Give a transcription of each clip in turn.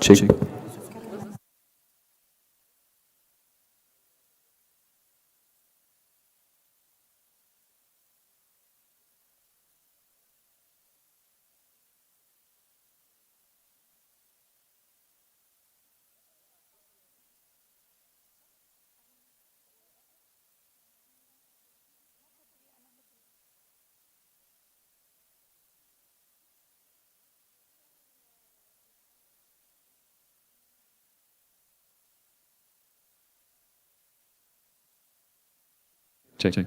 تشيك. تشيك.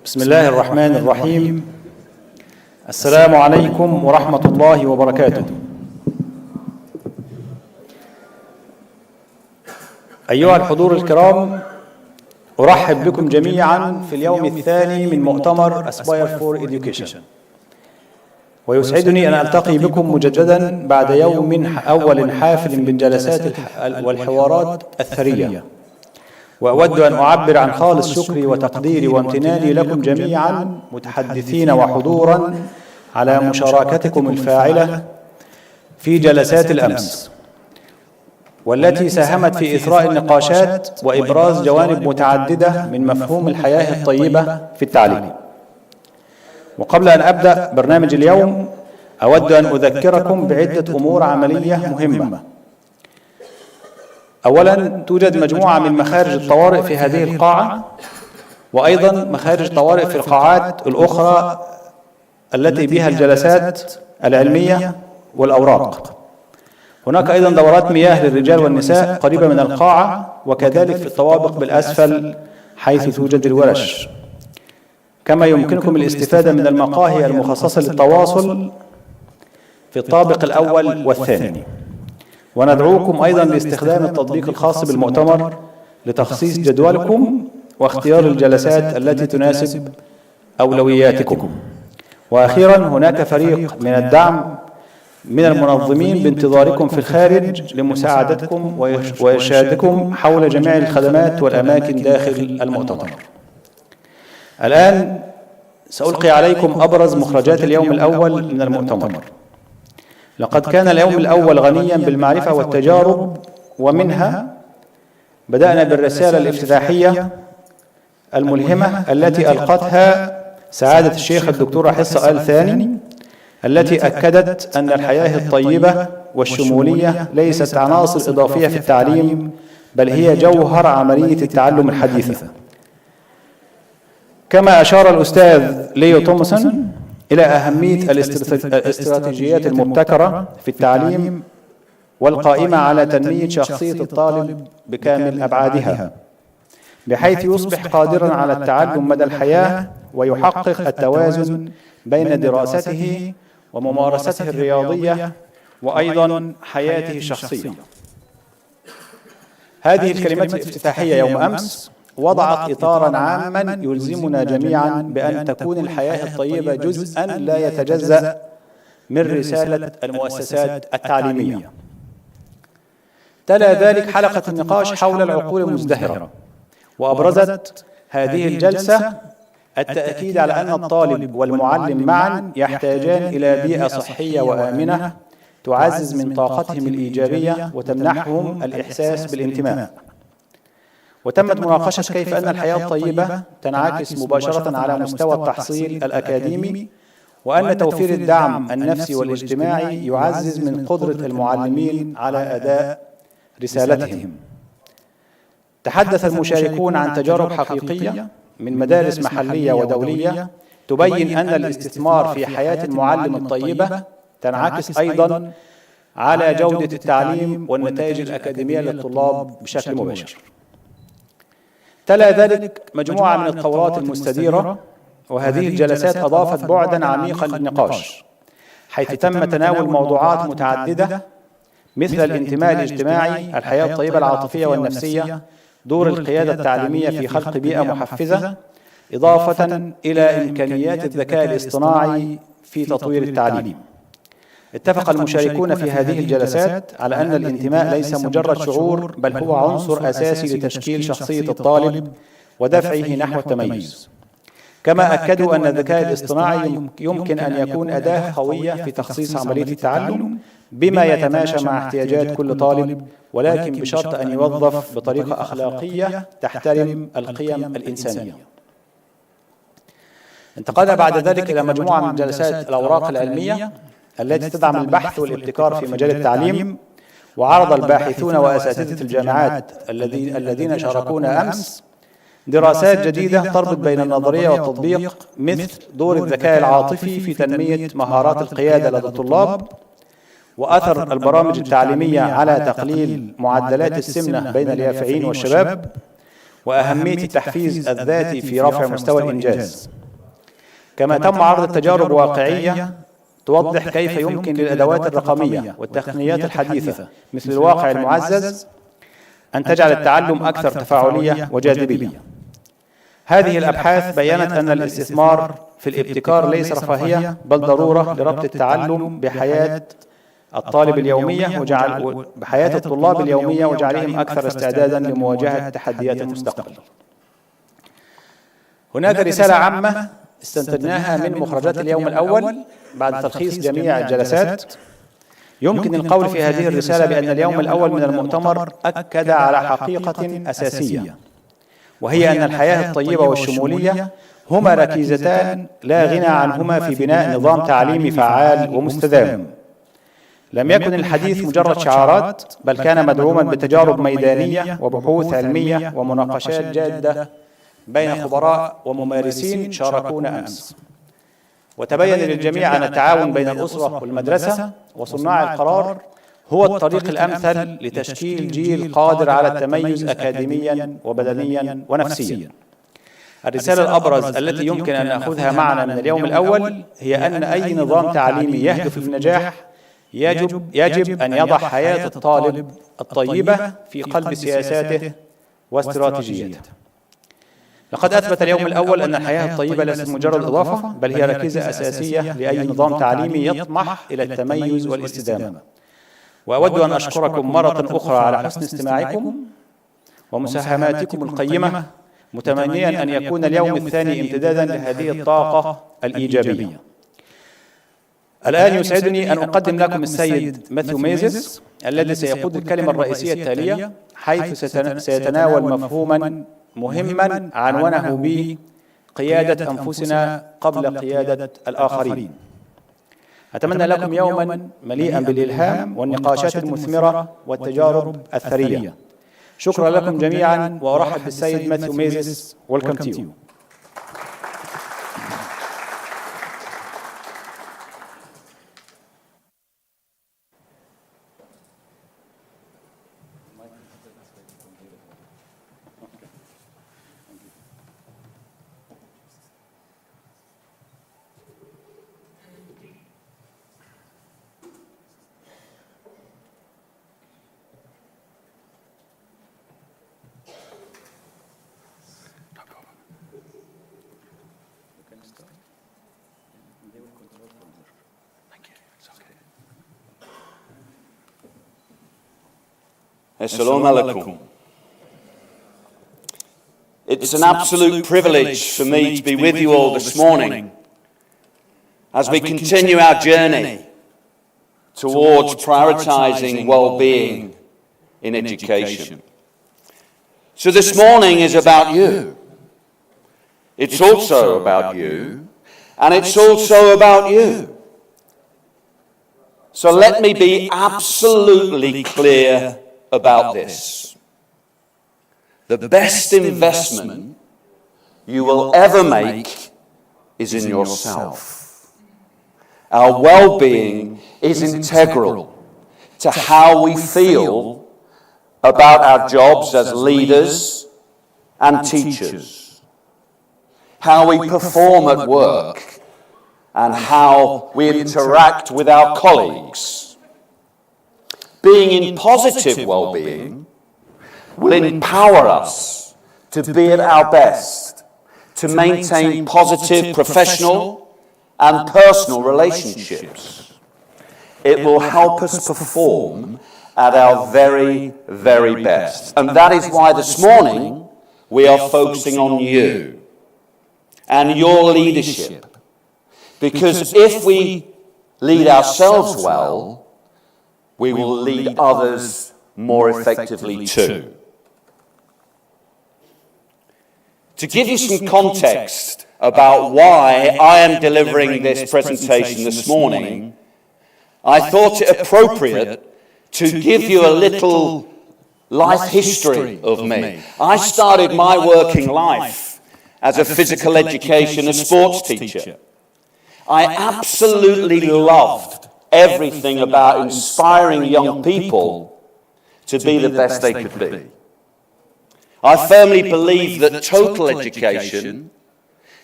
بسم الله الرحمن الرحيم. السلام عليكم ورحمة الله وبركاته. أيها الحضور الكرام، أرحب بكم جميعا في اليوم الثاني من مؤتمر Aspire for Education، ويسعدني أن ألتقي بكم مجددا بعد يوم أول حافل بالجلسات والحوارات الثرية. وأود أن أعبر عن خالص شكري وتقديري وامتناني لكم جميعا متحدثين وحضورا على مشاركتكم الفاعلة في جلسات الأمس، والتي ساهمت في إثراء النقاشات وإبراز جوانب متعددة من مفهوم الحياة الطيبة في التعليم. وقبل أن أبدأ برنامج اليوم، أود أن أذكركم بعدة أمور عملية مهمة. أولا، توجد مجموعة من مخارج الطوارئ في هذه القاعة، وأيضا مخارج طوارئ في القاعات الأخرى التي بها الجلسات العلمية والأوراق. هناك أيضا دورات مياه للرجال والنساء قريبة من القاعة، وكذلك في الطوابق بالأسفل حيث توجد الورش. كما يمكنكم الاستفادة من المقاهي المخصصة للتواصل في الطابق الأول والثاني. وندعوكم أيضا لاستخدام التطبيق الخاص بالمؤتمر لتخصيص جدولكم واختيار الجلسات التي تناسب أولوياتكم. وأخيرا، هناك فريق من الدعم من المنظمين بانتظاركم في الخارج لمساعدتكم وإرشادكم حول جميع الخدمات والأماكن داخل المؤتمر. الآن سألقي عليكم أبرز مخرجات اليوم الأول من المؤتمر. لقد كان اليوم الأول غنيا بالمعرفة والتجارب، ومنها بدأنا بالرسالة الافتتاحية الملهمة التي ألقتها سعادة الشيخ الدكتورة حصة آل ثاني، التي أكدت أن الحياة الطيبة والشمولية ليست عناصر إضافية في التعليم، بل هي جوهر عملية التعلم الحديثة. كما أشار الأستاذ ليو تومسون إلى أهمية الاستراتيجيات المبتكرة في التعليم والقائمة على تنمية شخصية الطالب بكامل أبعادها، بحيث يصبح قادراً على التعلم مدى الحياة ويحقق التوازن بين دراسته وممارسته الرياضية وأيضاً حياته الشخصية. هذه الكلمات الافتتاحية يوم أمس وضعت إطاراً عاماً يلزمنا جميعاً بأن تكون الحياة الطيبة جزءاً لا يتجزأ من رسالة المؤسسات التعليمية. تلا ذلك حلقة النقاش حول العقول المزدهرة، وأبرزت هذه الجلسة التأكيد على أن الطالب والمعلم معاً يحتاجان إلى بيئة صحية وآمنة تعزز من طاقتهم الإيجابية وتمنحهم الإحساس بالانتماء. وتمت مناقشة كيف أن الحياة الطيبة تنعكس مباشرة على مستوى التحصيل الأكاديمي، وأن توفير الدعم النفسي والاجتماعي يعزز من قدرة المعلمين على أداء رسالتهم. تحدث المشاركون عن تجارب حقيقية من مدارس محلية ودولية تبين أن الاستثمار في حياة المعلم الطيبة تنعكس أيضا على جودة التعليم والنتائج الأكاديمية للطلاب بشكل مباشر. تلا ذلك مجموعة من القولات المستديرة، وهذه الجلسات أضافت بعدا عميقا للنقاش، حيث تم تناول موضوعات متعددة مثل الانتماء الاجتماعي، الحياة الطيبة العاطفية والنفسية، دور القيادة التعليمية في خلق بيئة محفزة، إضافة إلى إمكانيات الذكاء الاصطناعي في تطوير التعليم. اتفق المشاركون في هذه الجلسات على أن الانتماء ليس مجرد شعور، بل هو عنصر أساسي لتشكيل شخصية الطالب ودفعه نحو التميز. كما أكدوا أن الذكاء الاصطناعي يمكن أن يكون أداة قوية في تخصيص عملية التعلم بما يتماشى مع احتياجات كل طالب، ولكن بشرط أن يوظف بطريقة أخلاقية تحترم القيم الإنسانية. انتقلنا بعد ذلك إلى مجموعة من جلسات الأوراق العلمية التي تدعم البحث والابتكار في مجال التعليم. وعرض الباحثون وأساتذة الجامعات الذين شاركونا أمس دراسات جديدة تربط بين النظرية والتطبيق، مثل دور الذكاء العاطفي في تنمية مهارات القيادة لدى الطلاب، وأثر البرامج التعليمية على تقليل معدلات السمنة بين اليافعين والشباب، وأهمية التحفيز الذاتي في رفع مستوى الإنجاز. كما تم عرض تجارب واقعية توضح كيف يمكن للأدوات الرقمية والتقنيات الحديثة مثل الواقع المعزز أن تجعل التعلم أكثر تفاعلية وجاذبية. هذه الأبحاث بيّنت أن الاستثمار في الابتكار ليس رفاهية، بل ضرورة لربط التعلم بحياة الطالب اليومية بحياة الطلاب اليومية وجعلهم أكثر استعدادا لمواجهة تحديات المستقبل. هناك رسالة عامة استنتجناها من مخرجات اليوم الأول بعد تلخيص جميع الجلسات. يمكن القول في هذه الرسالة بأن اليوم الأول من المؤتمر أكد على حقيقة أساسية، وهي أن الحياة الطيبة والشمولية هما ركيزتان لا غنى عنهما في بناء نظام تعليمي فعال ومستدام. لم يكن الحديث مجرد شعارات، بل كان مدعوما بتجارب ميدانية وبحوث علمية ومناقشات جادة بين خبراء وممارسين شاركونا أمس. وتبين للجميع أن التعاون بين الأسرة والمدرسة وصناع القرار هو الطريق الأمثل لتشكيل جيل قادر على التميز أكاديميا وبدنيا ونفسيا. الرسالة الأبرز التي يمكن أن نأخذها معنا من اليوم الأول هي أن أي نظام تعليمي يهدف للنجاح يجب أن يضع حياة الطالب الطيبة في قلب سياساته واستراتيجيته. لقد أثبت اليوم الأول أن الحياة الطيبة ليست مجرد إضافة، بل هي ركيزة أساسية لأي نظام تعليمي يطمح إلى التميز والاستدامة. وأود أن أشكركم مرة أخرى على حسن استماعكم ومساهماتكم القيمة، متمنيا أن يكون اليوم الثاني امتدادا لهذه الطاقة الإيجابية. الآن يسعدني أن أقدم لكم السيد ماثيو ميزيس الذي سيقود الكلمة الرئيسية التالية، حيث سيتناول مفهوما مهما عنونه به قيادة أنفسنا قبل قيادة الآخرين. أتمنى لكم يوما مليئا بالإلهام والنقاشات المثمرة والتجارب الثرية. شكرا لكم جميعا، وأرحب بالسيد ماثيو ميزيس. Welcome to you. Assalamu alaikum. It's an absolute privilege for me to be with you all this morning as we continue our journey towards prioritising well-being in education. So this morning is about you. It's also about you, and it's also about you. So let me be absolutely clear about this. the best investment you will ever make is in yourself. Our well-being is integral to how we feel about our jobs as leaders and teachers, how we perform at work, and how we interact with our colleagues. Being in positive well-being will empower us to be at our best, to maintain positive professional and personal relationships. It will help us perform at our very, very best. And that is why this morning we are focusing on you and your leadership. Because if we lead ourselves well, we will lead others more effectively too. To give you some context about why I am delivering this presentation this morning, I thought it appropriate to give you a little life history of me. I started my working life as a physical education and sports teacher. I absolutely loved everything about inspiring young people to be the best they could be. I firmly believe that total education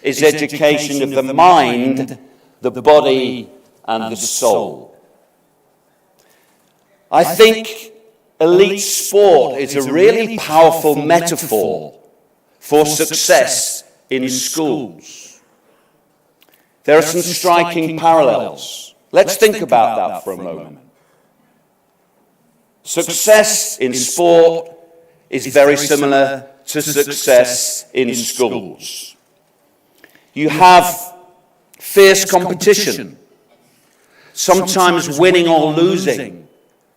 is education of the mind, the body, and the soul. I think elite sport is a really powerful metaphor for success in schools. There are some striking parallels. Let's think about that for a moment. Success in sport is very similar to success in schools. You have fierce competition, sometimes winning or losing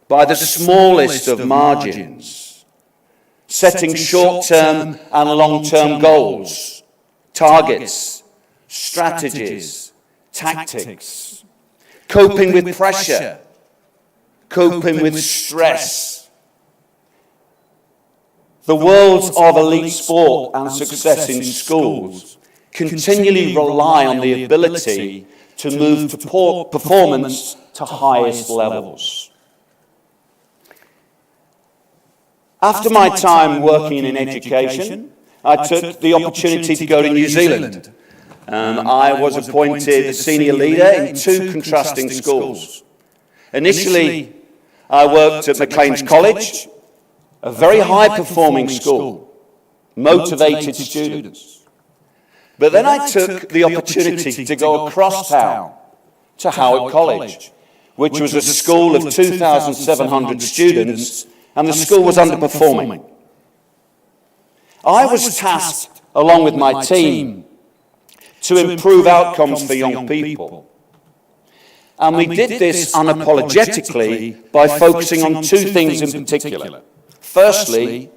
by the smallest of margins, setting short-term and long-term goals, targets, strategies, tactics, coping with pressure, coping with stress. The worlds of elite sport and success in schools continually rely on the ability to move performance to highest levels. After my time working in education, I took the opportunity to go to New Zealand. I was appointed senior leader in 2 contrasting schools. Initially, I worked at Maclean's College, a very high-performing school, motivated students. But then I took the opportunity to go across town to Howard College, which was a school of 2,700 students, and the school was underperforming. I was tasked, along with my team, to improve outcomes for young people. And we did this unapologetically by focusing on 2 things in particular. Firstly,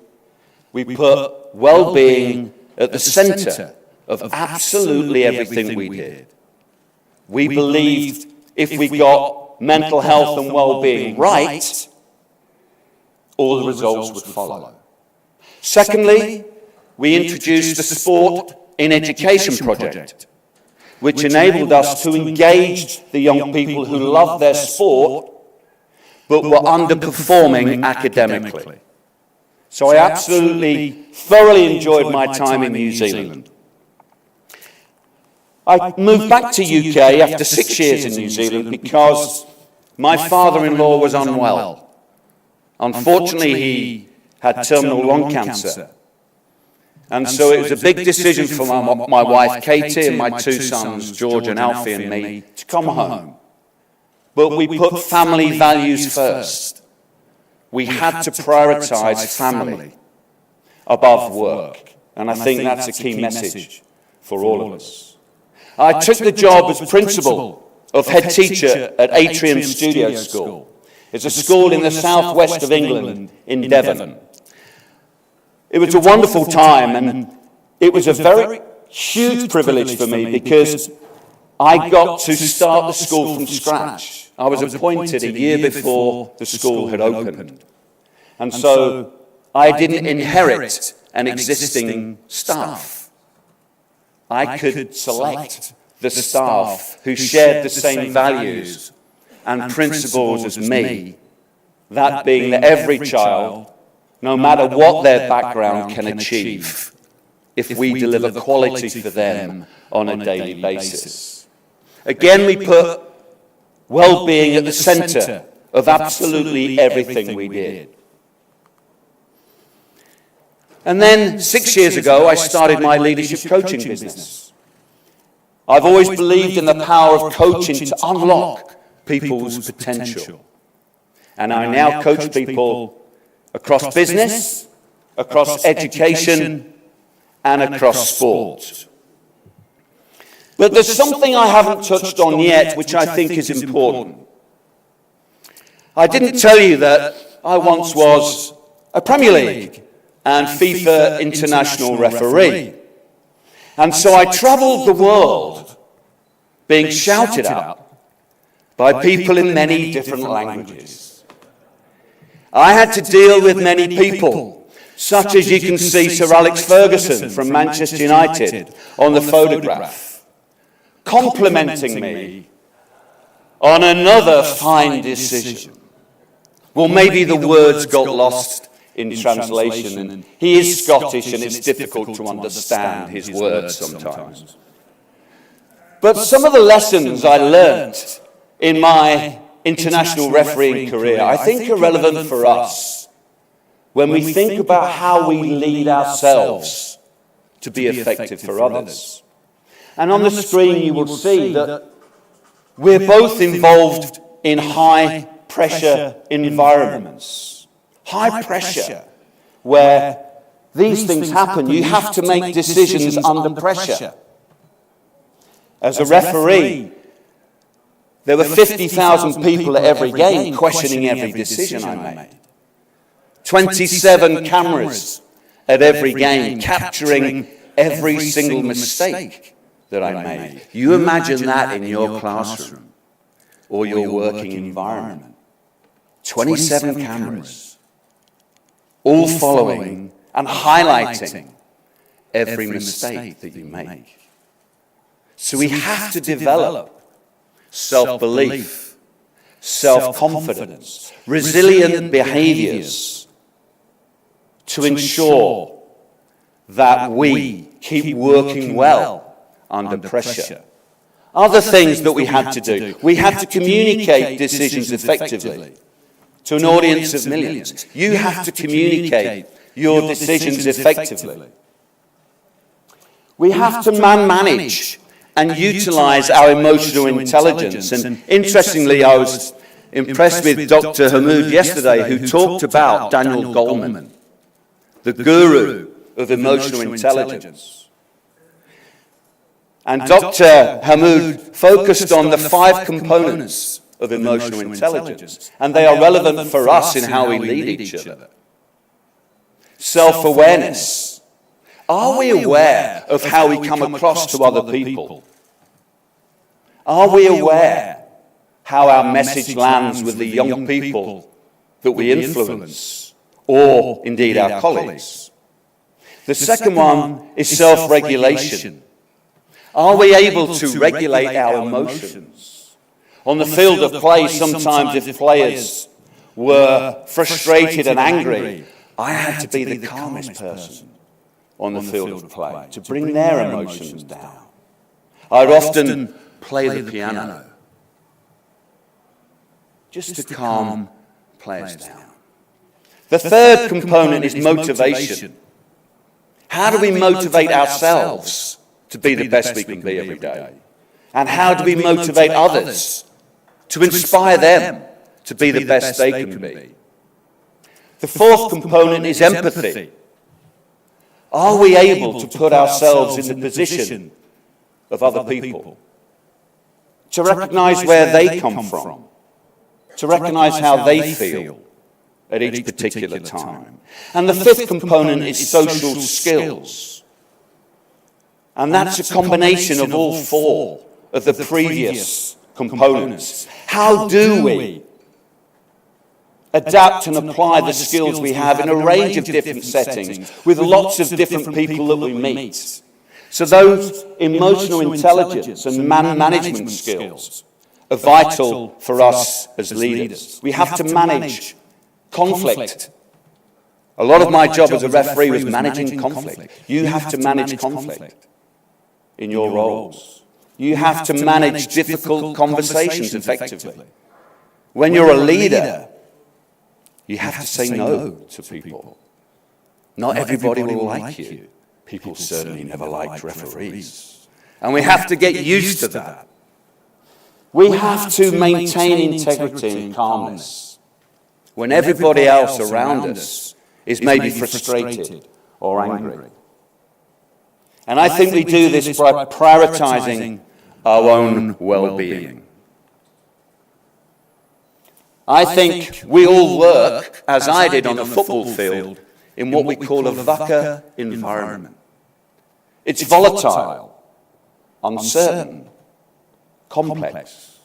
we put well-being at the center of absolutely everything we did. We believed if we got mental health and well-being right, all the results would follow. Secondly, we introduced the Sport in Education project, which enabled us to engage the young people who loved their sport but were underperforming academically. So I absolutely thoroughly enjoyed my time in New Zealand. I moved back to UK after 6 years in New Zealand because my father-in-law was unwell. Unfortunately, he had terminal lung cancer. And so it was a big decision for my wife, Katie, and my 2 sons, George and Alfie, and me, to come home. But we put family values first. We had to prioritize family above work. And I think that's a key message for all of us. I took the job as principal of head teacher at Atrium Studio School. It's a school in the southwest of England, in Devon. It was a wonderful time, and it was a very huge privilege for me because I got to start the school from scratch. I was appointed a year before the school had opened. And so I didn't inherit and existing staff. I could select the staff who shared the same values and principles as me, that being that every child, no matter what their background, can achieve if we deliver quality for them on a daily basis. Again, we put well-being at the centre of absolutely everything we did. And then 6 years ago, I started my leadership coaching business. I've always believed in the power of coaching to unlock people's potential. And I now coach people across business, across education, and across sport. But there's something I haven't touched on yet, which I think is important. I didn't tell you that I once was a Premier League and FIFA international referee. And so I travelled the world being shouted at by people in many different languages. I had to deal with many people, such as you can see Sir Alex Ferguson from Manchester United on the photograph, complimenting me on another fine decision. Well, maybe the words got lost in translation, and he is Scottish and it's difficult to understand his words sometimes. But some of the lessons I learnt in my international refereeing career, I think are relevant for us when we think about how we lead ourselves to be effective for others. And on the screen you will see that we're both involved in high-pressure environments. High pressure, where these things happen. You have to make decisions under pressure. As a referee, there were 50,000 people at every game questioning every decision I made. 27 cameras at every game capturing every single mistake that I made. You imagine that in your classroom or your working environment. 27 cameras, all following and highlighting every mistake that you make. So we have to develop self-belief, self-confidence, resilient behaviours to ensure that we keep working well under pressure. Other things that we had to do. We had to communicate decisions effectively to an audience of millions. You have to communicate your decisions effectively. We have to manage and utilise our emotional intelligence. And interestingly, I was impressed with Dr. Hamoud yesterday, who talked about Daniel Goleman, the guru of emotional intelligence. And Dr. Hamoud focused on the 5 components of emotional intelligence, and they are relevant for us in how we lead each other. Self-awareness. Are we aware of how we come across to other people? Are we aware how our message lands with the young people that we influence, or indeed our colleagues? The second one is self-regulation. Are we able to regulate our emotions? On the field of play, sometimes if players were frustrated and angry, I had to be the calmest person on the field of play to bring their emotions down. I'd often play the piano just to calm players down. The third component is motivation. How do we motivate ourselves to be the best we can be every day? And how do we motivate others to inspire them to be the best they can be? The fourth component is empathy. Are we able to put ourselves in the position of other people? To recognise where they come from? To recognise how they feel at each particular time? And the fifth component is social skills. And that's a combination of all 4 of the previous components. How do we adapt and apply the skills we have in a range of different settings with lots of different people that we meet. So those emotional intelligence and management skills are vital for us as leaders. We have to manage conflict. A lot of my job as a referee was managing conflict. You have to manage conflict in your roles. You have to manage difficult conversations effectively. When you're a leader, you have to say no to people. Not everybody will like you. People certainly never liked referees. And we have to get used to that. We have to maintain integrity and calmness when everybody else around us is maybe frustrated or angry. And I think we do this by prioritizing our own well-being. I think we all work, as I did on a football field, in what we call a VUCA environment. It's volatile, uncertain, complex,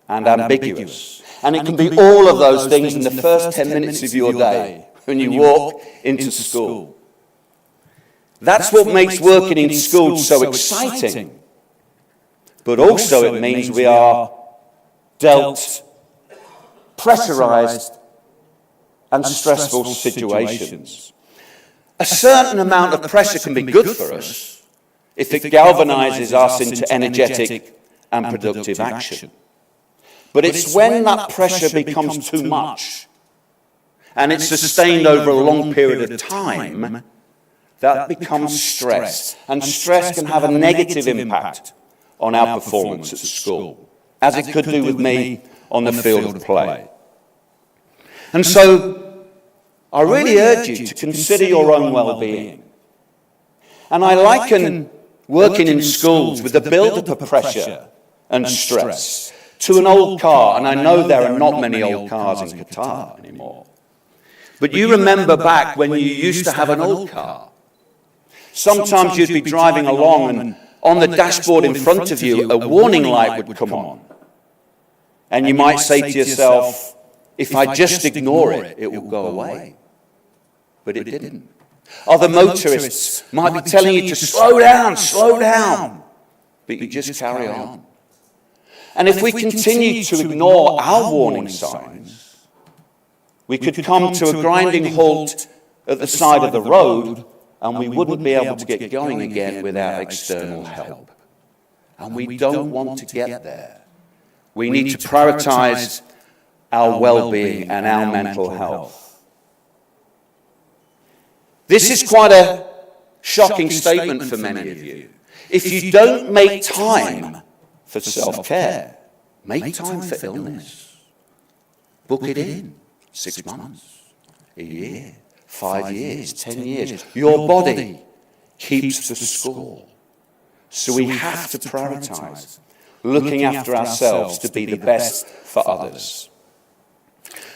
and ambiguous. And it can be all of those things in the first 10 minutes of your day when you walk into school. That's what makes working in school so exciting. But also it means we are dealt pressurized and stressful situations. A certain amount of pressure can be good for us if it galvanizes us into energetic and productive action. But it's when that pressure becomes too much and it's sustained over a long period of time that becomes stress. And stress can have a negative impact on our performance at school, as it could do with me on the field of play. And so I really urge you to consider your own well-being. And I liken working in schools with the build-up of pressure and stress to an old car. And I know there are not many old cars in Qatar anymore. But you remember back when you used to have an old car. Sometimes you'd be driving along and on the dashboard in front of you, a warning light would come on. And you might say to yourself, if I just ignore it, it will go away. But it didn't. Other motorists might be telling you to slow down, but you just carry on. And if we continue to ignore our warning signs, we could come to a grinding halt at the side of the road, and we wouldn't be able to get going again without external help. And we don't want to get there. We need to prioritize our well-being and our mental health. This is quite a shocking statement for many of you. If you don't make time for self-care, make time for illness. Book it in. 6 months, a year, 5 years, 10 years. Your body keeps the score. So we have to prioritize looking after ourselves to be the best for others.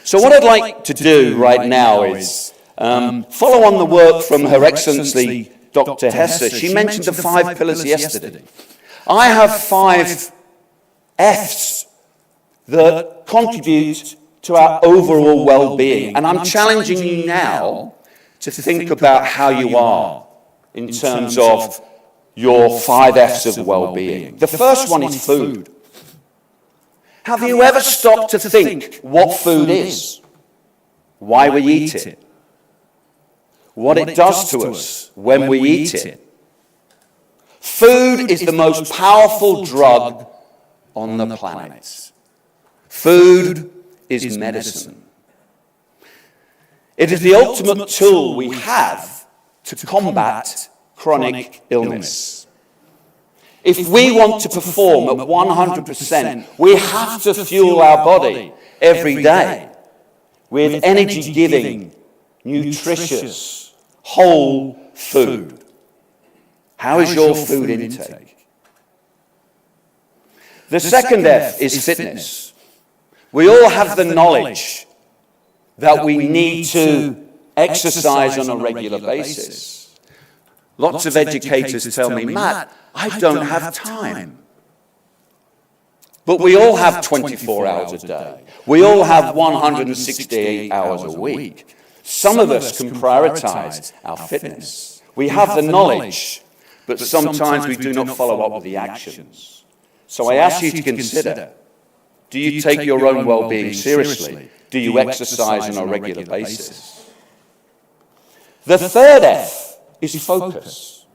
So what I'd like to do right now is follow on the work from Her Excellency Dr. Hesse. She mentioned the 5 pillars yesterday. I have 5 F's that contribute to our overall well-being. And I'm challenging you now to think about how you are in terms of your 5 F's of well-being. The first one is food. Have you ever stopped to think what food is? Why we eat it? What it does to us when we eat it? Food is the most powerful drug on the planet. Food is medicine. It is the ultimate tool we have to combat chronic illness. If we want to perform at 100%, we have to fuel our body every day with energy-giving, nutritious, whole food. How is your food intake? The second F is fitness. We all have the knowledge that we need to exercise on a regular basis. Lots of educators tell me, Matt, I don't have time. But we all have 24 hours a day. We all have 168 hours a week. Some of us can prioritize our fitness. We have the knowledge, but sometimes we do not follow up with the actions. So I ask you to consider, do you take your own well-being seriously? Do you exercise on a regular basis? The third F is focus.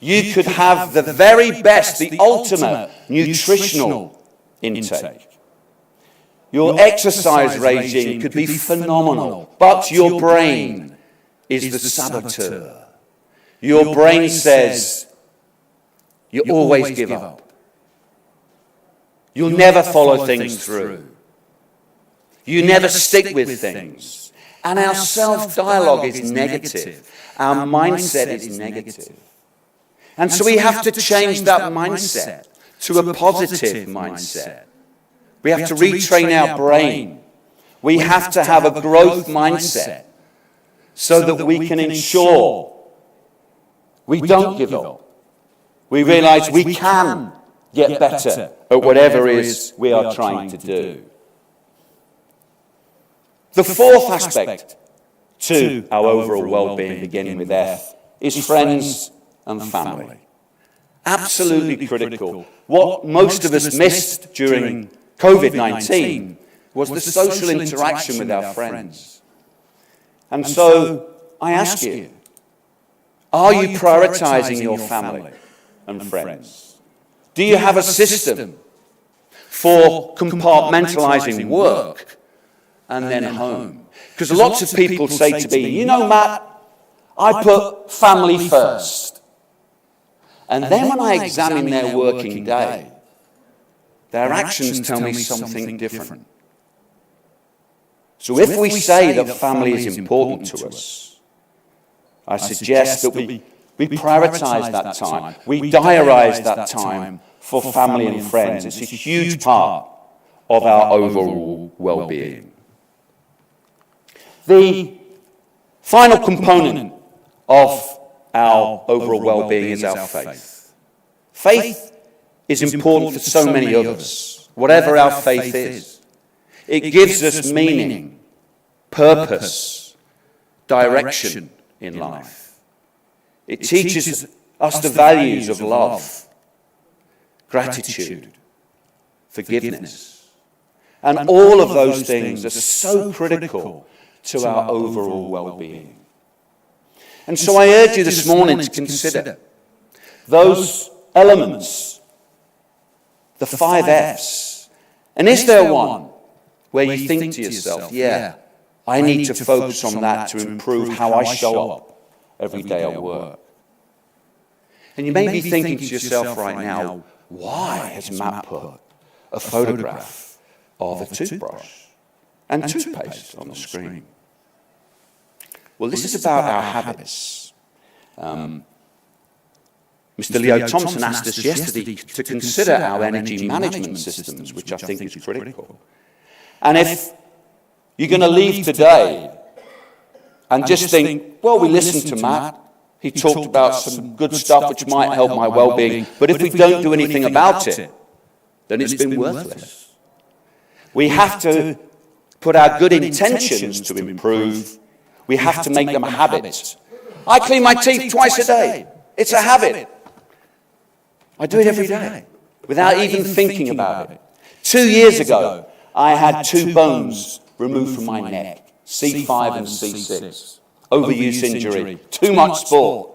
You could have the very best, the ultimate nutritional intake. Your exercise regime could be phenomenal, but your brain is the saboteur. Your brain says, you always give up. You'll never follow things through. You never stick with things. And our self-dialogue is negative. Our mindset is negative. And so we have to change that mindset to a positive mindset. We have to retrain our brain. We have to have a growth mindset so that we can ensure we don't give up. We realize we can get better at whatever it is we are trying to do. The fourth aspect to our overall well-being, beginning with F, is friends and family. Absolutely critical. What most of us missed during COVID-19 was the social interaction with our friends. And so I ask you, are you prioritizing your family and friends? Do you have a system for compartmentalizing work and then home? Because lots of people say to me, you know, Matt, I put family first. And then when I examine their working day, their actions tell me something different. So if we say that family is important to us, I suggest that we prioritize that time. We diarize that time for family and friends. It's a huge part of our overall well-being. The final component of our overall well-being is our faith. Faith is important for so many of us, whatever our faith is. It gives us meaning, purpose, direction in life. It teaches us the values of love, gratitude, forgiveness. And all of those things are so critical to our overall well-being. And so I urge you this morning to consider those elements, the 5 Fs. And is there one where you think to yourself, yeah, I need to focus on that to improve how I show up every day at work? And you may be thinking to yourself right now, why has Matt put a photograph of a toothbrush and toothpaste on the screen? Well, this is about our habits. Mr. Leo Thompson asked us yesterday to consider our energy management systems, which I think is critical. And if you're going to leave today and just think, well, we listened to Matt, he talked about some good stuff which might help my well-being, but if we don't do anything about it, then it's been worthless. We have to put our good intentions to improve. We have to make them a habit. I clean my teeth twice a day. It's a habit. I do it every day without even thinking about it. 2 years ago, I had 2 bones removed from my neck, C5 and C6. Overuse injury, too much sport.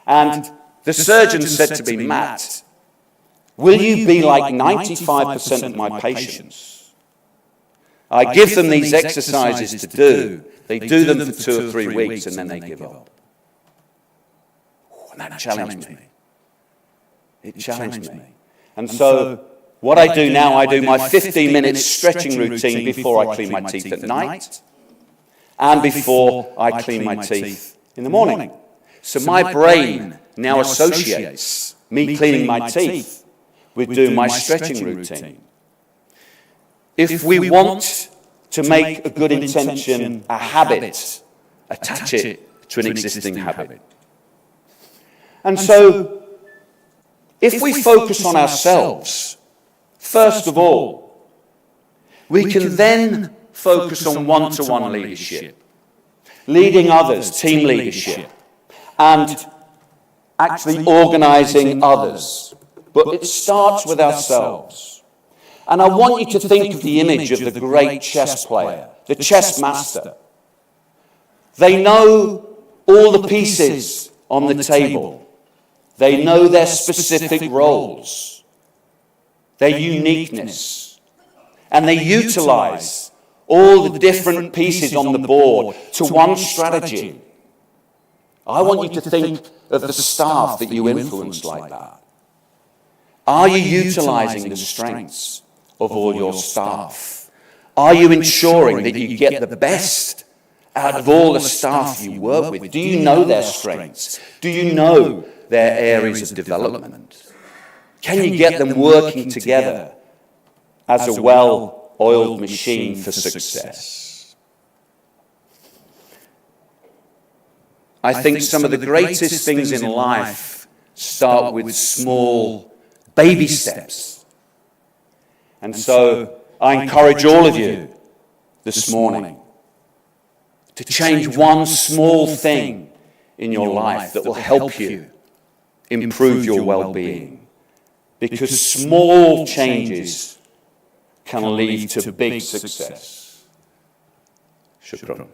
And the surgeon said to me, Matt, will you be like 95% of my patients? I give them these exercises to do. They do them for 2 or 3 weeks and then they give up. And that challenged me. It challenged me. And so what I do now, I do my 15-minute stretching routine before I clean my teeth at night and before I clean my teeth in the morning. So my brain now associates me cleaning my teeth with doing my stretching routine. If we want to make a good intention a habit, attach it to an existing habit. And so, if we focus on ourselves First of all, we can then focus on one-to-one leadership, leading others, team leadership, and actually organising others. But it starts with ourselves. And I want you to think of the image of the great chess player, the chess master. They know all the pieces on the table. They know their specific roles, their uniqueness, and they utilise all the different pieces on the board to one strategy. I want you to think of the staff that you influence like that. Are you utilising the strengths of all your staff? Are you ensuring that you get the best out of all the staff you work with? Do you know their strengths? Do you know their areas of development? Can you get them working together as a well-oiled machine for success? I think some of the greatest things in life start with small baby steps. And so I encourage all of you this morning to change one small thing in your life that will help you improve your well-being. Because small changes can lead to big success. Shukran.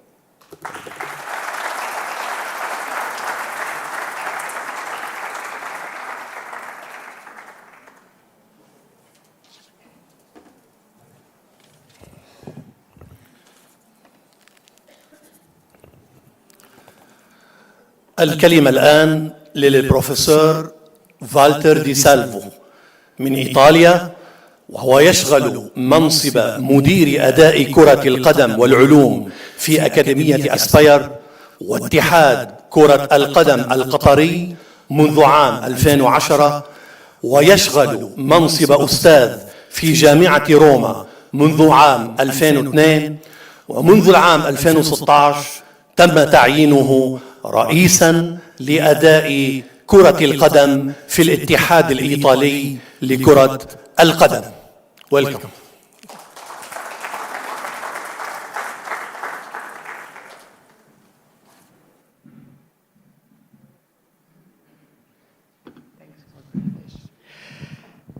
الكلمة الآن للبروفيسور فالتر دي سالفو من إيطاليا، وهو يشغل منصب مدير أداء كرة القدم والعلوم في أكاديمية أسباير واتحاد كرة القدم القطري منذ عام 2010، ويشغل منصب أستاذ في جامعة روما منذ عام 2002، ومنذ العام 2016 تم تعيينه رئيساً لأداء كرة القدم في الاتحاد الإيطالي لكرة القدم. Welcome.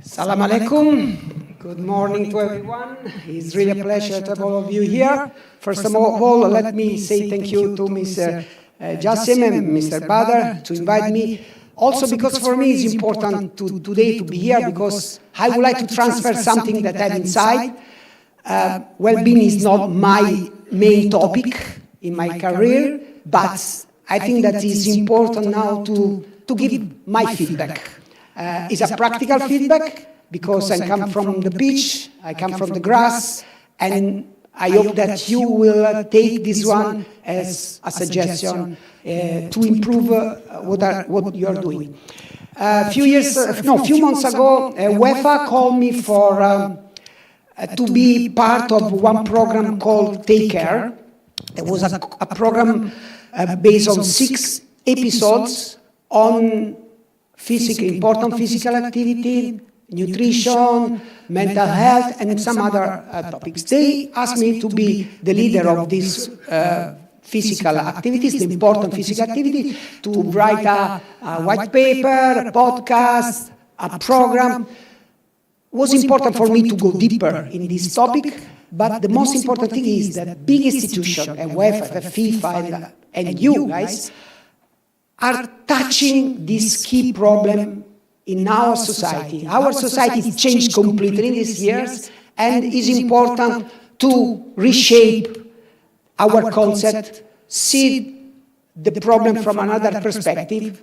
Assalamu alaikum. Good morning to everyone. It's really a pleasure to have all of you here. First of all, let me say thank you to Mr. Jassim and Mr. Badr to invite me. Also because for me it's important today to be here because I would like to transfer something that I have inside. Well-being is not my main topic in my career, but I think that it's important now to give my feedback. It's a practical feedback because I come from the beach, I come from the grass, and I hope that you will take this one as a suggestion to improve what you're doing. A few months ago, UEFA called me for to be part of one program called Take Care. It was a program based on 6 episodes on important physical activity, nutrition, mental health, and some other topics. They asked me to be the leader of these physical activities, the important physical activity, to write a white paper, a podcast, a program. It was important for me to go deeper in this topic, but the most important thing is that big institutions, UEFA, FIFA, and you guys, are touching this key problem in our society. Our society has changed completely in these years, and it's important to reshape our concept, see the problem from another perspective,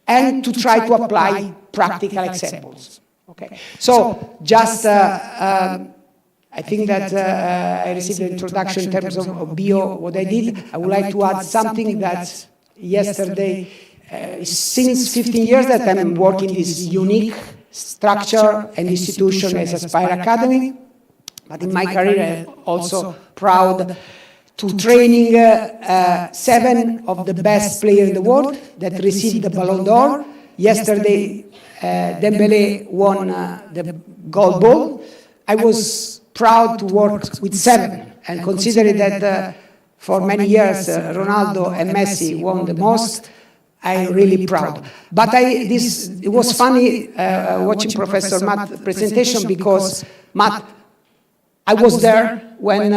and to try to apply practical examples. Okay. So just, I think that I received the introduction in terms of bio, what I did. I would like to add something that yesterday, since 15 years that I'm working this unique structure and institution as Aspire Academy, but in my career I'm also proud to training 7 of the best players in the world that received the Ballon d'Or. Yesterday, Dembélé won the gold ball. I was proud to work with 7, and considering that for many years Ronaldo and Messi won the most, I'm really proud. But it was funny watching Professor Matt's presentation, because Matt, I was there when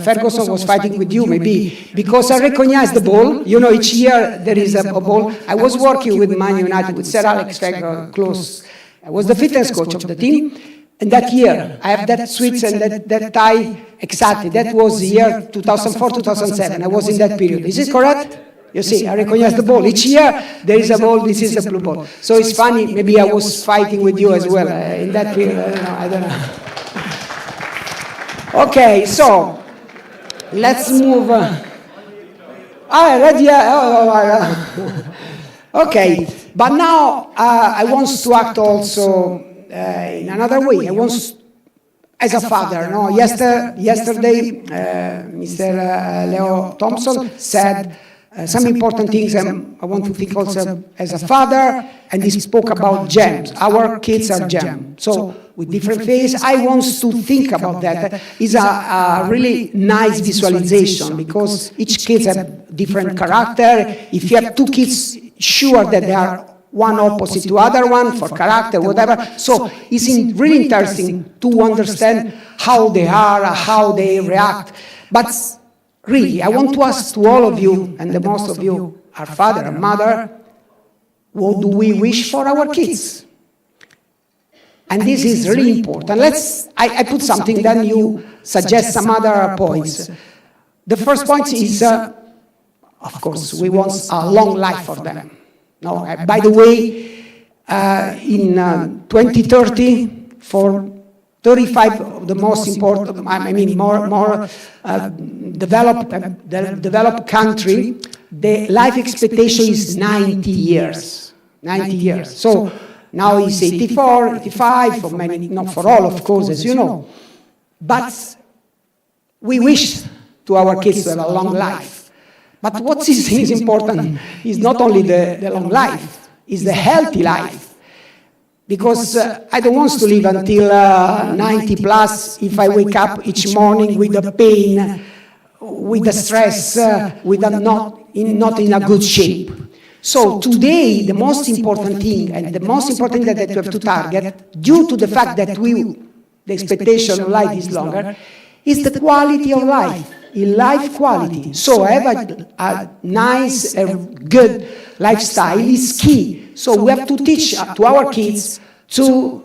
Ferguson was fighting with you, maybe, because I recognized the ball. You know, each year there is a ball. I was working with Man United, with Sir Alex Ferguson close. I was the fitness coach of the team. And that year, I have that switch and that tie exactly. That was the year 2004, 2007. I was in that period. Is it correct? You see, I recognize the ball. Each year, there is a ball, this is a blue ball. So it's funny, maybe I was fighting with you as well in that period. I don't know. Okay, so let's move. Okay, but now I want to act also in another way. I want, as a father, no? Yesterday, Mr. Leo Thompson said some important things, and I want to think also as a father, and he spoke about gems. Our kids are gems. So with different phases, I want to think about that. It's a really nice visualization, because each kid has different character. If you have 2 kids, sure that they are one opposite to other one for character, whatever. So it's really interesting to understand how they are, how they react. But really, I want to ask to all of you, and the most of you are father and mother, what do we wish for our kids? And this is really important. I put something, then you suggest some other points. The first point is, of course, we want a long life for them. No, by the way, in 2030, for 35 of the most important, more developed country, the life expectation is 90 years. 90 years. So now it's 84, 85, for many, not for all, of course, as you know. But we wish to our kids to have a long life. But what is important is not only the long life, it's the healthy life. Because I don't want to live until 90 plus if I wake up each morning with the pain, with the stress, with not in a good shape. So today, the most important thing, and the most important thing that we have to target, due to the fact that the expectation of life is longer, is the quality of life. In life quality. So have a nice, good lifestyle is key. So we have to teach to our kids to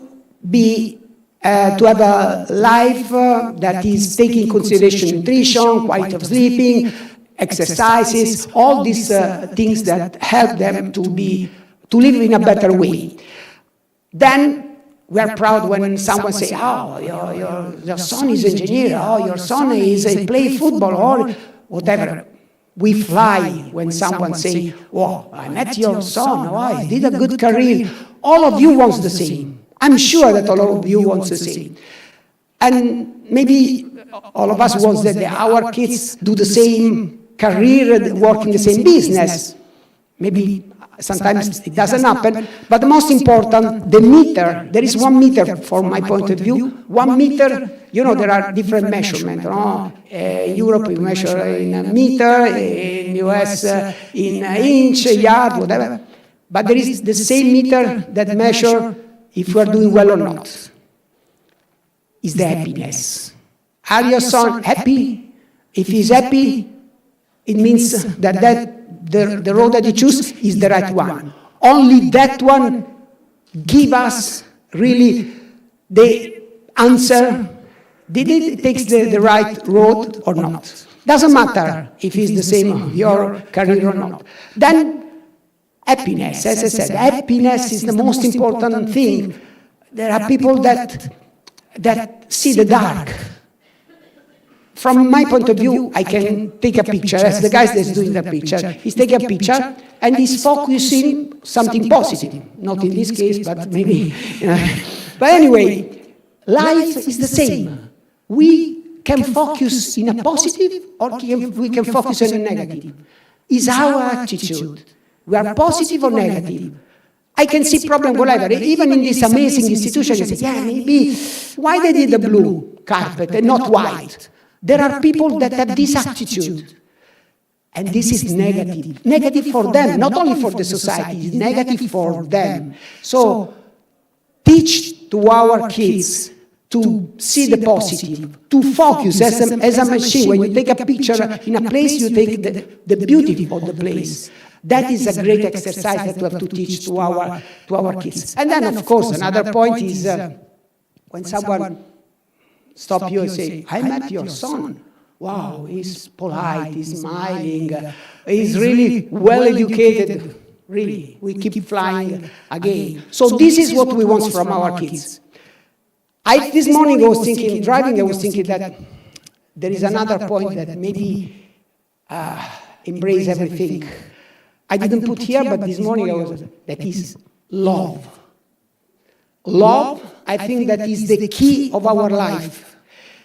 have a life that is taking consideration nutrition, quality of sleeping, exercises, all these things that help them to live in a better way. Then we are proud when someone says, oh, your son is an engineer, oh, your son play football, or whatever. We fly when someone says, oh, I met your son, oh, he did a good career. All of you want the same. I'm sure that all of you want the same. And maybe all of us want that our kids do the same career, work in the same business. Maybe sometimes it doesn't happen, but the most important, the meter. There is 1 meter from my point of view. 1 meter, you know, there are different measurements. In Europe, we measure in a meter, in US, in an inch, a yard, whatever. But there is the same meter that measures if we are doing well or not. Is the happiness. Are your son happy? If he's happy, it means that the road that you choose is the right one. Only that one give us really the answer. Did it take the right road or not? Doesn't matter if it's the same your career or not. Then happiness, as I said, happiness is the most important thing. There are people that see the dark. From my point of view, I can take a picture, as the guy that's doing the picture. He's taking a picture, and he's focusing something positive. Not in this case, but maybe. But anyway, life is the same. We can focus in a positive, or we can focus on a negative. It's our attitude. We are positive or negative. I can see problem whatever. Even in this amazing institution, you say, yeah, maybe why they did the blue carpet and not white? There are people that have this attitude. And this is negative. Negative for them, not only for the society, it's negative for them. So teach to our kids to see the positive, to focus as a machine. When you take a picture in a place, you take the beauty of the place. That is a great exercise that we have to teach to our kids. And then, of course, another point is when someone stops you and says, I met your son. Wow, he's polite, he's smiling, he's really well-educated. Really, we keep flying again. So this is what we want from our kids. This morning I was thinking, driving, I was thinking that there is another point that maybe embrace everything. I didn't put here, but this morning that is love. Love, I think that is the key of our life.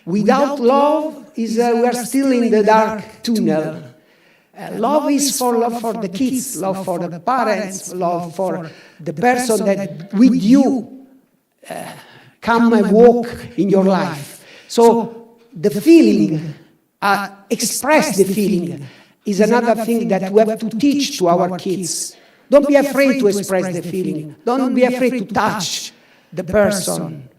Without love, we are still in the dark tunnel. Love is for the kids, love for the parents, love for the person that with you come and walk in your life. So the feeling, express the feeling, is another thing that we have to teach to our kids. Don't be afraid to express the feeling. Don't be afraid to touch the person.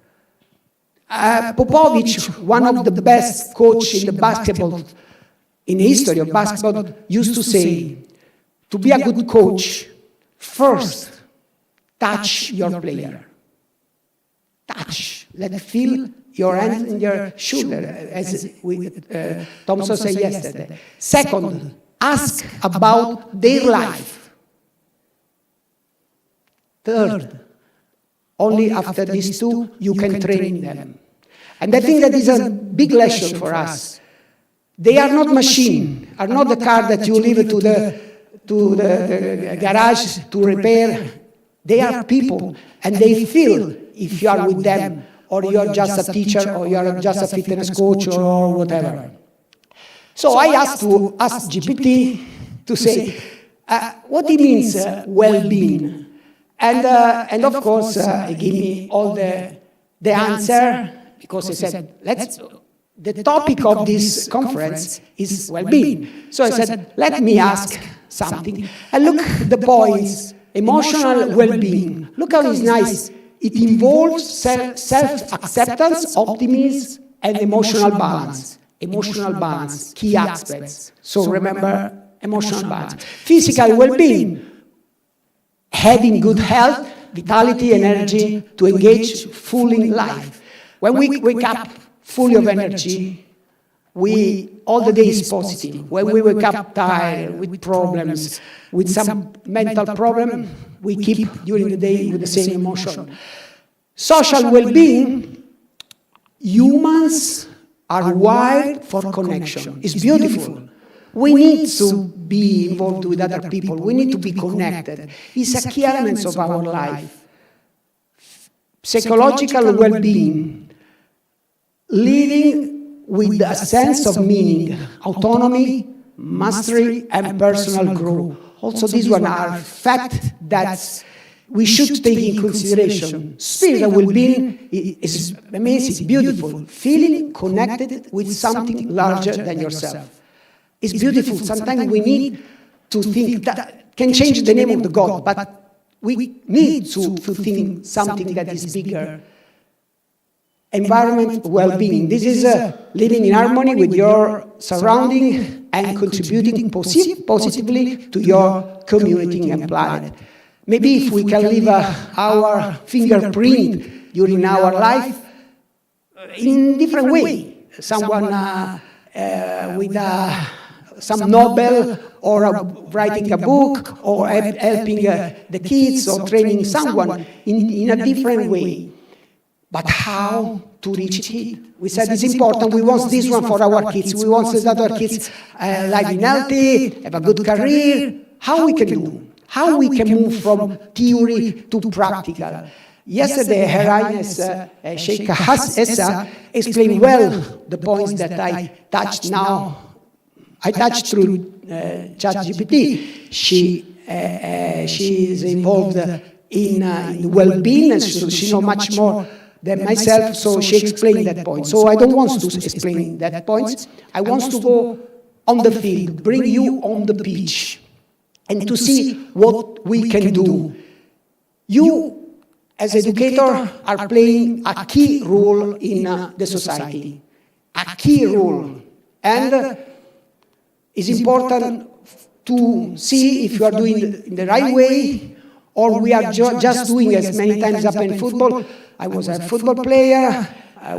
Popovich, one of the best coaches in the basketball, in the history of basketball, used to say, to be a good coach, first, touch your player. Touch. Let it feel your hand in your shoulder, as Thompson said yesterday. Second, ask about their life. Third, only after these two, you can train them. And I think that is a big lesson for us. They are not machines, are not the car that you leave to the garage to repair. They are people, and they feel if you are with them, or you are just a teacher, or you are just a fitness coach, or whatever. So I asked GPT to say, what it means well-being. And of course, he gave me all the answer, because he said, the topic of this conference is well-being. So I said, let me ask something. And look, the points, emotional well-being. Look how it's nice. It involves self-acceptance, optimism, and emotional balance. Emotional balance, key aspects. So remember, emotional balance. Physical well-being. Having good health, vitality, and energy to engage fully in life. When we wake up full of energy, all the day is positive. When we wake up tired, with problems, with some mental problem, we keep during the day with the same emotion. Social well-being, humans are wired for connection. It's beautiful. We need to be involved with other people. We need to be connected. It's a key element of our life. Psychological well-being, living with a sense of meaning, autonomy, mastery, and personal growth. Also, these ones are facts that we should take in consideration. Spiritual well-being is amazing, beautiful. Feeling connected with something larger than yourself. It's beautiful. Sometimes we need to think that can change the name of the God, but we need to think something that is bigger. Environment well-being. This is living in harmony with your surrounding and contributing positively to your community and planet. Maybe if we can leave our fingerprint during our life in different way. Someone with some Nobel, or writing a book, or helping the kids, or training someone in a different way. But how to reach it? We said it's important. We want this one for our kids. We want that our kids live healthy, have a good career. How we can do? How we can move from theory to practical? Yesterday, Her Highness Sheikh Essa explained well the points that I touched now. I touched through ChatGPT. She is involved in well-being, and she knows much more than myself, so she explained that point. So I don't want to explain that point. I want to go on the field, bring you on the pitch, and to see what we can do. You, as educator, are playing a key role in the society, a key role. And it's important to see if you are doing it in the right way, or we are just doing, as many times happen in football. I was a football player.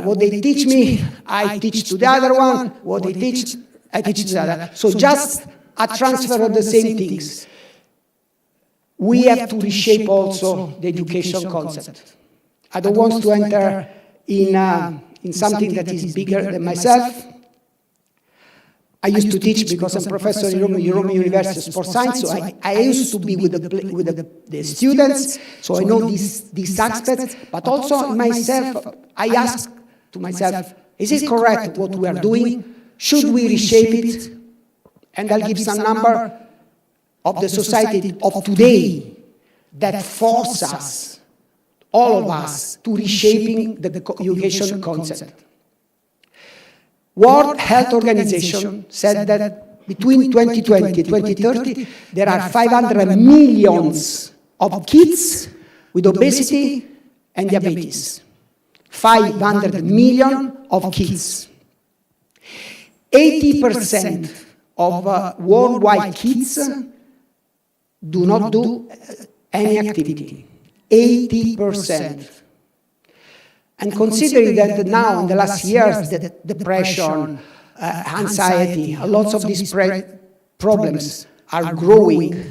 What they teach me, I teach to the other one. What they teach, I teach to the other. So just a transfer of the same things. We have to reshape also the education concept. I don't want to enter in something that is bigger than myself. I used to teach because I'm professor in Rome University of Sports Science, so I used to be with the students, so I know these aspects, but also myself, I ask to myself, is it correct what we are doing? Should we reshape it? And I'll give some number of the society of today that force us, all of us, to reshaping the education concept. World Health Organization said that between 2020 and 2030, there are 500 million of kids with obesity and diabetes. 500 million of kids. 80% of worldwide kids do not do any activity. 80%. And considering that now in the last years, that depression, anxiety, lots of these problems are growing,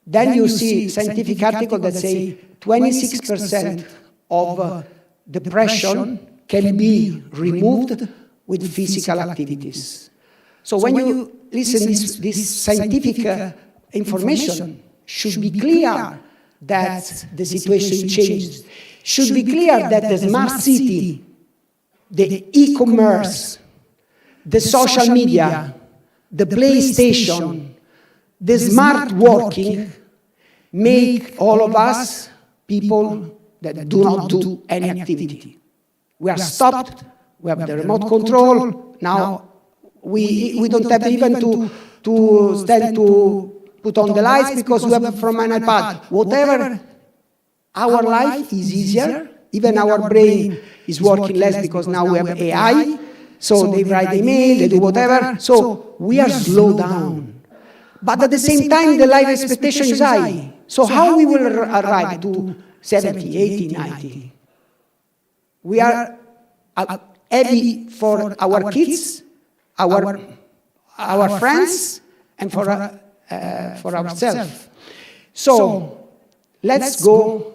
then you see scientific articles that say 26% of depression can be removed with physical activities. So when you listen to this scientific information, should be clear that the situation changed. Should be clear that the smart city, the e-commerce, the social media, the PlayStation, the smart working make all of us people that do not do any activity. We are stopped, we have the remote control, now we don't have even to stand to put on the lights because we have from an iPad. Whatever, our life is easier, even our brain is working less because now we have AI, so they write email, they do whatever, so we are slowed down. But at the same time, the life expectation is high. So how we will arrive to 70, 80, 90? We are heavy for our kids, our friends, and for ourselves. So let's go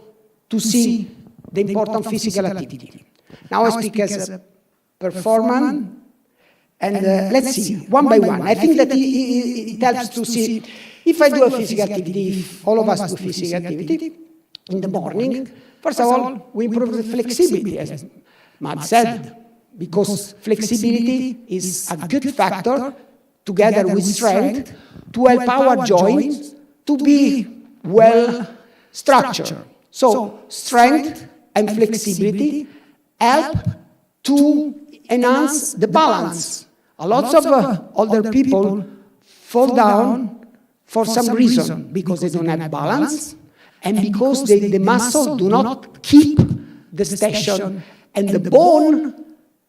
to see the important physical activity. Now I speak as a performer, and let's see, one by one. I think that it helps to see, if I do a physical activity, if all of us do physical activity in the morning, first of all, we improve the flexibility, as Matt said, because flexibility is a good factor, together with strength, to help our joints to be well structured. So strength and flexibility help to enhance the balance. A lot of older people fall down for some reason, because they don't have balance, and because the muscles do not keep the station, and the bone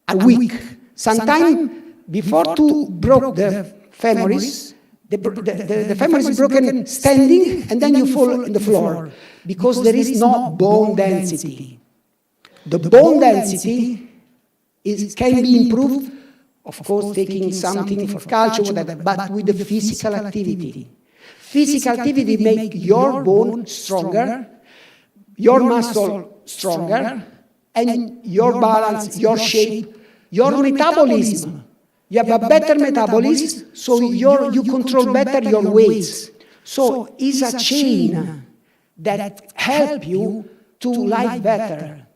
are weak. Sometimes, before to broke the femoris, the femur is broken standing, and then you fall on the floor, because there is no bone density. The bone density can be improved, of course, taking something for culture, whatever, but with the physical activity. Physical activity makes your bone stronger, your muscle stronger, and your balance, your shape, your metabolism. You have a better metabolism, so you control better your weights. So it's a chain that help you to live better.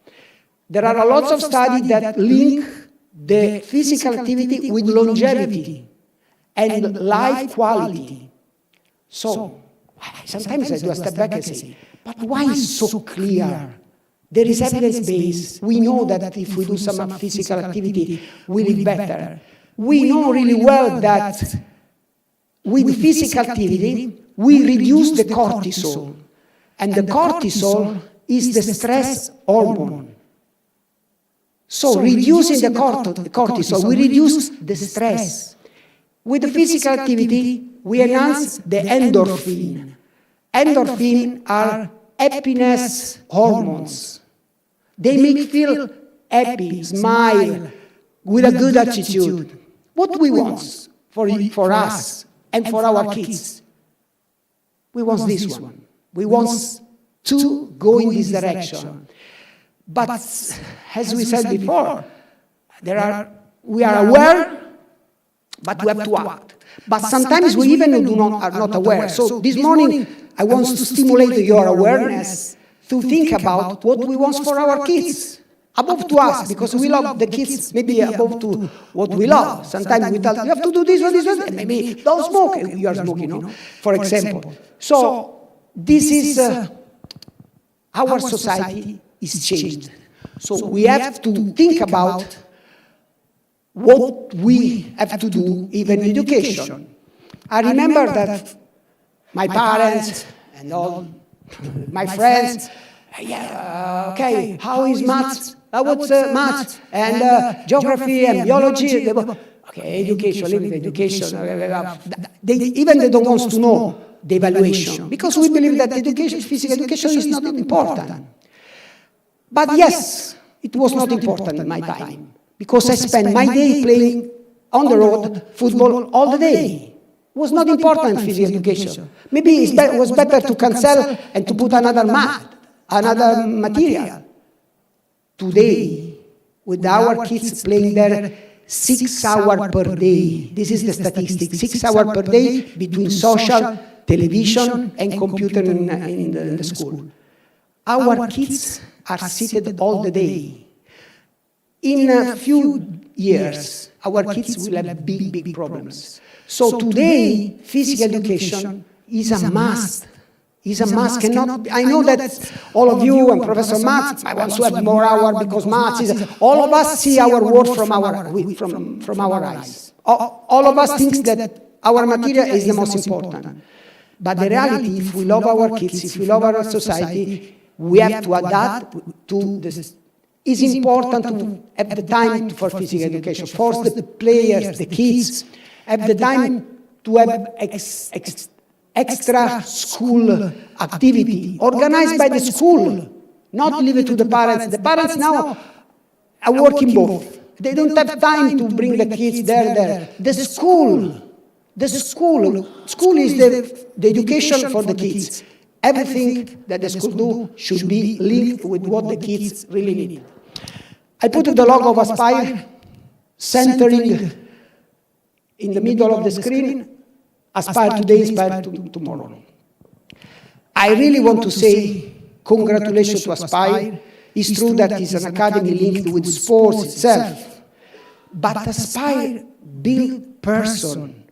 There are lots of studies that link the physical activity with longevity and life quality. So sometimes I do a step back and say, But why is so clear? There is evidence-based. We know that if we do some physical activity, we live better. We know really well that with physical activity, we reduce the cortisol. And the cortisol is the stress hormone. So reducing the cortisol, we reduce the stress. With the physical activity, we enhance the endorphin. Endorphin are happiness hormones. They make you feel happy, smile, with a good attitude. What we want for us and for our kids? We want this one. We want to go in this direction. But as we said before, we are aware, but we have to act. But sometimes we even are not aware. So this morning, I want to stimulate your awareness to think about what we want for our kids, above to us, because we love the kids, maybe above to what we love. Sometimes we tell, you have to do this or this, and maybe don't smoke. You are smoking, for example. So this is our society is changed. So we have to think about what we have to do, even in education. I remember that my parents and all my friends, okay, how is maths? What's maths? And geography and biology? Okay, education, leave it, education. They don't want to know the evaluation, because we believe that education, physical education is not important. But yes, it was not important in my time, because I spent my day playing on the road football all the day. It was not important physical education. Maybe it was better to cancel and to put another material. Today, with our kids playing there 6 hours per day, this is the statistic, 6 hours per day between social, television, and computer in the school. Our kids are seated all the day. In a few years, our kids will have big problems. So today, physical education is a must. Is a must. I know that all of you and Professor Matt, I want to have more hours because maths is. All of us see our world from our eyes. All of us think that our material is the most important. But the reality, if we love our kids, if we love our society, we have to adapt to this. It's important to have the time for physical education, force the players, the kids, have the time to have extra school activity, organized by the school, not leave it to the parents. The parents now are working both. They don't have time to bring the kids there. The school is the education for the kids. Everything that the school do should be linked with what the kids really need. I put the logo of Aspire, centering in the middle of the screen, Aspire today, Aspire tomorrow. I really want to say congratulations to Aspire. It's true that it's an academy linked with sports itself, but Aspire build person,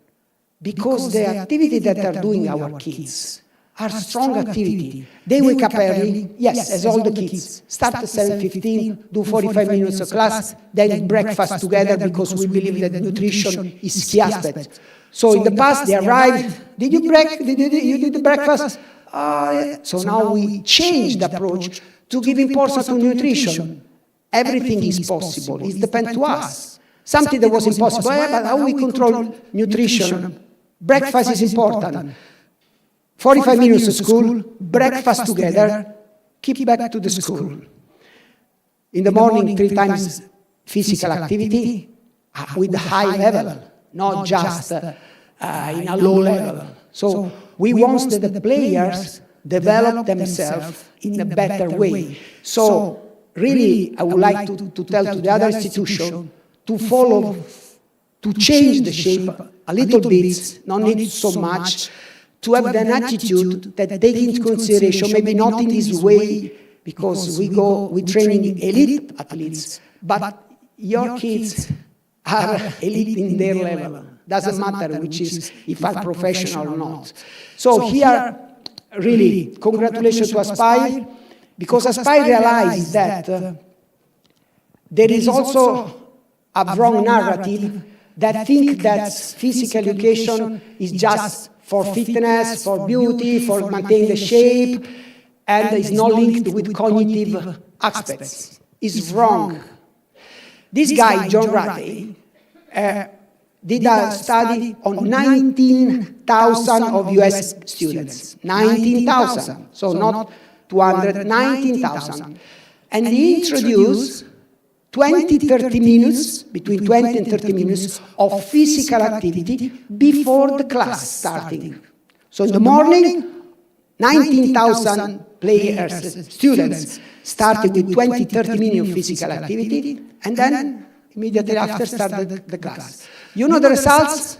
because the activity that are doing our kids are strong activity. They wake up early, yes, as all the kids, start at 7:15, do 45 minutes of class, then breakfast together, because we believe that nutrition is key aspect. So in the past, they arrived, did you did the breakfast? So now we changed the approach to give importance to nutrition. Everything is possible, it depends to us. Something that was impossible, but how we control nutrition? Breakfast is important. 45 minutes to school, breakfast together, keep back to the school. In the morning, 3 times physical activity with a high level, not just in a low level. So we want that the players develop themselves in a better way. So really, I would like to tell to the other institution to follow, to change the shape a little bit, not need so much, to have an attitude that take into consideration, maybe not in this way, because we training elite athletes, but your kids are elite in their level. Doesn't matter which is, if are professional or not. So here, really, congratulations to Aspire, because Aspire realized that there is also a wrong narrative that think that physical education is just for fitness, for beauty, for maintaining the shape, and is not linked with cognitive aspects. Is wrong. This guy, John Ratey, did a study on 19,000 of US students. 19,000, so not 200, 19,000. And he introduced 20-30 minutes, between 20 and 30 minutes, of physical activity before the class starting. So in the morning, 19,000 players, students, started with 20-30 minutes of physical activity, and then immediately after started the class. You know the results?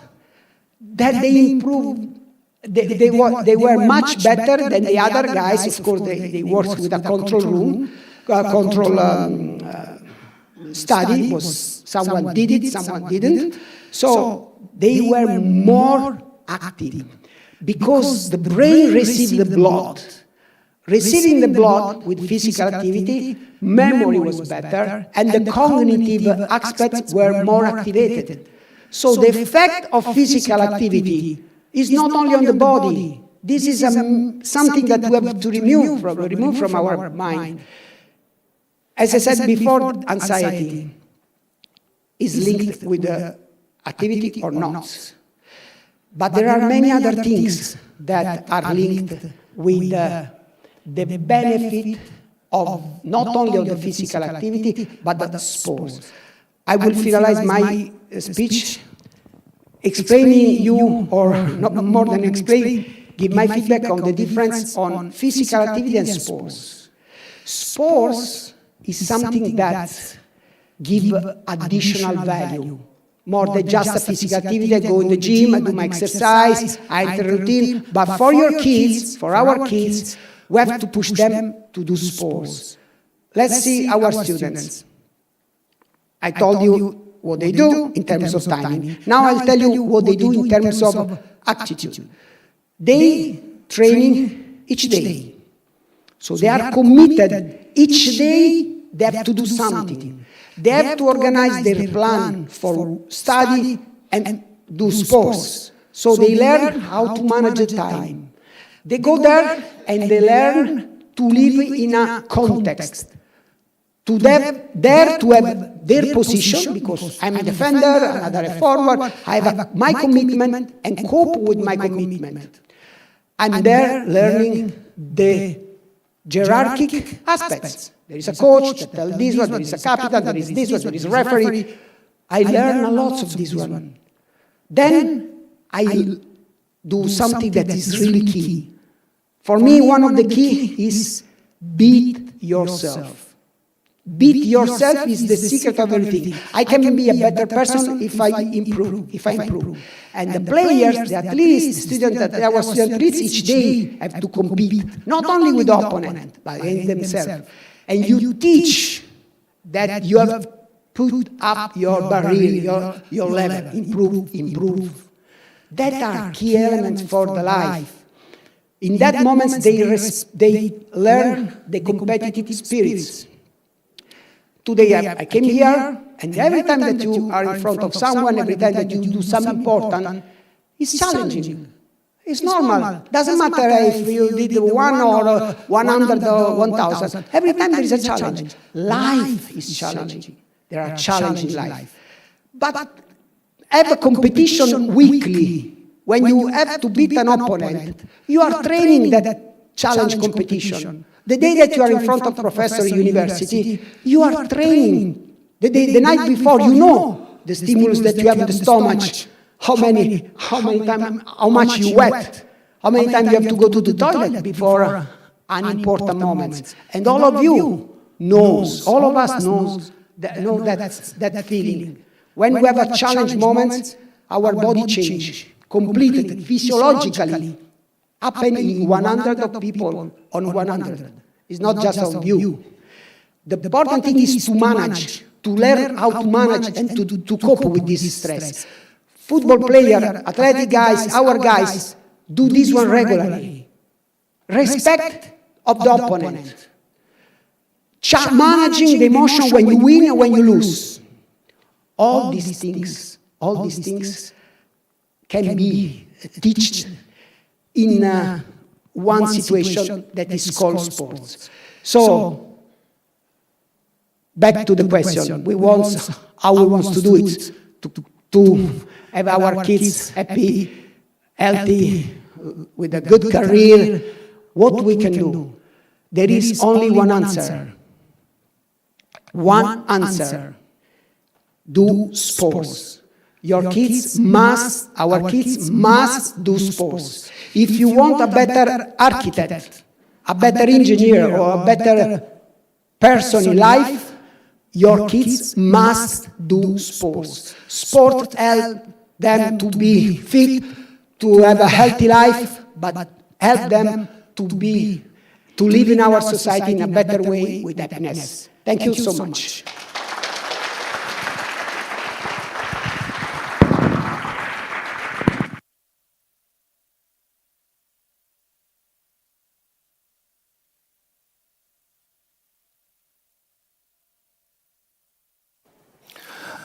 That they improved, they were much better than the other guys. Of course, they worked with a control room, study, was someone did it, someone didn't. So they were more active because the brain received the blood. Receiving the blood with physical activity, memory was better, and the cognitive aspects were more activated. So the effect of physical activity is not only on the body. This is something that we have to remove from our mind. As I said before, anxiety is linked with activity or not. But there are many other things that are linked with the benefit of not only of the physical activity, but the sports. I will finalize my speech explaining you, or not more than explain, give my feedback on the difference on physical activity and sports. Sports is something that give additional value, more than just a physical activity. I go in the gym, I do my exercise, I enter routine. But for your kids, for our kids, we have to push them to do sports. Let's see our students. I told you what they do in terms of timing. Now I'll tell you what they do in terms of attitude. They training each day. So they are committed. Each day they have to do something. They have to organize their plan for study and do sports. So they learn how to manage the time. They go there and they learn to live in a context. To them, there to have their position, because I'm a defender, another a forward, I have my commitment and cope with my commitment. I'm there learning the hierarchic aspects. There is a coach that tells this one, there is a captain, there is this one, there is a referee. I learn a lot of this one. Then I do something that is really key. For me, one of the key is beat yourself. Beat yourself is the secret of everything. I can be a better person if I improve. And the players, the athletes, the students that our student athletes each day have to compete, not only with the opponent, but in themselves. And you teach that you have put up your barrier, your level, improve. That are key elements for the life. In that moment, they learn the competitive spirits. Today, I came here, and every time that you are in front of someone, every time that you do something important, it's challenging. It's normal. Doesn't matter if you did 1 or 100 or 1,000. Every time there is a challenge. Life is challenging. There are challenges in life. But have a competition weekly. When you have to beat an opponent, you are training that challenge competition. The day that you are in front of professor at university, you are training. The night before, you know the stimulus that you have in the stomach, how much you wet, how many times you have to go to the toilet before an important moment. And all of you knows, all of us knows that feeling. When we have a challenge moment, our body change completely, physiologically, happening in 100 of people on 100. It's not just of you. The important thing is to manage, to learn how to manage and to cope with this stress. Football player, athletic guys, our guys, do this one regularly. respect of the opponent, managing the emotion when you win and when you lose. All these things can be taught in one situation that is called sports. So, back to the question, how we want to do it, to have our kids happy, healthy, with a good career, what we can do. There is only one answer. One answer. Do sports. Our kids must do sports. If you want a better architect, a better engineer, or a better person in life, your kids must do sports. Sport helps them to be fit, to have a healthy life, but help them to live in our society in a better way with happiness. Thank you so much.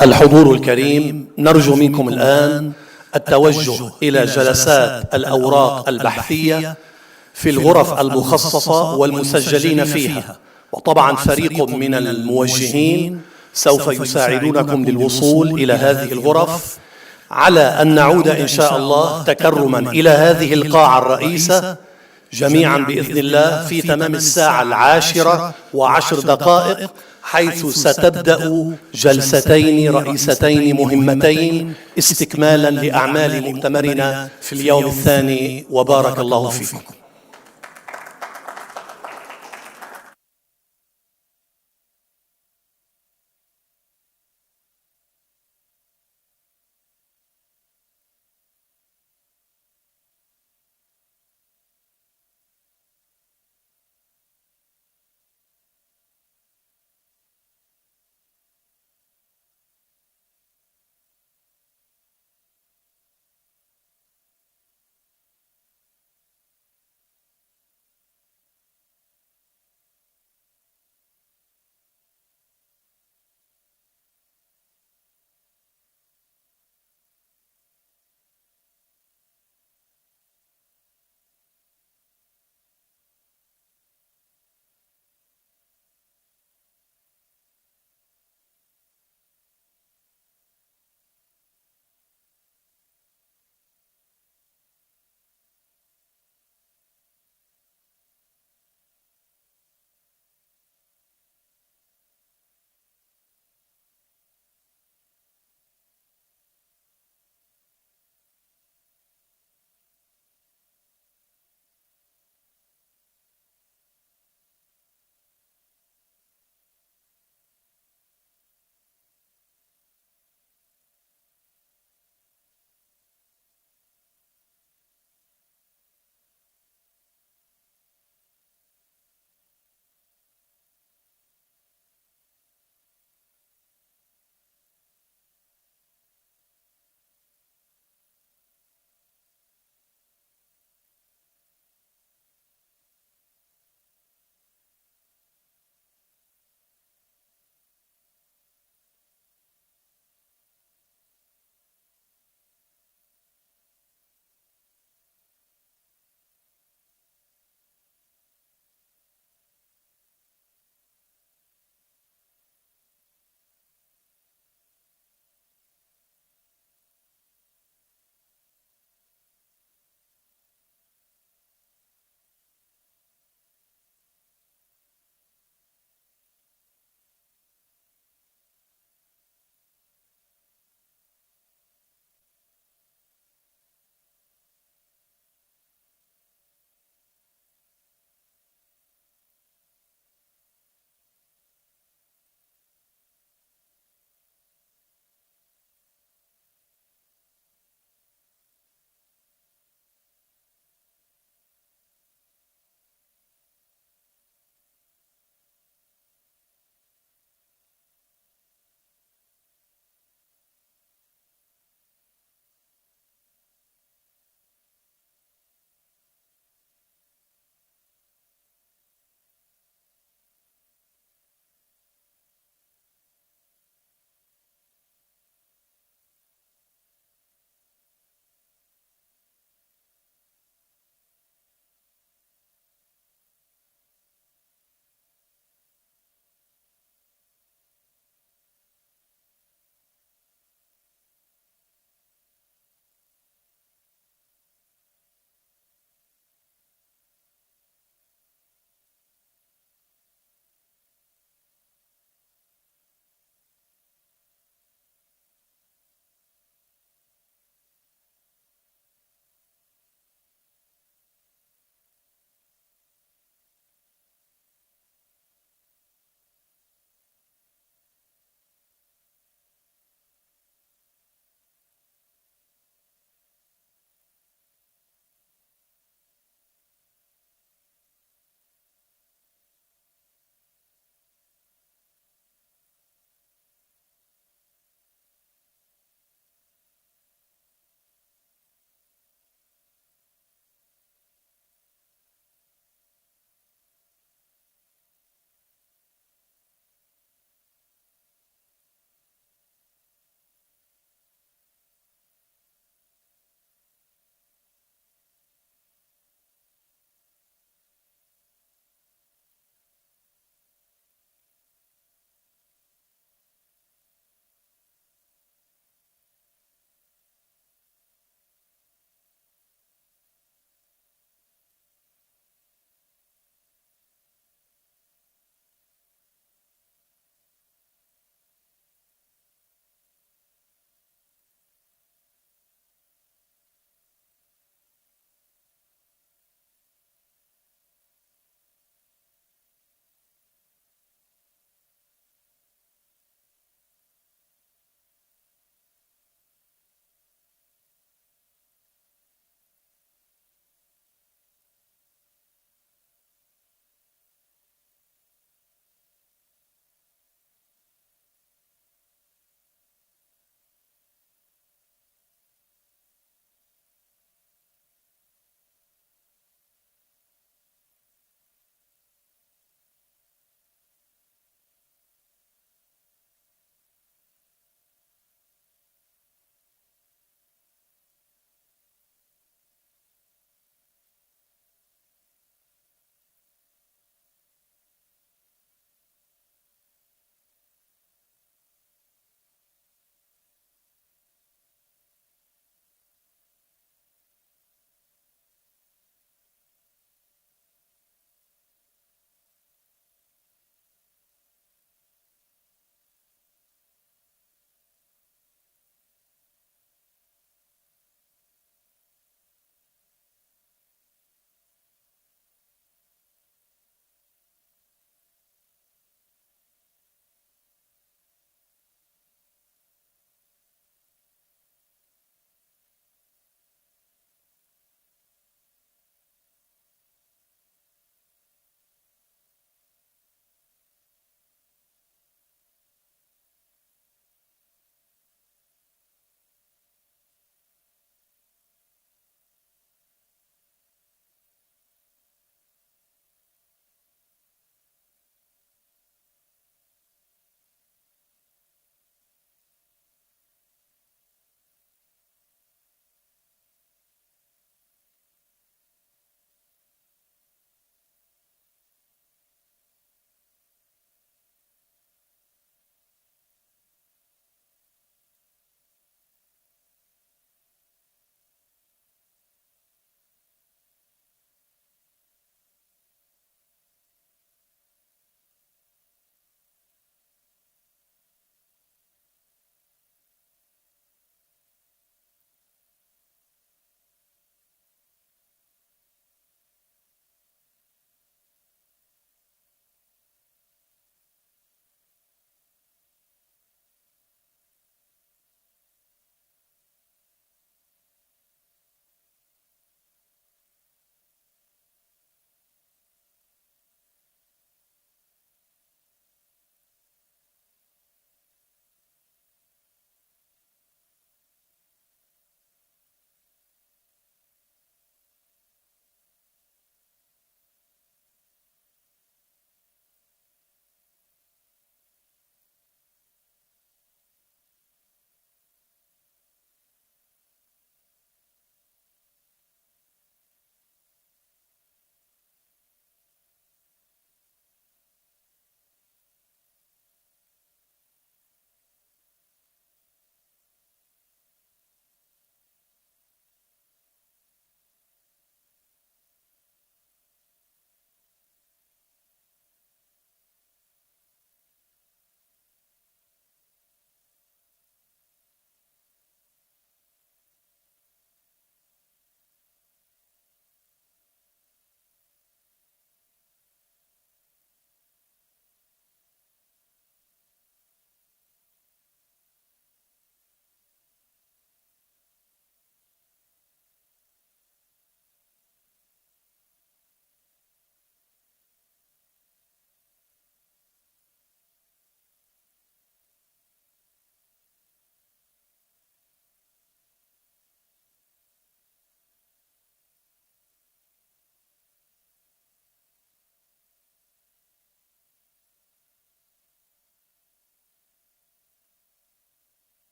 الحضور الكريم، نرجو منكم الآن التوجه إلى جلسات الأوراق البحثية في الغرف المخصصة والمسجلين فيها، وطبعا فريق من الموجهين سوف يساعدونكم للوصول إلى هذه الغرف، على أن نعود إن شاء الله تكرما إلى هذه القاعة الرئيسة جميعا بإذن الله في تمام 10:10 حيث ستبدأ جلستين رئيستين مهمتين استكمالا لأعمال مؤتمرنا في اليوم الثاني، وبارك الله فيكم.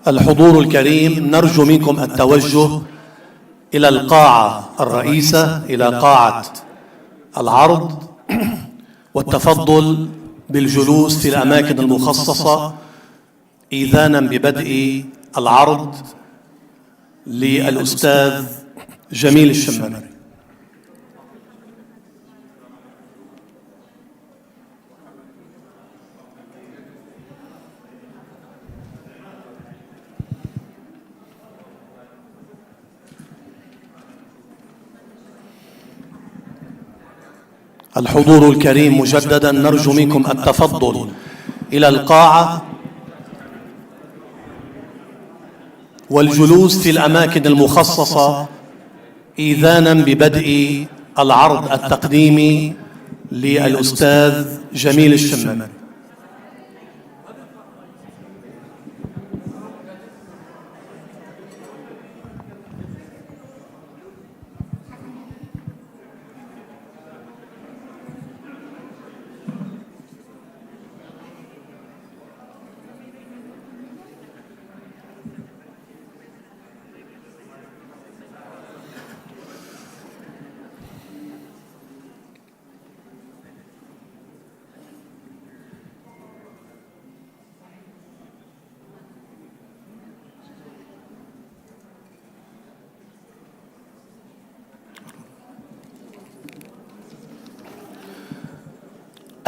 الحضور الكريم، نرجو منكم التوجه إلى القاعة الرئيسة، إلى قاعة العرض، والتفضل بالجلوس في الأماكن المخصصة إذانا ببدء العرض للأستاذ جميل الشمري. الحضور الكريم مجددا، نرجو منكم التفضل إلى القاعة والجلوس في الأماكن المخصصة إذانا ببدء العرض التقديمي للأستاذ جميل الشمري.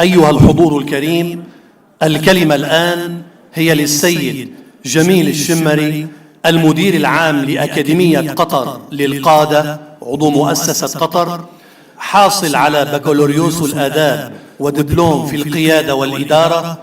أيها الحضور الكريم، الكلمة الآن هي للسيد جميل الشمري، المدير العام لأكاديمية قطر للقادة، عضو مؤسسة قطر، حاصل على بكالوريوس الآداب ودبلوم في القيادة والإدارة،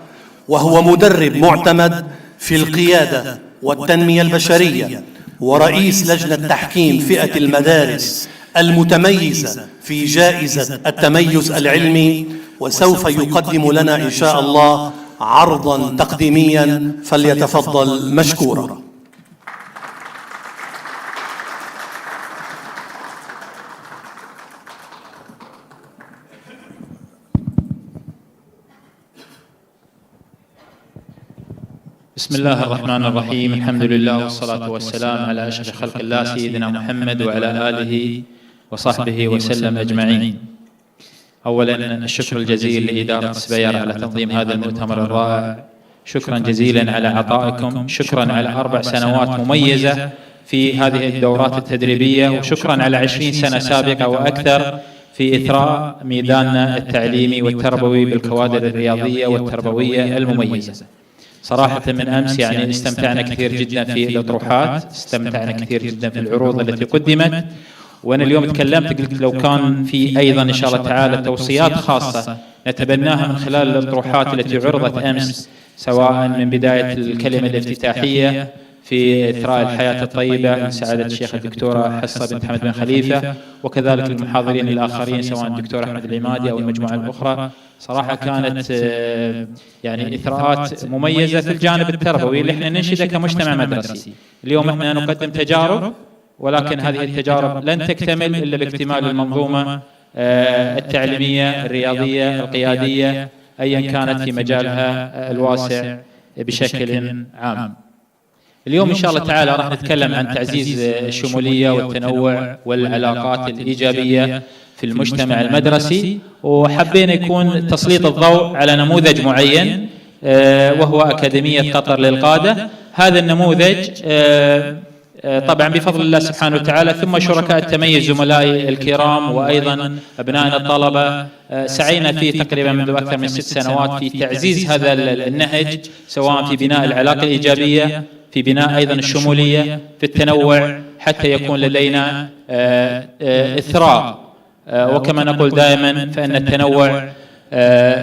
وهو مدرب معتمد في القيادة والتنمية البشرية، ورئيس لجنة تحكيم فئة المدارس المتميزة في جائزة التميز العلمي، وسوف يقدم لنا إن شاء الله عرضا تقديميا، فليتفضل مشكورا. بسم الله الرحمن الرحيم، الحمد لله والصلاة والسلام على أشرف خلق الله سيدنا محمد وعلى آله وصحبه وسلم أجمعين. أولا الشكر الجزيل لإدارة سبيار على تنظيم هذا المؤتمر الرائع، شكرا جزيلا على عطائكم، شكرا على 4 سنوات مميزة في هذه الدورات التدريبية، وشكرا على 20 سنة سابقة وأكثر في إثراء ميداننا التعليمي والتربوي بالكوادر الرياضية والتربوية المميزة. صراحة من أمس يعني استمتعنا كثير جدا في الأطروحات، استمتعنا كثير جدا في العروض التي قدمت، وأنا اليوم تكلمت قلت لو كان في أيضا إن شاء الله تعالى توصيات خاصة نتبناها من خلال الأطروحات التي عرضت أمس، سواء من بداية الكلمة الافتتاحية في إثراء الحياة الطيبة من سعادة الشيخ الدكتورة حصة بنت حمد بن خليفة، وكذلك المحاضرين الآخرين سواء الدكتور أحمد العمادي أو المجموعة الأخرى. صراحة كانت يعني إثراءات مميزة في الجانب التربوي اللي احنا ننشده كمجتمع مدرسي. اليوم احنا نقدم تجارب، ولكن هذه التجارب لن تكتمل إلا باكتمال المنظومة التعليمية الرياضية القيادية أيا كانت في مجالها الواسع بشكل عام. اليوم إن شاء الله تعالى راح نتكلم عن تعزيز الشمولية والتنوع والعلاقات الإيجابية في المجتمع المدرسي، وحبينا يكون تسليط الضوء على نموذج معين وهو أكاديمية قطر للقادة. هذا النموذج طبعا بفضل الله سبحانه وتعالى ثم شركاء التميز زملائي الكرام وأيضا أبنائنا الطلبة سعينا فيه تقريبا منذ أكثر من 6 سنوات في تعزيز هذا النهج، سواء في بناء العلاقة الإيجابية، في بناء أيضا الشمولية، في التنوع، حتى يكون لدينا إثراء. وكما نقول دائما فإن التنوع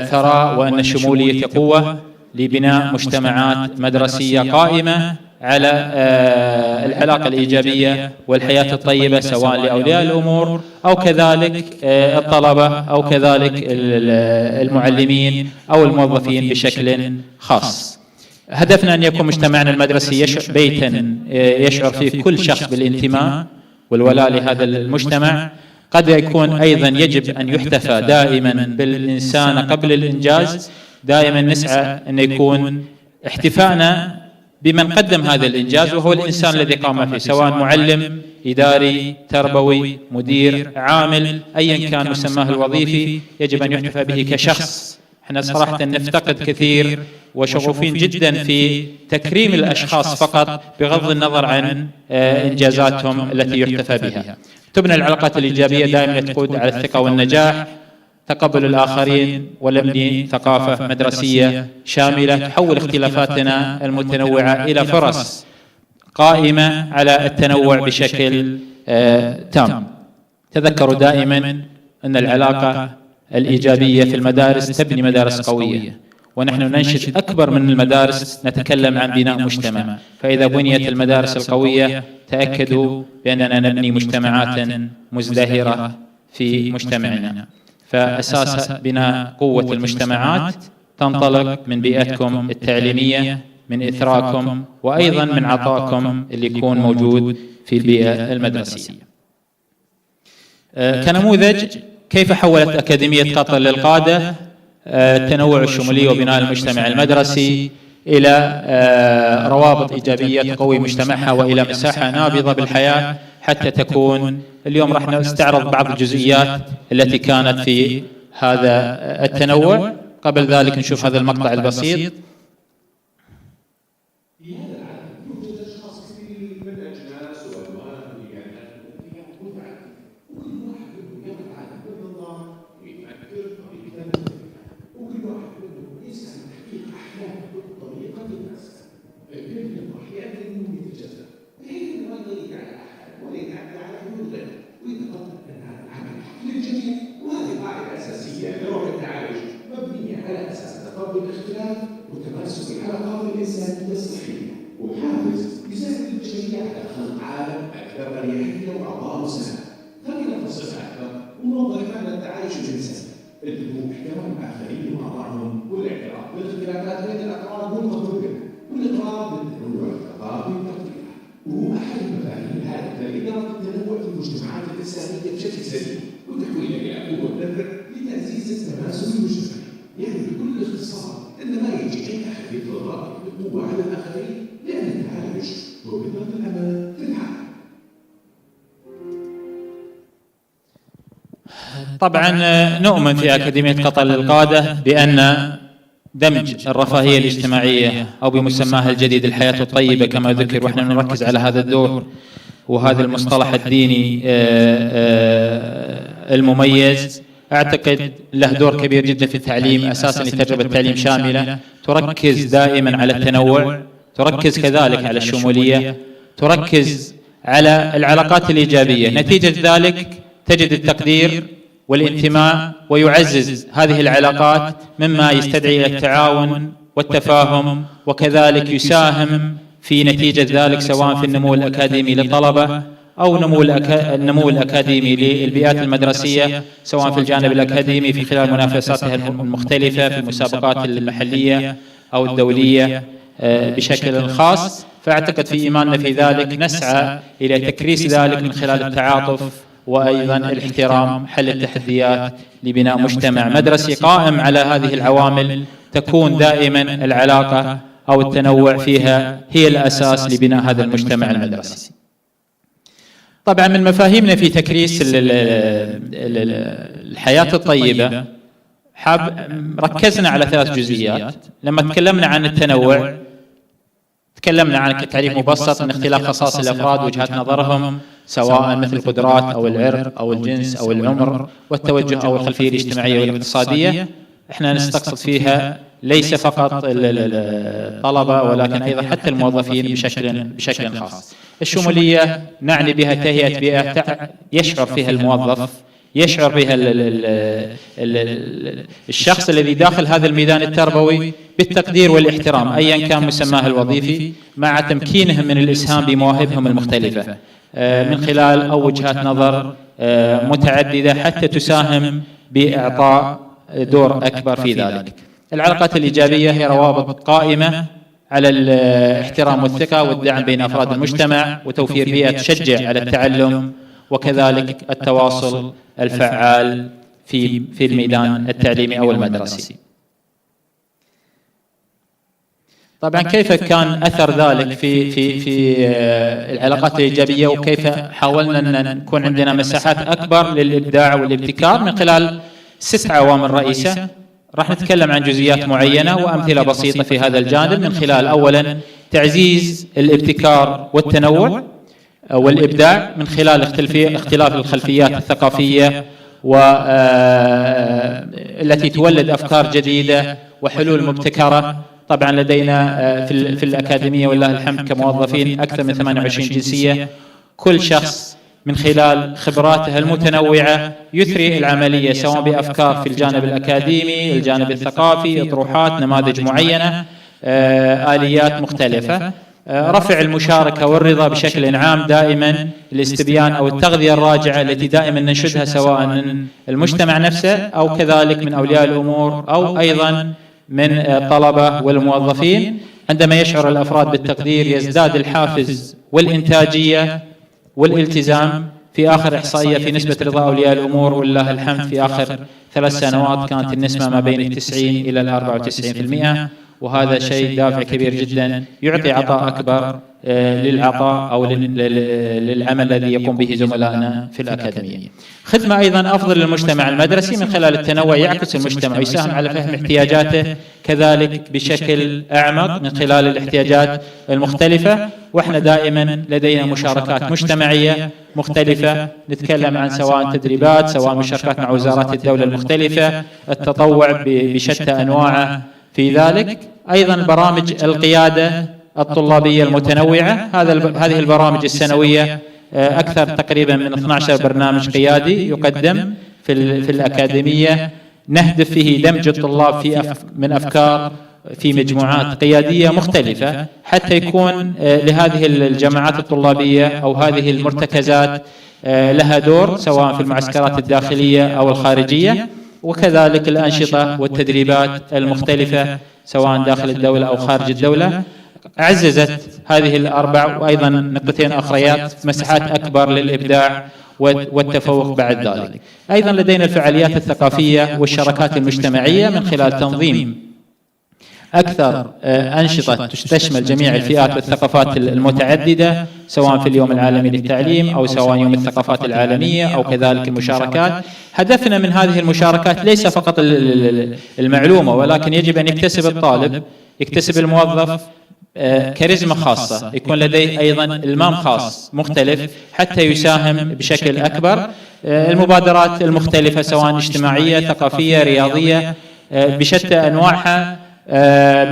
ثراء وأن الشمولية قوة لبناء مجتمعات مدرسية قائمة على العلاقة الإيجابية والحياة الطيبة، سواء لأولياء الأمور أو كذلك الطلبة أو كذلك المعلمين أو الموظفين بشكل خاص. هدفنا أن يكون مجتمعنا المدرسي بيتا يشعر فيه كل شخص بالانتماء والولاء لهذا المجتمع. قد يكون أيضا يجب أن يحتفى دائما بالإنسان قبل الإنجاز، دائما نسعى أن يكون احتفاءنا بمن قدم هذا الإنجاز، وهو الإنسان الذي قام فيه، سواء معلم، إداري، تربوي، مدير، عامل، أيا كان مسماه الوظيفي، يجب أن يحتفى به كشخص. احنا صراحة نفتقد كثير وشغوفين جدا في تكريم الأشخاص فقط بغض النظر عن إنجازاتهم التي يحتفى بها. تبنى العلاقات الإيجابية دائما تقود على الثقة والنجاح، تقبل الآخرين، ونبني ثقافة مدرسية شاملة تحول اختلافاتنا المتنوعة إلى فرص قائمة على التنوع بشكل تام. تذكروا دائما أن العلاقة الإيجابية في المدارس تبني مدارس قوية، ونحن ننشد أكبر من المدارس نتكلم عن بناء مجتمع. فإذا بنيت المدارس القوية تأكدوا بأننا نبني مجتمعات مزدهرة في مجتمعنا. فأساس بناء قوة المجتمعات تنطلق من بيئتكم التعليمية، من إثراءكم، وأيضا من عطائكم اللي يكون موجود في البيئة المدرسية. كنموذج كيف حولت أكاديمية قطر للقادة التنوع الشمولي وبناء المجتمع المدرسي إلى روابط إيجابية تقوي مجتمعها وإلى مساحة نابضة بالحياة حتى تكون. اليوم راح نستعرض بعض الجزئيات التي كانت في هذا التنوع. قبل ذلك نشوف هذا المقطع البسيط. طبعا نؤمن في أكاديمية قطر للقادة بأن دمج الرفاهية الاجتماعية أو بمسماها الجديد الحياة الطيبة كما ذكر، ونحن نركز على هذا الدور وهذا المصطلح الديني المميز. أعتقد له دور كبير جدا في التعليم، أساسا لتجربة تعليم شاملة تركز دائما على التنوع، تركز كذلك على الشمولية، تركز على العلاقات الإيجابية. نتيجة ذلك تجد التقدير والانتماء، ويعزز هذه العلاقات مما يستدعي إلى التعاون والتفاهم، وكذلك يساهم في نتيجة ذلك سواء في النمو الأكاديمي للطلبة أو النمو الأكاديمي للبيئات المدرسية، سواء في الجانب الأكاديمي في خلال منافساتها المختلفة في المسابقات المحلية أو الدولية بشكل خاص. فأعتقد في إيماننا في ذلك نسعى إلى تكريس ذلك من خلال التعاطف وأيضا الاحترام، حل التحديات لبناء مجتمع مدرسي قائم على هذه العوامل، تكون دائما العلاقة أو التنوع فيها هي الأساس لبناء هذا المجتمع المدرسي. طبعا من مفاهيمنا في تكريس الحياة الطيبة ركزنا على 3 جزئيات. لما تكلمنا عن التنوع تكلمنا عن تعريف مبسط من اختلاف خصائص الأفراد وجهات نظرهم، سواء مثل القدرات أو العرق أو الجنس أو العمر والتوجه أو الخلفية الاجتماعية والاقتصادية. احنا نستقصد فيها ليس فقط الطلبة ولكن أيضا حتى الموظفين بشكل خاص. الشمولية نعني بها تهيئة بيئة يشعر فيها الموظف، يشعر بها الشخص الذي داخل هذا الميدان التربوي بالتقدير والاحترام أيا كان مسماه الوظيفي، مع تمكينهم من الإسهام بمواهبهم المختلفة من خلال أو وجهات نظر متعددة حتى تساهم بإعطاء دور أكبر في ذلك. العلاقات الإيجابية هي روابط قائمة على الاحترام والثقة والدعم بين أفراد المجتمع، وتوفير بيئة تشجع على التعلم، وكذلك التواصل الفعال في الميدان التعليمي أو المدرسي. طبعا كيف كان أثر ذلك في العلاقات الإيجابية، وكيف حاولنا أن نكون عندنا مساحات أكبر للإبداع والابتكار من خلال 6 عوامل رئيسة. راح نتكلم عن جزئيات معينة وأمثلة بسيطة في هذا الجانب، من خلال أولا تعزيز الابتكار والتنوع والإبداع من خلال اختلاف الخلفيات الثقافية والتي تولد أفكار جديدة وحلول مبتكرة. طبعا لدينا في الأكاديمية والله الحمد كموظفين أكثر من 28 جنسية، كل شخص من خلال خبراته المتنوعة يثري العملية سواء بأفكار في الجانب الأكاديمي، الجانب الثقافي، أطروحات، نماذج معينة، آليات مختلفة. رفع المشاركة والرضا بشكل عام، دائما الاستبيان أو التغذية الراجعة التي دائما ننشدها سواء من المجتمع نفسه أو كذلك من أولياء الأمور أو أيضا من الطلبة والموظفين. عندما يشعر الأفراد بالتقدير يزداد الحافز والإنتاجية والالتزام. في آخر إحصائية في نسبة رضا أولياء الأمور والله الحمد في آخر 3 سنوات كانت النسبة ما بين 90 إلى 94%، وهذا شيء دافع كبير جدا يعطي عطاء أكبر للعطاء أو للعمل الذي يقوم به زملائنا في الأكاديمية. خدمة أيضا أفضل للمجتمع المدرسي من خلال التنوع يعكس المجتمع ويساهم على فهم احتياجاته كذلك بشكل أعمق من خلال الاحتياجات المختلفة. وإحنا دائما لدينا مشاركات مجتمعية مختلفة، نتكلم عن سواء تدريبات، سواء مشاركات مع وزارات الدولة المختلفة، التطوع بشتى أنواعه في ذلك. أيضا برامج القيادة الطلابية المتنوعة، هذه البرامج السنوية أكثر تقريبا من 12 برنامج قيادي يقدم في الأكاديمية، نهدف فيه دمج الطلاب من أفكار في مجموعات قيادية مختلفة حتى يكون لهذه الجماعات الطلابية أو هذه المرتكزات لها دور سواء في المعسكرات الداخلية أو الخارجية، وكذلك الأنشطة والتدريبات المختلفة سواء داخل الدولة أو خارج الدولة. عززت هذه الأربع وأيضا نقطتين أخريات مساحات أكبر للإبداع والتفوق بعد ذلك. أيضا لدينا الفعاليات الثقافية والشراكات المجتمعية من خلال تنظيم أكثر أنشطة تشمل جميع الفئات والثقافات المتعددة سواء في اليوم العالمي للتعليم أو سواء يوم الثقافات العالمية أو كذلك المشاركات. هدفنا من هذه المشاركات ليس فقط المعلومة، ولكن يجب أن يكتسب الطالب، يكتسب الموظف كاريزما خاصة، يكون لديه أيضا إلمام خاص مختلف حتى يساهم بشكل أكبر. المبادرات المختلفة سواء اجتماعية، ثقافية، رياضية بشتى أنواعها،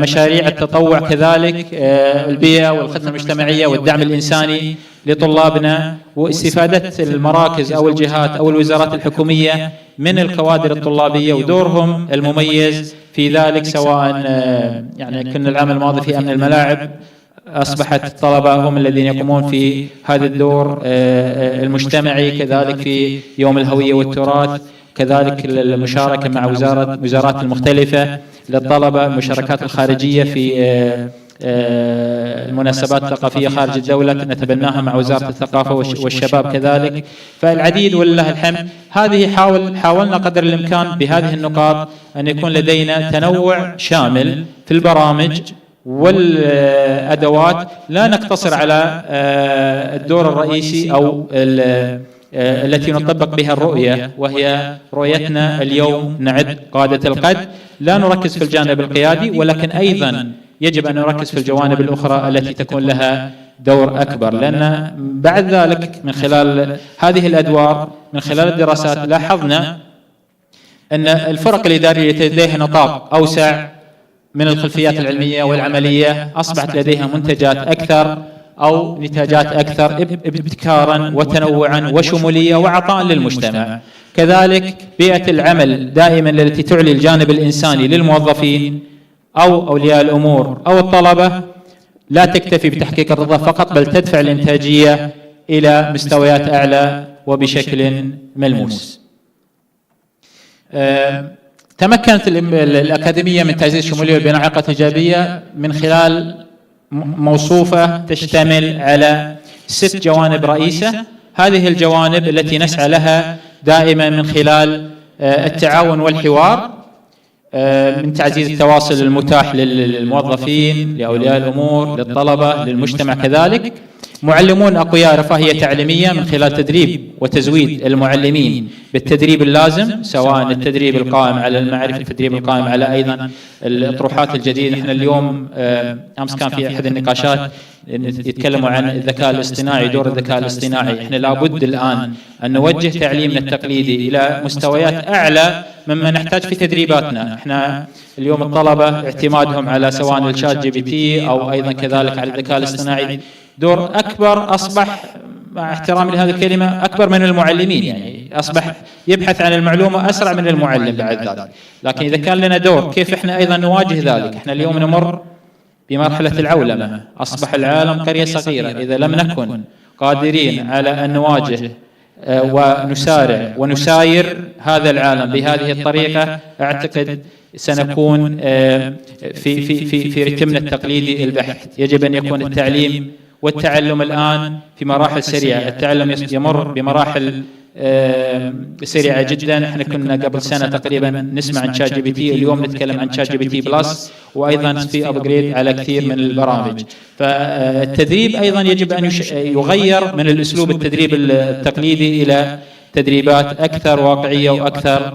مشاريع التطوع كذلك، البيئة والخدمة المجتمعية والدعم الإنساني لطلابنا، واستفادة المراكز أو الجهات أو الوزارات الحكومية من الكوادر الطلابية ودورهم المميز في ذلك. سواء يعني كنا العام الماضي في أمن الملاعب، أصبحت الطلبة هم الذين يقومون في هذا الدور المجتمعي، كذلك في يوم الهوية والتراث، كذلك المشاركة مع وزارات المختلفة للطلبة، المشاركات الخارجية في المناسبات الثقافية خارج الدولة نتبناها مع وزارة الثقافة والشباب كذلك. فالعديد ولله الحمد. هذه حاولنا قدر الإمكان بهذه النقاط أن يكون لدينا تنوع شامل في البرامج والأدوات، لا نقتصر على الدور الرئيسي أو التي نطبق بها الرؤية، وهي رؤيتنا اليوم نعد قادة القد. لا نركز في الجانب القيادي، ولكن أيضا يجب أن نركز في الجوانب الأخرى التي تكون لها دور أكبر، لأن بعد ذلك من خلال هذه الأدوار من خلال الدراسات لاحظنا أن الفرق الإدارية لديها نطاق أوسع من الخلفيات العلمية والعملية، أصبحت لديها منتجات أكثر أو نتاجات أكثر ابتكارا وتنوعا وشمولية وعطاء للمجتمع. كذلك بيئة العمل دائما التي تعلي الجانب الإنساني للموظفين أو أولياء الأمور أو الطلبة لا تكتفي بتحقيق الرضا فقط، بل تدفع الإنتاجية إلى مستويات أعلى وبشكل ملموس. تمكنت الأكاديمية من تعزيز الشمولية وبناء علاقات إيجابية من خلال موصوفة تشتمل على 6 جوانب رئيسة. هذه الجوانب التي نسعى لها دائما من خلال التعاون والحوار، من تعزيز التواصل المتاح للموظفين، لأولياء الأمور، للطلبة، للمجتمع كذلك. معلمون أقوياء، رفاهية تعليمية من خلال تدريب وتزويد المعلمين بالتدريب اللازم، سواء التدريب القائم على المعرفة، التدريب القائم على أيضا الأطروحات الجديدة. احنا اليوم أمس كان في أحد النقاشات يتكلموا عن الذكاء الاصطناعي، دور الذكاء الاصطناعي. احنا لابد الآن أن نوجه تعليمنا التقليدي إلى مستويات أعلى مما نحتاج في تدريباتنا. احنا اليوم الطلبة اعتمادهم على سواء الشات جي بي تي أو أيضا كذلك على الذكاء الاصطناعي دور أكبر، أصبح مع احترامي لهذه الكلمة أكبر من المعلمين، يعني أصبح يبحث عن المعلومة أسرع من المعلم بعد ذلك. لكن إذا كان لنا دور كيف إحنا أيضا نواجه ذلك؟ إحنا اليوم نمر بمرحلة العولمة، أصبح العالم قرية صغيرة. إذا لم نكن قادرين على أن نواجه ونسارع ونساير هذا العالم بهذه الطريقة، أعتقد سنكون في رتمنا التقليدي البحث. يجب أن يكون التعليم والتعلم الآن في مراحل سريعة. التعلم يمر بمراحل سريعة جدا. احنا كنا قبل سنة تقريبا نسمع عن شات جي بي تي، اليوم نتكلم عن شات جي بي تي بلس، وأيضا في أبجريد على كثير من البرامج. فالتدريب أيضا يجب أن يغير من الأسلوب التدريب التقليدي إلى تدريبات أكثر واقعية وأكثر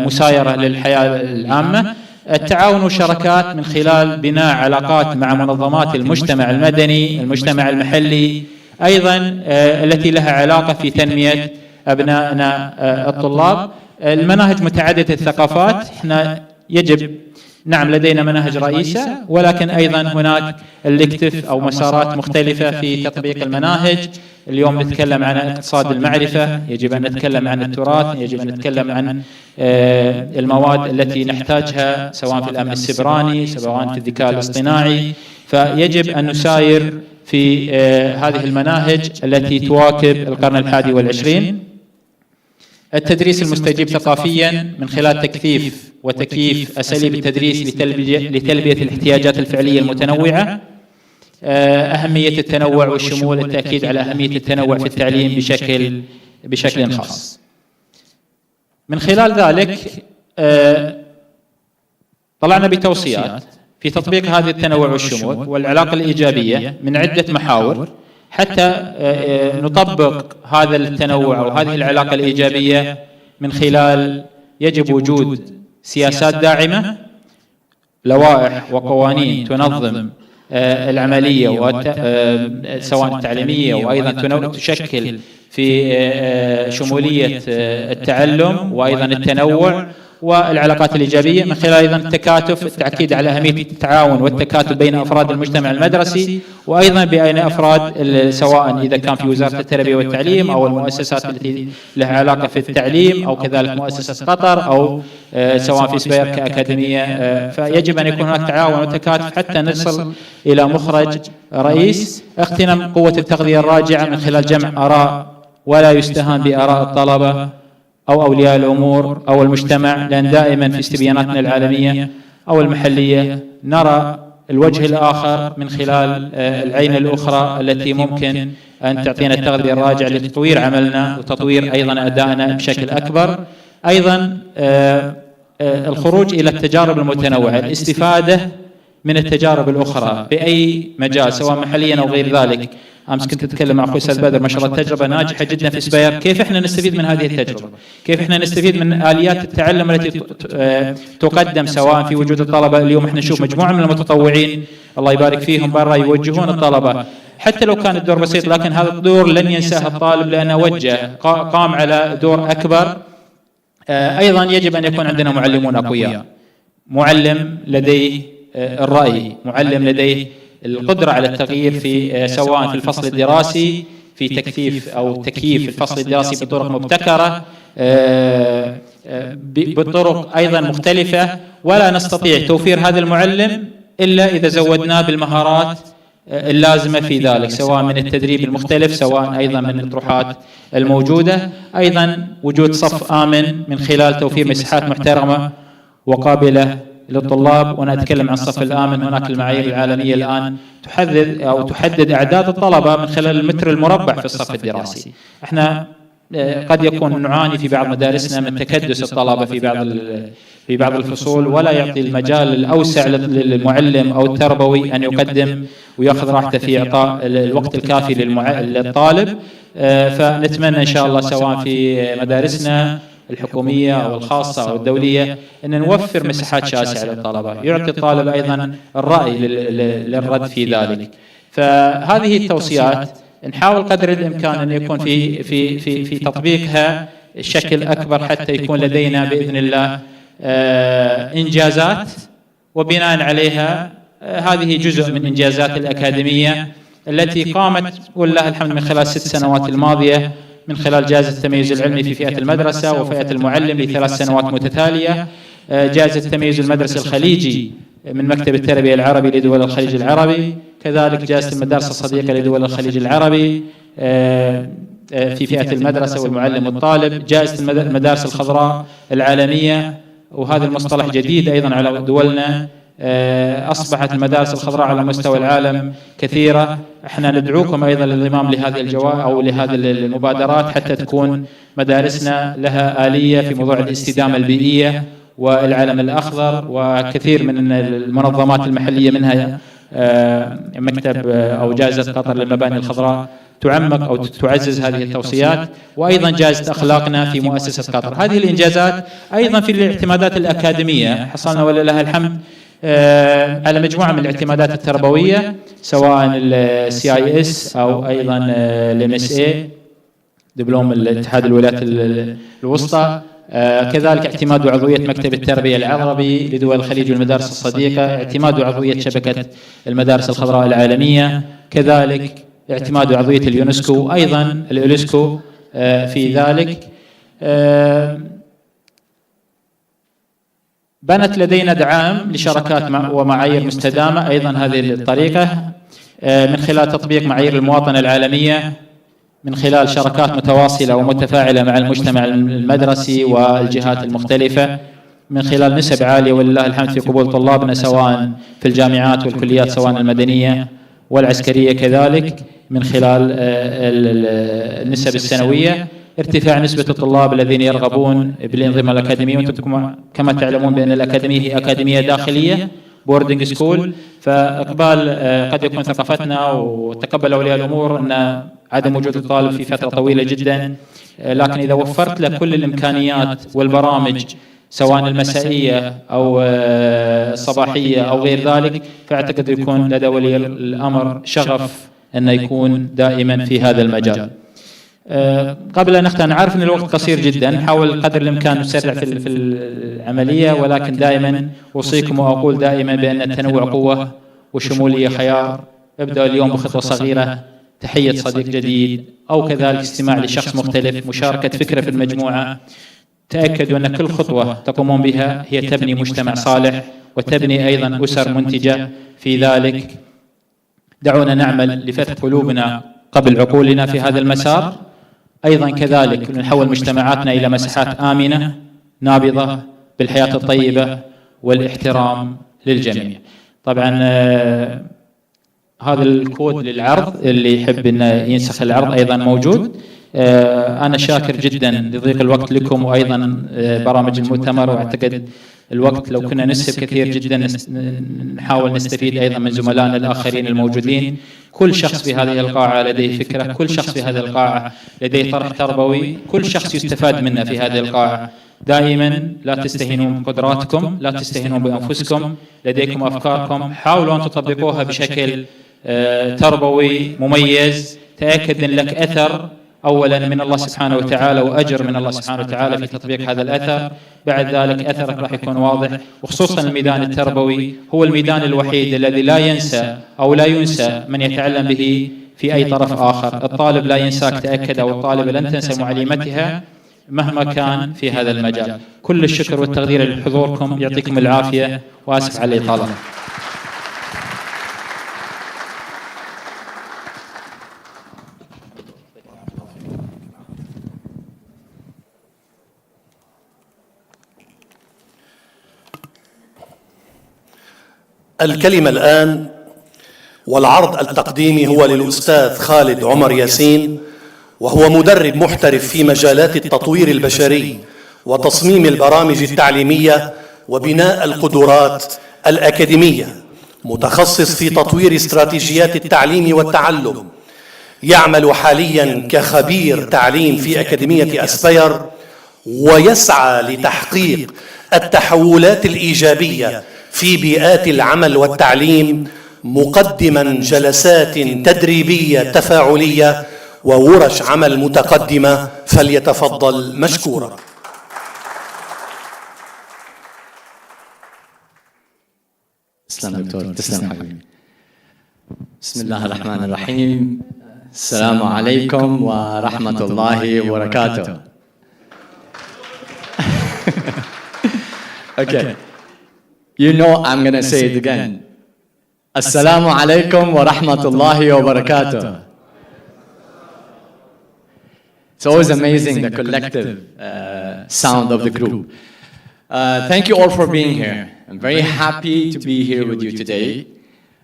مسايرة للحياة العامة. التعاون والشراكات من خلال بناء علاقات مع منظمات المجتمع المدني، المجتمع المحلي أيضا التي لها علاقة في تنمية أبنائنا الطلاب. المناهج متعددة الثقافات، احنا يجب نعم لدينا مناهج رئيسة، ولكن أيضا هناك الكتف أو مسارات مختلفة في تطبيق المناهج. اليوم نتكلم عن اقتصاد المعرفة، يجب أن نتكلم عن التراث، يجب أن نتكلم عن المواد التي نحتاجها سواء في الأمن السيبراني، سواء في الذكاء الاصطناعي. فيجب أن نساير في هذه المناهج التي تواكب القرن الحادي والعشرين. التدريس المستجيب ثقافيا من خلال تكثيف وتكييف أساليب التدريس لتلبية الاحتياجات الفعلية المتنوعة. أهمية التنوع والشمول، التأكيد على أهمية التنوع في التعليم بشكل خاص. من خلال ذلك طلعنا بتوصيات في تطبيق هذه التنوع والشمول والعلاقة الإيجابية من عدة محاور حتى نطبق هذا التنوع وهذه العلاقة الإيجابية. من خلال يجب وجود سياسات داعمة، لوائح وقوانين تنظم العملية سواء التعليمية، وأيضا تشكل في شمولية التعلم وأيضا التنوع والعلاقات الإيجابية. من خلال أيضا التكاتف، التأكيد على أهمية التعاون والتكاتف بين أفراد المجتمع المدرسي وأيضا بين أفراد سواء إذا كان في وزارة التربية والتعليم أو المؤسسات التي لها علاقة في التعليم أو كذلك مؤسسة قطر أو سواء في سبير كأكاديمية. فيجب أن يكون هناك تعاون وتكاتف حتى نصل إلى مخرج رئيس. اغتنام قوة التغذية الراجعة من خلال جمع آراء، ولا يستهان بآراء الطلبة أو أولياء الأمور أو المجتمع، لأن دائما في استبياناتنا العالمية أو المحلية نرى الوجه الآخر من خلال العين الأخرى التي ممكن أن تعطينا التغذية الراجعة لتطوير عملنا وتطوير أيضا أدائنا بشكل أكبر. أيضا الخروج إلى التجارب المتنوعة، الاستفادة من التجارب الأخرى بأي مجال سواء محليا أو غير ذلك. أمس كنت أتكلم مع أخوي أستاذ بدر، ما شاء الله تجربة ناجحة جدا في سبير. كيف إحنا نستفيد من هذه التجربة؟ كيف إحنا نستفيد من آليات التعلم التي تقدم سواء في وجود الطلبة؟ اليوم إحنا نشوف مجموعة من المتطوعين الله يبارك فيهم برا يوجهون الطلبة، حتى لو كان الدور بسيط، لكن هذا الدور لن ينساه الطالب لأنه وجه قام على دور أكبر. أيضا يجب أن يكون عندنا معلمون أقوياء، معلم لديه الرأي، معلم لديه القدرة على التغيير في سواء في الفصل الدراسي، في تكثيف أو تكييف الفصل الدراسي بطرق مبتكرة، بطرق أيضا مختلفة. ولا نستطيع توفير هذا المعلم إلا إذا زودناه بالمهارات اللازمة في ذلك، سواء من التدريب المختلف، سواء أيضا من الأطروحات الموجودة. أيضا وجود صف آمن من خلال توفير مساحات محترمة وقابلة للطلاب. وأنا أتكلم عن الصف الآمن، هناك المعايير العالمية الآن تحدد أعداد الطلبة من خلال المتر المربع في الصف الدراسي. احنا قد يكون نعاني في بعض مدارسنا من تكدس الطلبة في بعض الفصول، ولا يعطي المجال الأوسع للمعلم أو التربوي أن يقدم ويأخذ راحته في إعطاء الوقت الكافي للطالب. فنتمنى إن شاء الله سواء في مدارسنا الحكومية أو الخاصة أو الدولية أن نوفر مساحات شاسعة للطلبة، يعطي الطالب أيضا الرأي للرد في ذلك. فهذه التوصيات نحاول قدر الإمكان أن يكون في تطبيقها شكل أكبر، حتى يكون لدينا بإذن الله إنجازات، وبناء عليها هذه جزء من إنجازات الأكاديمية التي قامت ولله الحمد من خلال 6 سنوات الماضية، من خلال جائزة التميز العلمي في فئة المدرسة وفئة المعلم ل3 سنوات متتالية، جائزة التميز المدرسي الخليجي من مكتب التربية العربي لدول الخليج العربي، كذلك جائزة المدارس الصديقة لدول الخليج العربي في فئة المدرسة والمعلم والطالب، جائزة المدارس الخضراء العالمية، وهذا المصطلح جديد أيضا على دولنا. أصبحت المدارس الخضراء على مستوى العالم كثيرة. احنا ندعوكم أيضا للانضمام لهذه الجوائز أو لهذه المبادرات، حتى تكون مدارسنا لها آلية في موضوع الاستدامة البيئية والعلم الأخضر، وكثير من المنظمات المحلية منها مكتب أو جائزة قطر للمباني الخضراء تعمق أو تعزز هذه التوصيات، وأيضا جائزة أخلاقنا في مؤسسة قطر. هذه الإنجازات أيضا في الاعتمادات الأكاديمية، حصلنا ولله الحمد على مجموعة من الاعتمادات التربوية، سواء CIS أو أيضا MSA دبلوم الاتحاد الولايات الوسطى، كذلك اعتماد وعضوية مكتب التربية العربي لدول الخليج والمدارس الصديقة، اعتماد وعضوية شبكة المدارس الخضراء العالمية، كذلك اعتماد وعضوية اليونسكو، أيضا اليونسكو في ذلك. بنت لدينا دعم لشراكات ومعايير مستدامة أيضا هذه الطريقة من خلال تطبيق معايير المواطنة العالمية، من خلال شراكات متواصلة ومتفاعلة مع المجتمع المدرسي والجهات المختلفة، من خلال نسب عالية ولله الحمد في قبول طلابنا سواء في الجامعات والكليات سواء المدنية والعسكرية، كذلك من خلال النسب السنوية، ارتفاع نسبة الطلاب الذين يرغبون بالانضمام الأكاديمية. وانتم كما تعلمون بأن الأكاديمية هي أكاديمية داخلية بوردنج سكول، فإقبال قد يكون ثقافتنا وتقبل أولياء الأمور أن عدم وجود الطالب في فترة طويلة جدا، لكن إذا وفرت له كل الإمكانيات والبرامج سواء المسائية أو الصباحية أو غير ذلك، فأعتقد يكون لدى ولي الأمر شغف أن يكون دائما في هذا المجال. قبل أن نختم، نعرف أن الوقت قصير جدا، نحاول قدر الإمكان نسرع في العملية، ولكن دائما أوصيكم وأقول دائما بأن التنوع قوة والشمولية خيار. ابدأ اليوم بخطوة صغيرة، تحية صديق جديد أو كذلك استماع لشخص مختلف، مشاركة فكرة في المجموعة. تأكدوا أن كل خطوة تقومون بها هي تبني مجتمع صالح وتبني أيضا أسر منتجة في ذلك. دعونا نعمل لفتح قلوبنا قبل عقولنا في هذا المسار، أيضا كذلك نحول مجتمعاتنا إلى مساحات آمنة نابضة بالحياة الطيبة والاحترام للجميع. طبعا هذا الكود للعرض اللي يحب أن ينسخ العرض أيضا موجود. أنا شاكر جدا لضيق الوقت لكم وأيضا برامج المؤتمر، وأعتقد الوقت لو كنا نسب كثير جدا نحاول نستفيد أيضا من زملائنا الآخرين الموجودين. كل شخص في هذه القاعة لديه فكرة، كل شخص في هذه القاعة لديه طرح تربوي، كل شخص يستفاد منه في هذه القاعة. دائما لا تستهينون بقدراتكم، لا تستهينون بأنفسكم، لديكم أفكاركم، حاولوا أن تطبقوها بشكل تربوي مميز. تأكد أن لك أثر أولا من الله سبحانه وتعالى وأجر من الله سبحانه وتعالى في تطبيق هذا الأثر. بعد ذلك أثرك راح يكون واضح، وخصوصا الميدان التربوي هو الميدان الوحيد الذي لا ينسى أو لا ينسى من يتعلم به في أي طرف آخر. الطالب لا ينساك، تأكد، أو الطالب لن تنسى معلمتها مهما كان في هذا المجال. كل الشكر والتقدير لحضوركم، يعطيكم العافية، وآسف على الإطالة. الكلمة الآن والعرض التقديمي هو للأستاذ خالد عمر ياسين، وهو مدرب محترف في مجالات التطوير البشري وتصميم البرامج التعليمية وبناء القدرات الأكاديمية، متخصص في تطوير استراتيجيات التعليم والتعلم، يعمل حالياً كخبير تعليم في أكاديمية أسباير، ويسعى لتحقيق التحولات الإيجابية في بيئات العمل والتعليم، مقدماً جلسات تدريبية تفاعلية وورش عمل متقدمة. فليتفضل مشكورا. تسلم دكتور، تسلم حبيبي. بسم الله الرحمن الرحيم. السلام عليكم ورحمة الله وبركاته. Okay, you know I'm going to say it again. Assalamu alaikum wa rahmatullahi wa barakatuh. It's always amazing, the collective sound of the group. Thank you all for being here. I'm very happy to be here with you today.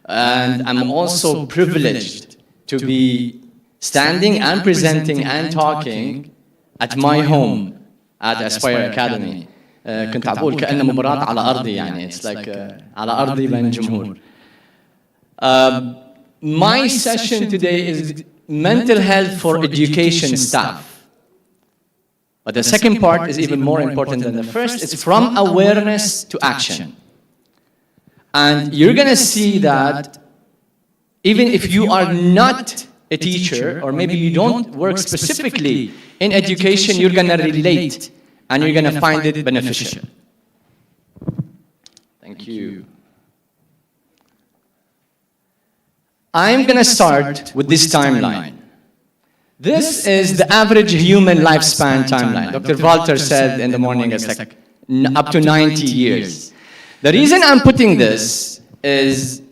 And I'm also privileged to be standing and presenting and talking at my home at Aspire Academy. كنت أقول كأن مباراة على أرضي يعني. It's like على أرضي بين الجمهور. My session today is mental health for education staff. But the second part is even more important than the first. It's from awareness to action. And you're going to see that even if you are not a teacher, or maybe you don't work specifically in education, you're going to relate and you're going to find it beneficial. Thank you. I'm going to start with this timeline. This is the average human lifespan timeline. Dr. Walter said in the morning it's like up to 90 years. The reason I'm putting this is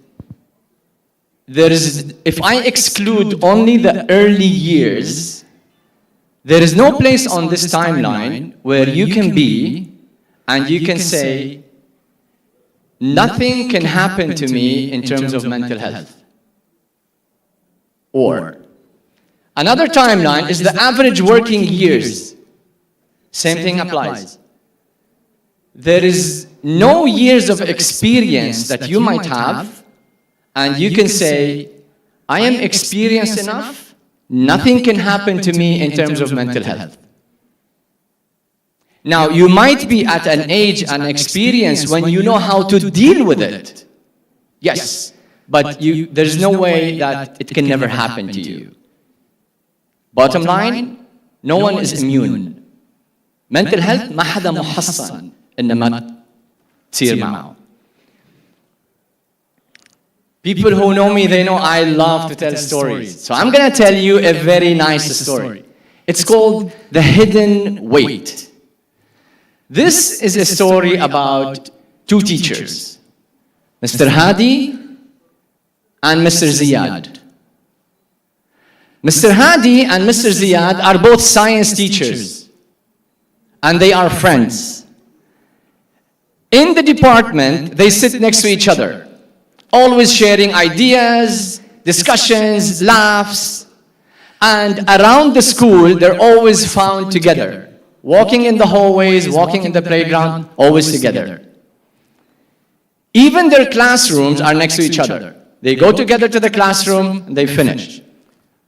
if I exclude only the early years, there is no place on this timeline where you can be and you can say, nothing can happen to me in terms of mental health. Or another timeline is the average working years. Same thing applies. There is no years of experience that you might have, and you can say, I am experienced enough, nothing can happen to me in terms of mental health. Now, you might be at an age and experience when you know how to deal with it. Yes, but there's no way that it can never happen to you. Bottom line, no one is immune. Mental health ما حدا محصن إنما تصير معه. People who know me, they know I love to tell stories. So I'm going to tell you a very nice story. It's called The Hidden Weight. This is a story about two teachers, Mr. Hadi and Mr. Ziyad. Mr. Hadi and Mr. Ziyad are both science teachers, and they are friends. In the department, they sit next to each other, always sharing ideas, discussions, laughs, and around the school, they're always found together, walking in the hallways, walking in the playground, always together. Even their classrooms are next to each other. They go together to the classroom, and they finish.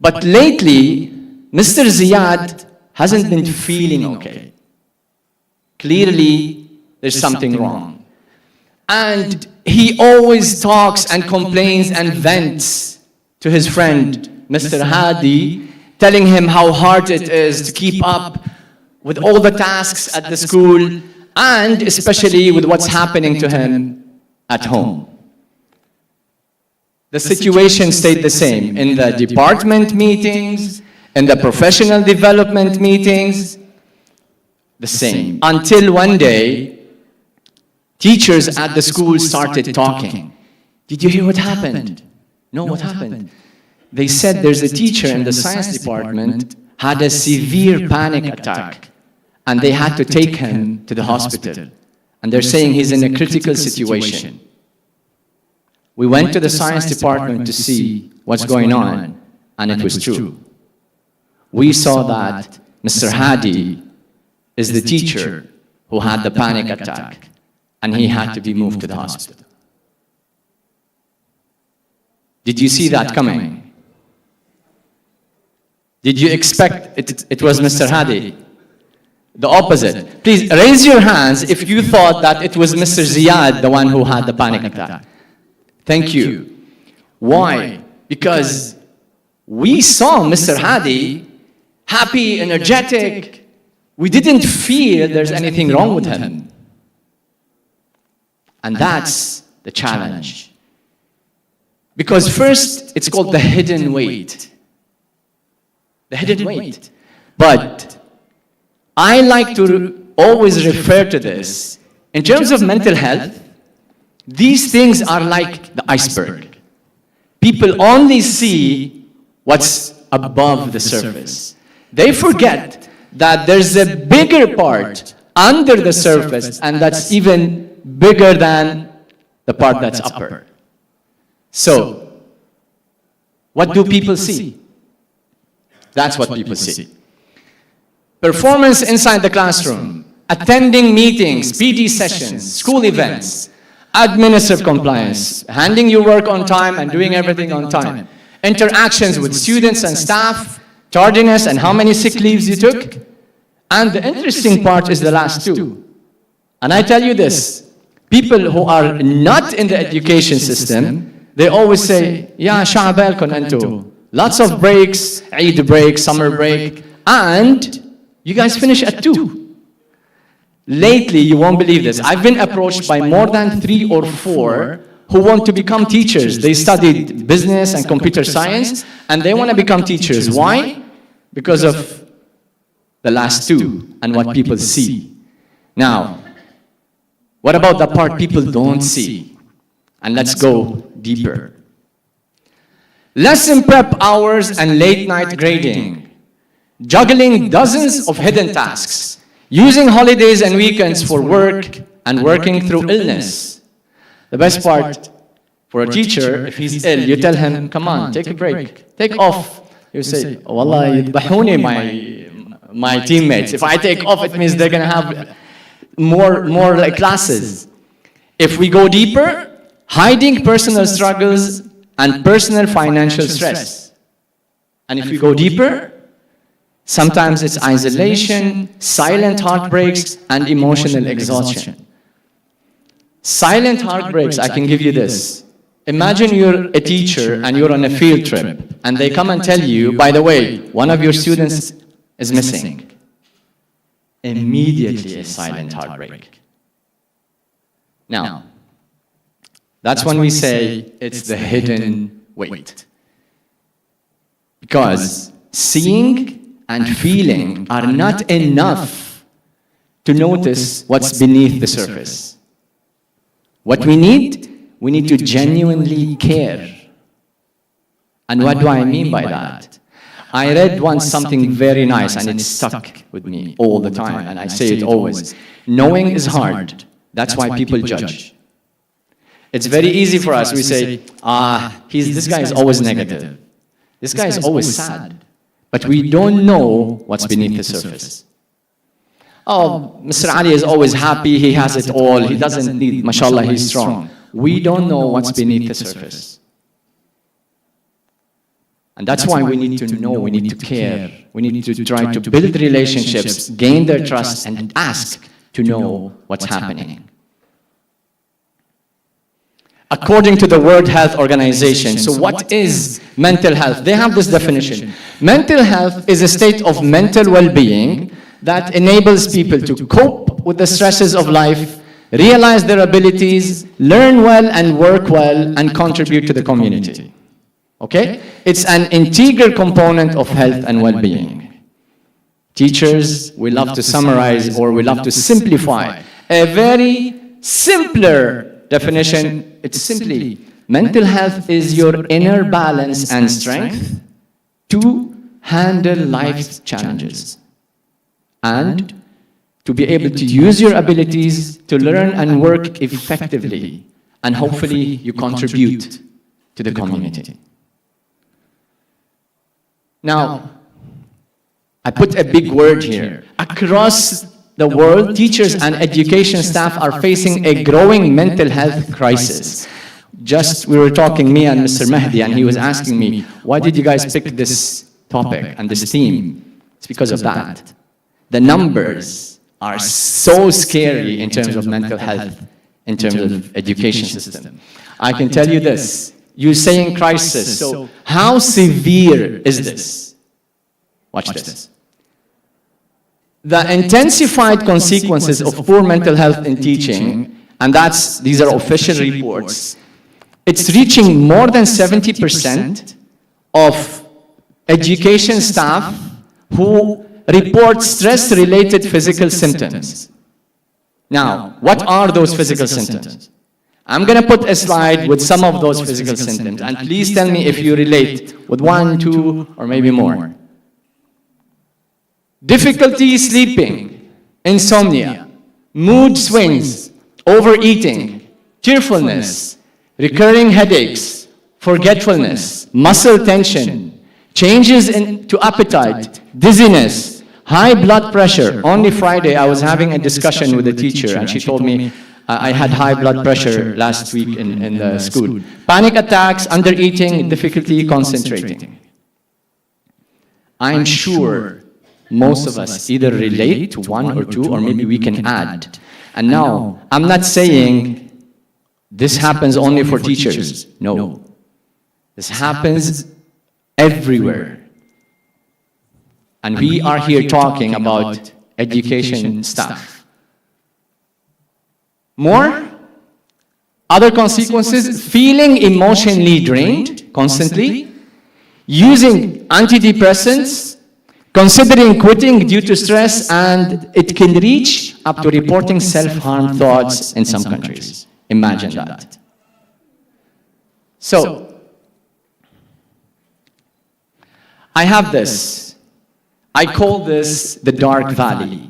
But lately, Mr. Ziyad hasn't been feeling okay. Clearly, there's something wrong. And he always talks and complains and vents to his friend, Mr. Hadi, telling him how hard it is to keep up with all the tasks at the school, and especially with what's happening to him at home. The situation stayed the same in the department meetings, in the professional development meetings, the same. Until one day, teachers at the school started talking. Did you hear what happened? No, what happened? They said there's a teacher in the science department had a severe panic attack, and they had to take him to the hospital. And they're saying he's in a critical situation. We went to the science department to see what's going on, and it was true. We saw that Mr. Hadi is the teacher who had the panic attack, and he had to be moved to the hospital. Did you see that coming? Did you expect it was Mr. Hadi? The opposite. Please raise your hands if you thought that it was Mr. Ziyad, the one who had the panic attack. Thank you. Why? Because we saw Mr. Hadi happy, energetic. We didn't feel there's anything wrong with him. And that's the challenge. Because first, it's called the hidden weight. The hidden weight. But I like to always refer to this. In terms of mental health, these things are like the iceberg. People only see what's above the surface. They forget that there's a bigger part under the surface, and that's even bigger than the part that's upper. So, what do people see? That's what people see. Performance inside the classroom, attending meetings, PD sessions, school events, administrative compliance, handing your work on time and doing everything on time, interactions with students and staff, tardiness and how many sick leaves you took. And the interesting part is the last two. And I tell you this, people who are not in the education system, they always say, yeah, sha'abalkun antu. Lots of breaks, Eid break, summer break, and you guys finish at 2. Lately, you won't believe this, I've been approached by more than 3 or 4 who want to become teachers. They studied business and computer science, and they want to become teachers. Why? Because of the last 2 and what people see. Now, what about the part people don't see? And let's go deeper. Lesson prep hours and late night grading, juggling dozens of hidden tasks, using holidays and weekends for work and working through illness. The best part for a teacher, if he's ill, you tell him, come on, take a break, take off. You say, wallah, yadbahuni my teammates. If I take off, it means they're going to have more like classes. If we go deeper, hiding personal struggles and personal financial stress. And if we go deeper, sometimes it's isolation, silent heartbreaks, and emotional exhaustion. Silent heartbreaks, I can give you this. Imagine you're a teacher and you're on a field trip, and they come and tell you, by the way, one of your students is missing. Immediately a silent heartbreak. Now, that's when we say it's the hidden weight. Because seeing and feeling are not enough to notice what's beneath the surface. What we need to genuinely care. And what do I mean by that? I read once something very nice, and it stuck with me all the time, and I say it always. Knowing is hard. That's why people judge. It's very easy for us. We say, this guy is always negative. This guy is always sad. But we don't know what's beneath the surface. Oh, Mr. Ali is always happy, he has it all, he doesn't need, mashallah, he's strong. We don't know what's beneath the surface. And that's why we need to know, we need to care, we need to try to build relationships, gain their trust, and ask to know what's happening. According to the World Health Organization, so what is mental health? They have this definition. Mental health is a state of mental well-being that enables people to cope with the stresses of life, realize their abilities, learn well and work well, and contribute to the community. Okay? It's an integral component of health and well-being. Teachers, we love to summarize, or we love to simplify a very simpler definition. It's simply, mental health is your inner balance and strength to handle life's challenges and to be able to use your abilities to learn and work effectively, and hopefully you contribute to the community. Now, I put a big word here. Across the world, teachers and education staff are facing a growing mental health crisis. Just, we were talking, me and Mr. Mahdi, and he was asking me, why did you guys pick this topic and this theme? It's because of that. The numbers are so scary in terms of mental health, in terms of education system. I can tell you this, you're saying crisis, so how severe is this? Watch this. The intensified consequences of poor mental health in teaching, and these are official reports, it's reaching more than 70% of education staff who report stress-related physical symptoms. Now, what are those physical symptoms? I'm going to put a slide with some of those physical symptoms, and please tell me if you relate with 1, 2, or maybe more. Difficulty sleeping, insomnia, mood swings, overeating, tearfulness, recurring headaches, forgetfulness, muscle tension, changes to appetite, dizziness, high blood pressure. Only Friday I was having a discussion with a teacher and she told me I had high blood pressure last week in the school. Panic attacks, undereating, difficulty concentrating. I'm sure most of us either relate to 1 or 2 or maybe we can add. And now, I'm not saying this happens only for teachers. No. This happens everywhere. And we are here talking about education staff. More? Other consequences, feeling emotionally drained constantly, using antidepressants, considering quitting due to stress, and it can reach up to reporting self-harm thoughts in some countries. Imagine that. So, I have this. I call this the dark valley.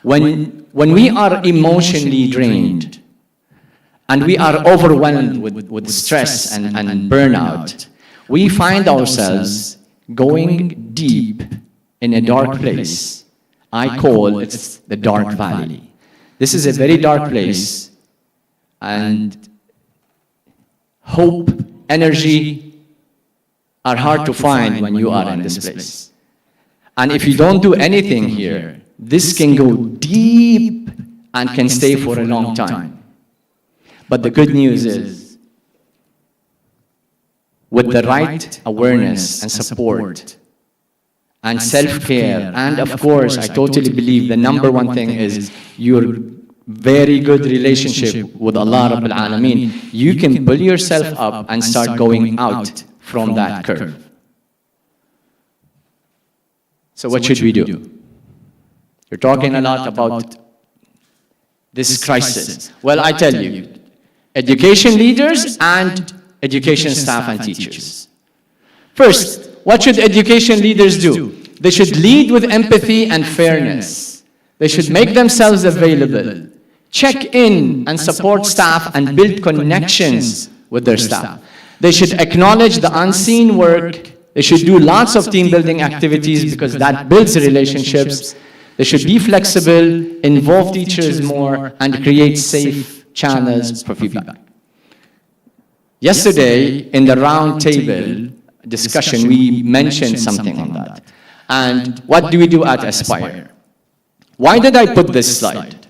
When we are emotionally drained and we are overwhelmed with stress and burnout, we find ourselves going deep in a dark place. I call it the dark valley. This is a very dark place, and hope, energy are hard to find when you are in this place. And if you don't do anything here, this can go deep and can stay for a long time. But the good news is, with the right awareness and support and self-care, and of course, I totally believe the number one thing is your very good relationship with Allah Rabbil Alameen, you can pull yourself up and start going out from that curve. So what should we do? You're talking a lot about this crisis. Well, I tell you, education leaders and education staff and teachers. First, what should education leaders do? They should lead with empathy and fairness. They should make themselves available, check in and support staff and build connections with their staff. They should acknowledge the unseen work. They should do lots of team building activities because that builds relationships. They should be flexible, involve teachers more, and create safe channels for feedback. Yesterday, in the round table discussion, we mentioned something on that. And what do we do at Aspire? Why did I put this slide?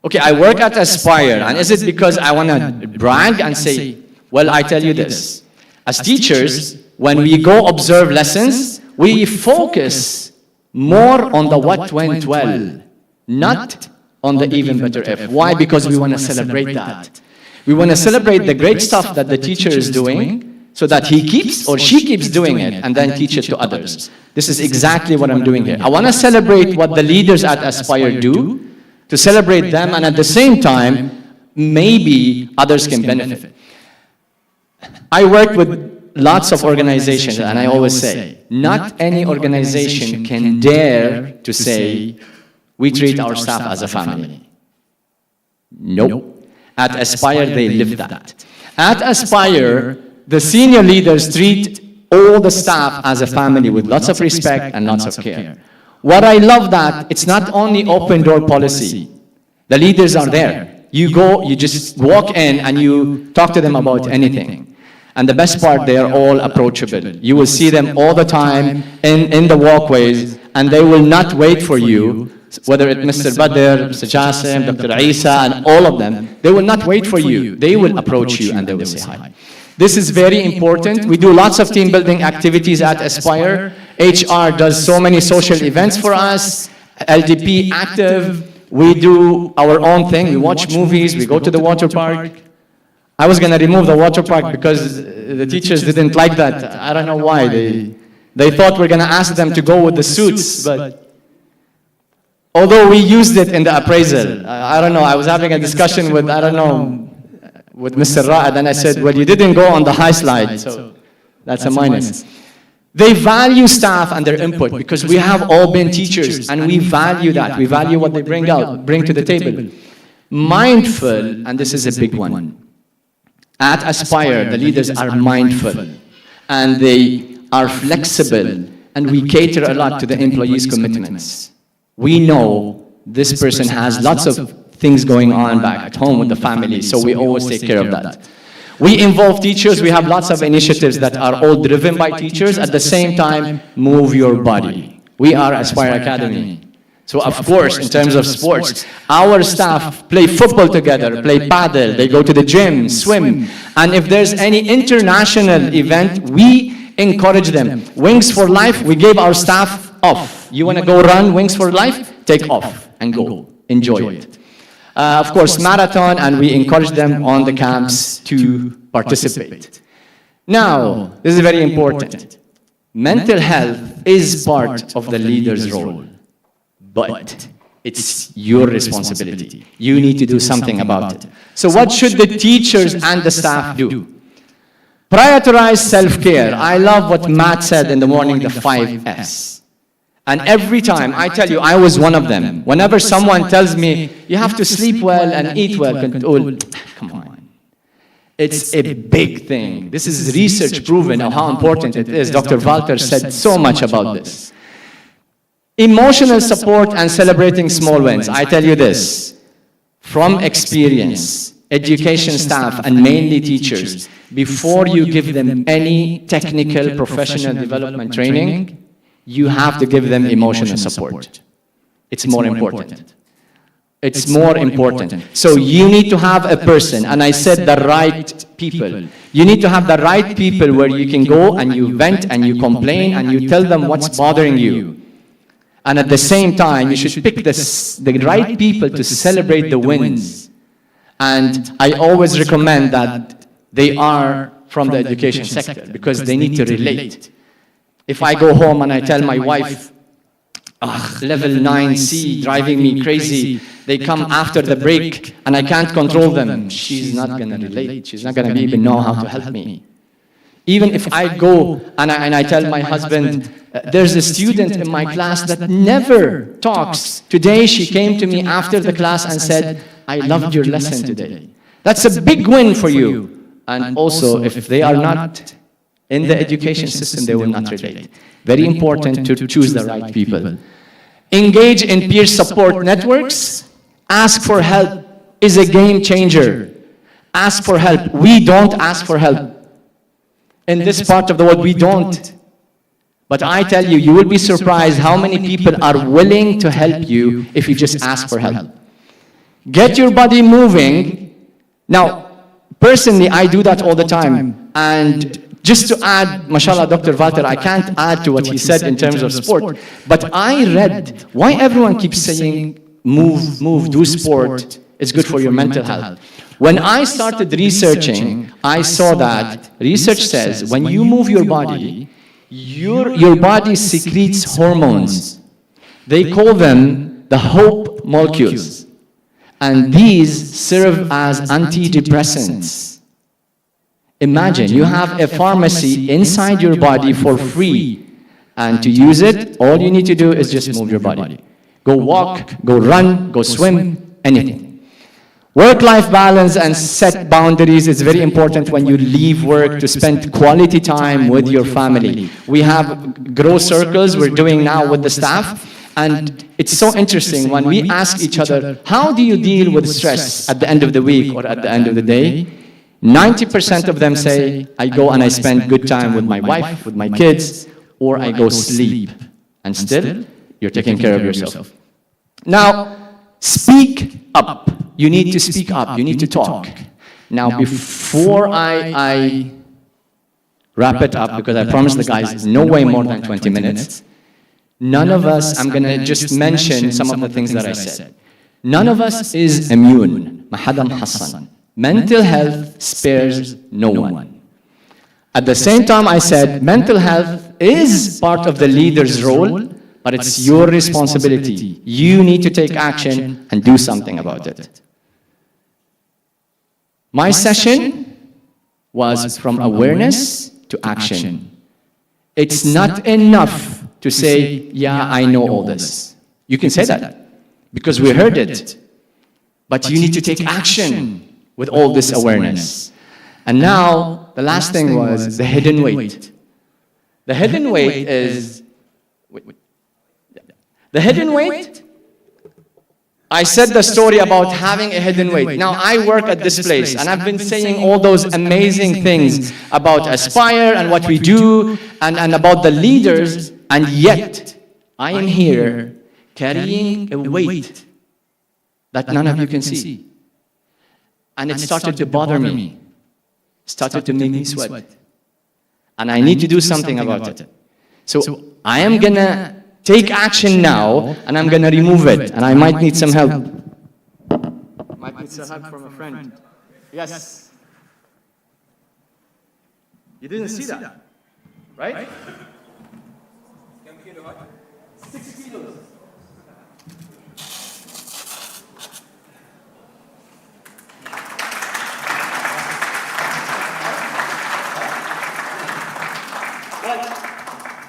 Okay, I work at Aspire, and is it because I want to brag and say, well, I tell you this. As teachers, when we go observe lessons, we focus more on the what went well, not on the even better if. Why? Because we want to celebrate that. We want to celebrate the great stuff that the teacher is doing so that he keeps or she keeps doing it and then teach it to others. This is exactly what I'm doing here. I want to celebrate what the leaders at Aspire do, to celebrate them, and at the same time, maybe others can benefit. I work with lots of organizations, and I always say, not any organization can dare to say, we treat our staff as a family. Nope. At Aspire, they live that. At Aspire, the senior leaders treat all the staff as a family with lots of respect and lots of care. What I love that it's not only open door policy. The leaders are there. You go, you just walk in and you talk to them about anything. And the best part, they are all approachable. You will see them all the time in the walkways, and they will not wait for you, whether it's Mr. Badr, Mr. Jassim, Dr. Isa, and all of them. They will not wait for you. They will approach you and they will say hi. This is very important. We do lots of team building activities at Aspire. HR does so many social events for us. LDP active. We do our own thing. We watch movies. We go to the water park. I was going to remove the water park because the teachers didn't like that. I don't know why. They thought we're going to ask them to go with the suits. But although we used it in the appraisal, I don't know. I was having a discussion with, with Mr. Ra'ad, and I said, well, you didn't go on the high slide, so that's a minus. They value staff and their input because we have all been teachers and we value that. We value what they bring to the table. Mindful, and this is a big one. At Aspire, the leaders are mindful and they are flexible, and we cater a lot to the employees' commitments. We know this person has lots of things going on back at home with the family, so we always take care of that. We involve teachers. We have lots of initiatives that are all driven by teachers. At the same time, move your body. We are Aspire Academy. So of course, in terms of sports, our staff play football together, play paddle, they go to the gym, swim. And if there's any international event, we encourage them. Wings for Life, we gave our staff off. You want to go run Wings for Life? Take off and go. Enjoy it. Of course, marathon, and we encourage them on the camps to participate. Now, this is very important. Mental health is part of the leader's role, but it's your responsibility. You need to do something about it. So what should the teachers and the staff do? Prioritize self-care. I love what Matt said in the morning, the 5 F's. And every time, I tell you, I was one of them. Whenever someone tells me, you have to sleep well and eat well, come on. It's a big thing. This is research proven of how important it is. Dr. Walter said so much about this. Emotional support and celebrating small wins. I tell you this, from experience, education staff and mainly teachers, before you give them any technical professional development training, you have to give them emotional support. It's more important. It's more important. So you need to have a person, and I said the right people. You need to have the right people where you can go and you vent and you complain and you tell them what's bothering you. And at the same time, you should pick the right people to celebrate the wins. And I always recommend that they are from the education sector because they need to relate. If I go home and I tell my wife, level 9C driving me crazy, they come after the break and I can't control them, she's not going to relate. She's not going to even know how to help me. Even if I go and I tell my husband, there's a student in my class that never talks. Today she came to me after the class and said, I loved your lesson today. That's a big win for you. And also, if they are not in the education system, they will not relate. Very important to choose the right people. Engage in peer support networks. Ask for help is a game changer. Ask for help. We don't ask for help. In this part of the world, we don't. But I tell you, you will be surprised how many people are willing to help you if you just ask for help. Get your body moving. Now, personally, I do that all the time. And just to add, mashallah, Dr. Walter, I can't add to what he said in terms of sport, but I read why everyone keeps saying, move, do sport, it's good for your mental health. When I started researching, I saw that research says when you move your body, your body secretes hormones. They call them the hope molecules. And these serve as antidepressants. Imagine you have a pharmacy inside your body for free, and to use it, all you need to do is just move your body. Go walk, go run, go swim, anything. Work-life balance and set boundaries is very important when you leave work to spend quality time with your family. We have grow circles we're doing now with the staff, And it's so interesting when we ask each other, how do you deal with stress at the end of the week or at the end of the day? 90% of them say, I go and I spend good time with my wife, with my kids, or I go sleep. And still, you're taking care of yourself. Now, speak up. You need to speak up. You need to talk. Now, before I wrap it up, because I promised the guys no way more than 20 minutes, none of us, I'm going to just mention some of the things that I said. None of us is immune. Mahadam Hassan. Mental health spares no one. At the same time, I said mental health is part of the leader's role, but it's your responsibility. You need to take action and do something about it. My session was from awareness to action. It's not enough to say, yeah, I know all this. You can say that because we heard it. But you need to take action with all this awareness. And now, the last thing was the hidden weight. The hidden weight is... The hidden weight? I said the story about having a hidden weight. Now, I work at this place, and I've been saying all those amazing things about Aspire and what we do, and about the leaders, and yet, I am here carrying a weight that none of you can see. And it started to bother me, started to make me sweat. And I need to do something about it. So I am going to take action now, and I'm going to remove it. And I might need some help. Might need some help from a friend. Yes. You didn't see that, right? 6 kilos.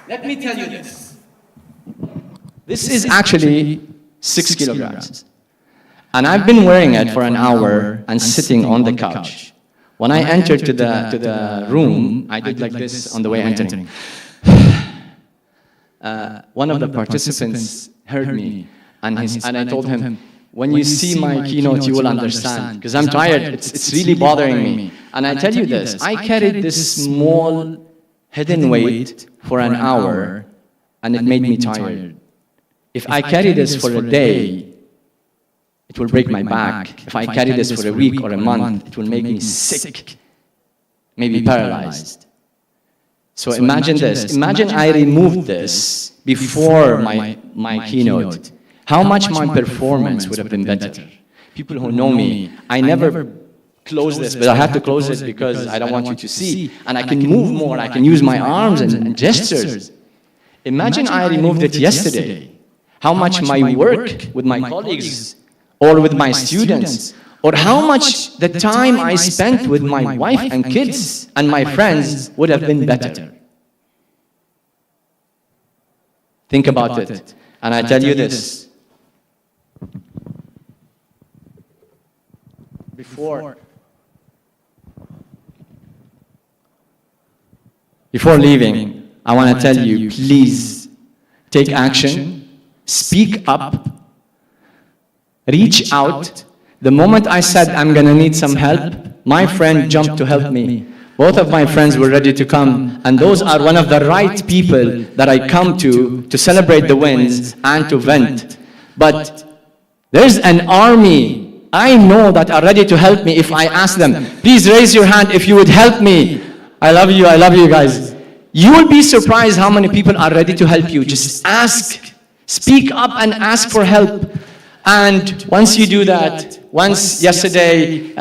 Let me tell you this. This is actually 6 kilograms. And I've been wearing it for an hour and sitting on the couch. When I entered to the room, I did like this on the way entering. One of the participants heard me, and I told him, when you see my keynote, you will understand, because I'm tired. It's really bothering me. And I tell you this, I carried this small hidden weight for an hour, and it made me tired. If I carry this for a day, it will break my back. If I carry this for a week or a month, it will make me sick, maybe paralyzed. So imagine this. Imagine I removed this before my keynote. How much my performance would have been better. People who know me, I never close this, but I have to close it because I don't want you to see. And I can move more, I can use my arms and gestures. Imagine I removed it yesterday. How much my work with my colleagues or with my students, or how much the time I spent with my wife and kids and my friends would have been better. Think about it. And I tell you this. Before leaving, I want to tell you, please take action, speak up, reach out. The moment I said I'm going to need some help, my friend jumped to help me. Both of my friends were ready to come, and those are one of the right people that I come to celebrate the wins and to vent. But there's an army I know that are ready to help me if I ask them. Please raise your hand if you would help me. I love you guys. You will be surprised how many people are ready to help you. Just ask, speak up and ask for help. And once you do that, yesterday,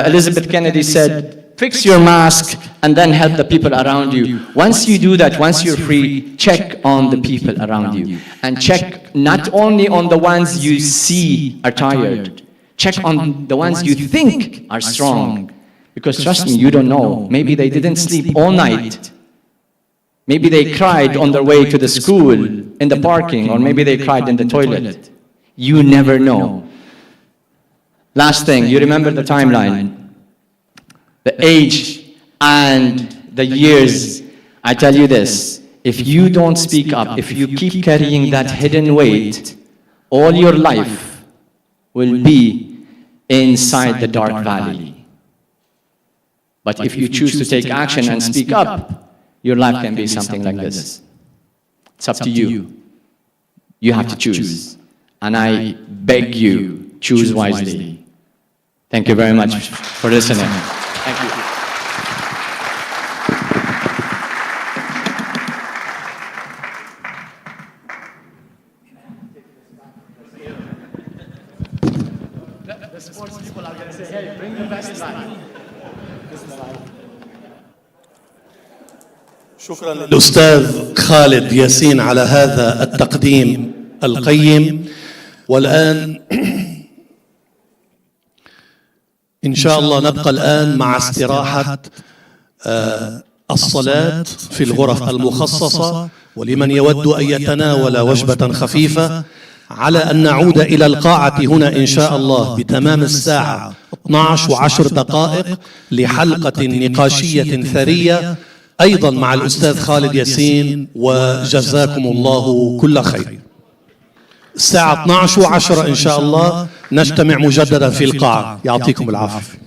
Elizabeth Kennedy said, fix your mask and then help the people around you. Once you do that, once you're free, check on the people around you. And check not only on the ones you see are tired, check on the ones you think are strong. Because trust me, you don't know. Maybe they didn't sleep all night. Maybe they cried on their way to the school, in the parking, or maybe they cried in the toilet. You never know. Last thing, you remember the timeline, the age and the years. I tell you this, if you don't speak up, if you keep carrying that hidden weight, all your life will be inside the dark valley. But if you choose to take action and speak up, your life can be something like this. It's up to you. You have to choose. And I beg you, choose wisely. Thank you very much for listening. Thank you. The sports people are going to say, hey, bring the best line. شكرا للأستاذ خالد ياسين على هذا التقديم القيم. والآن إن شاء الله نبقى الآن مع استراحة الصلاة في الغرف المخصصة، ولمن يود أن يتناول وجبة خفيفة على أن نعود إلى القاعة هنا إن شاء الله بتمام الساعة 12:10 لحلقة نقاشية ثرية أيضا مع الأستاذ خالد ياسين، وجزاكم الله كل خير. الساعة 12:10 إن شاء الله نجتمع مجددا في القاعة. يعطيكم العافية.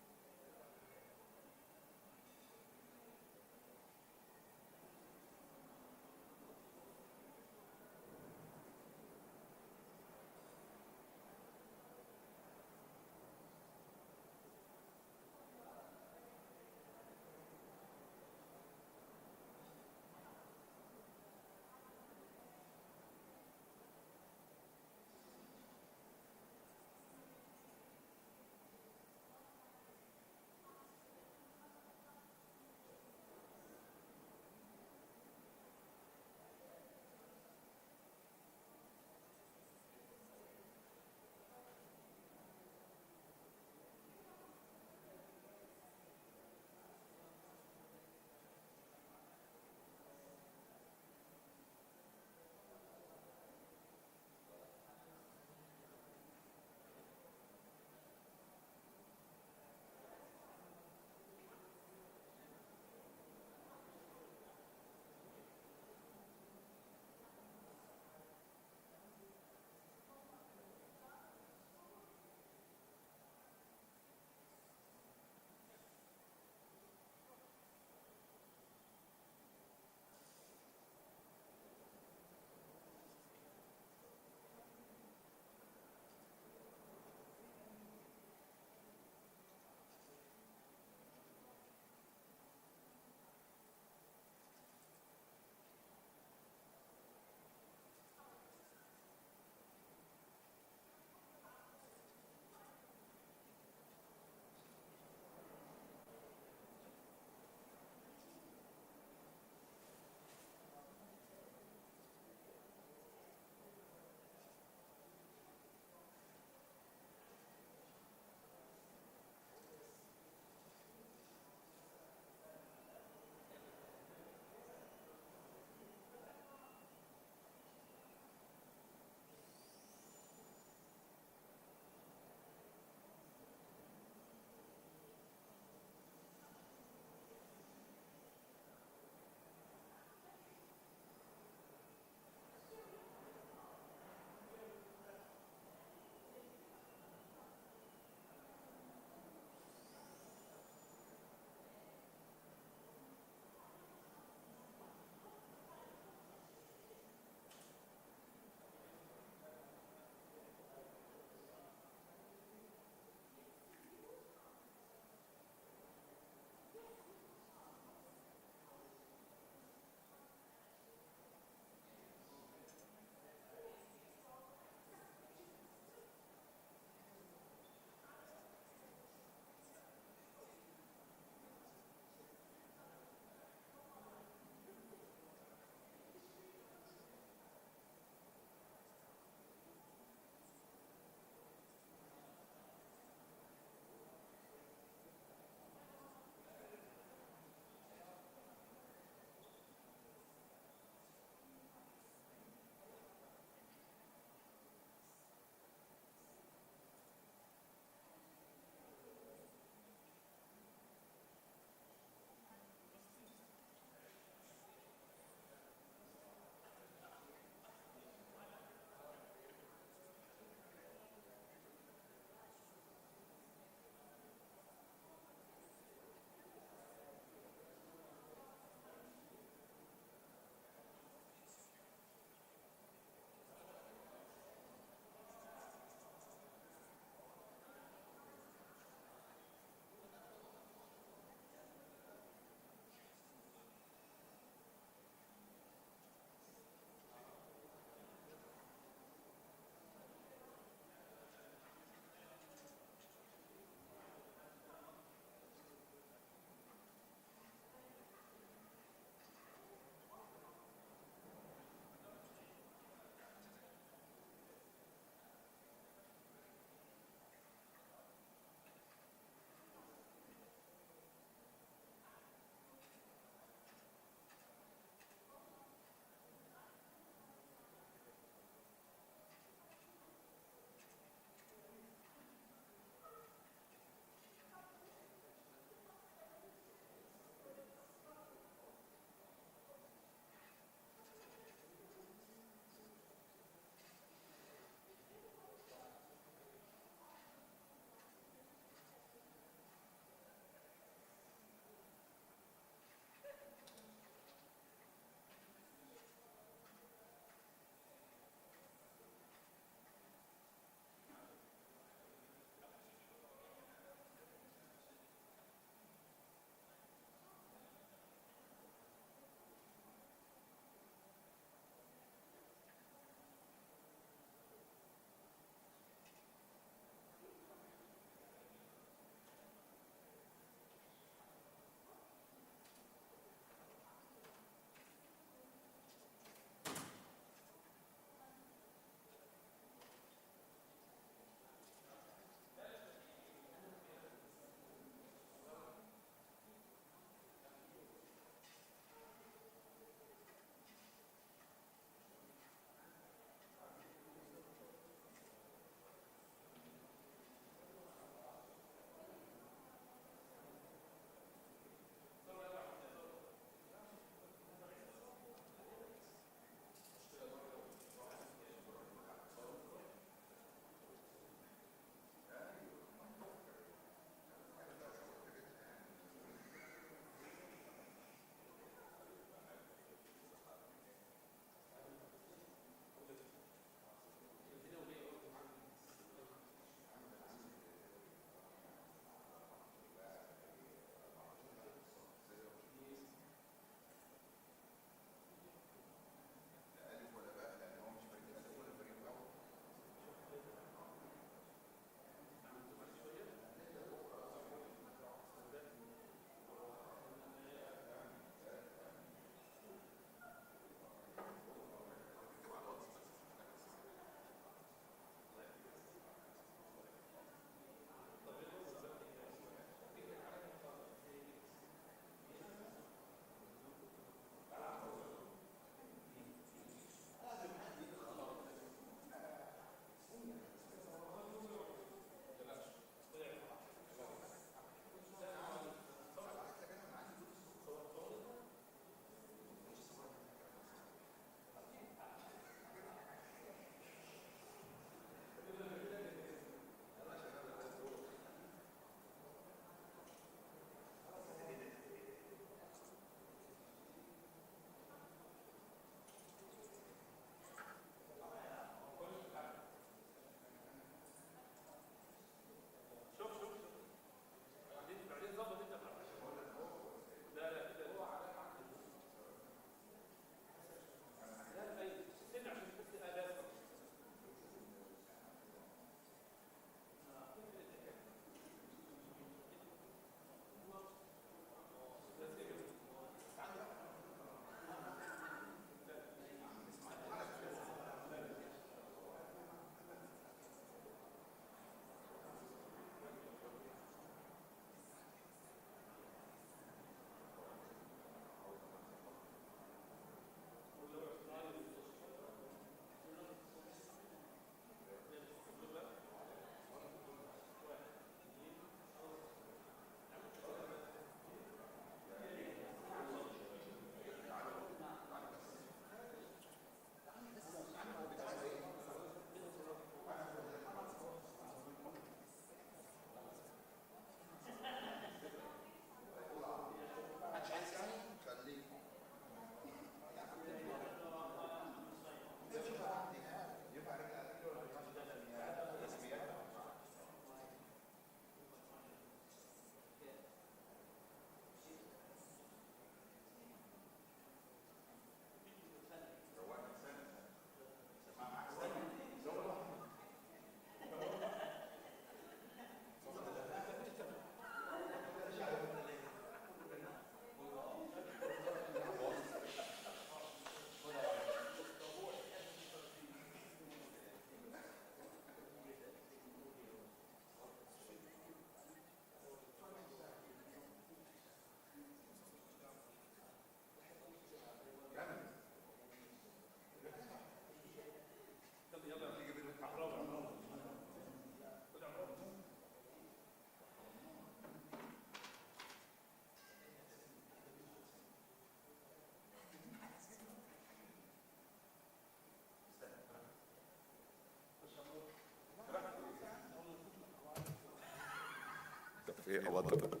ايه ابطل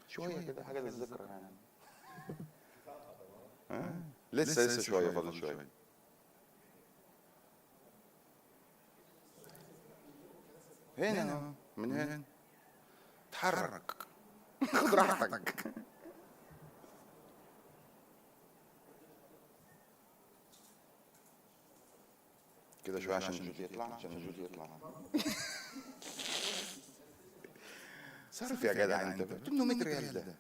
شويه كده حاجه للذكرى يعني. لسه شويه فاضل شويه. هنا من هنا اتحرك خد راحتك. كده شويه عشان الجوتي يطلع. صرف يا جدع انت 800 ريال ده.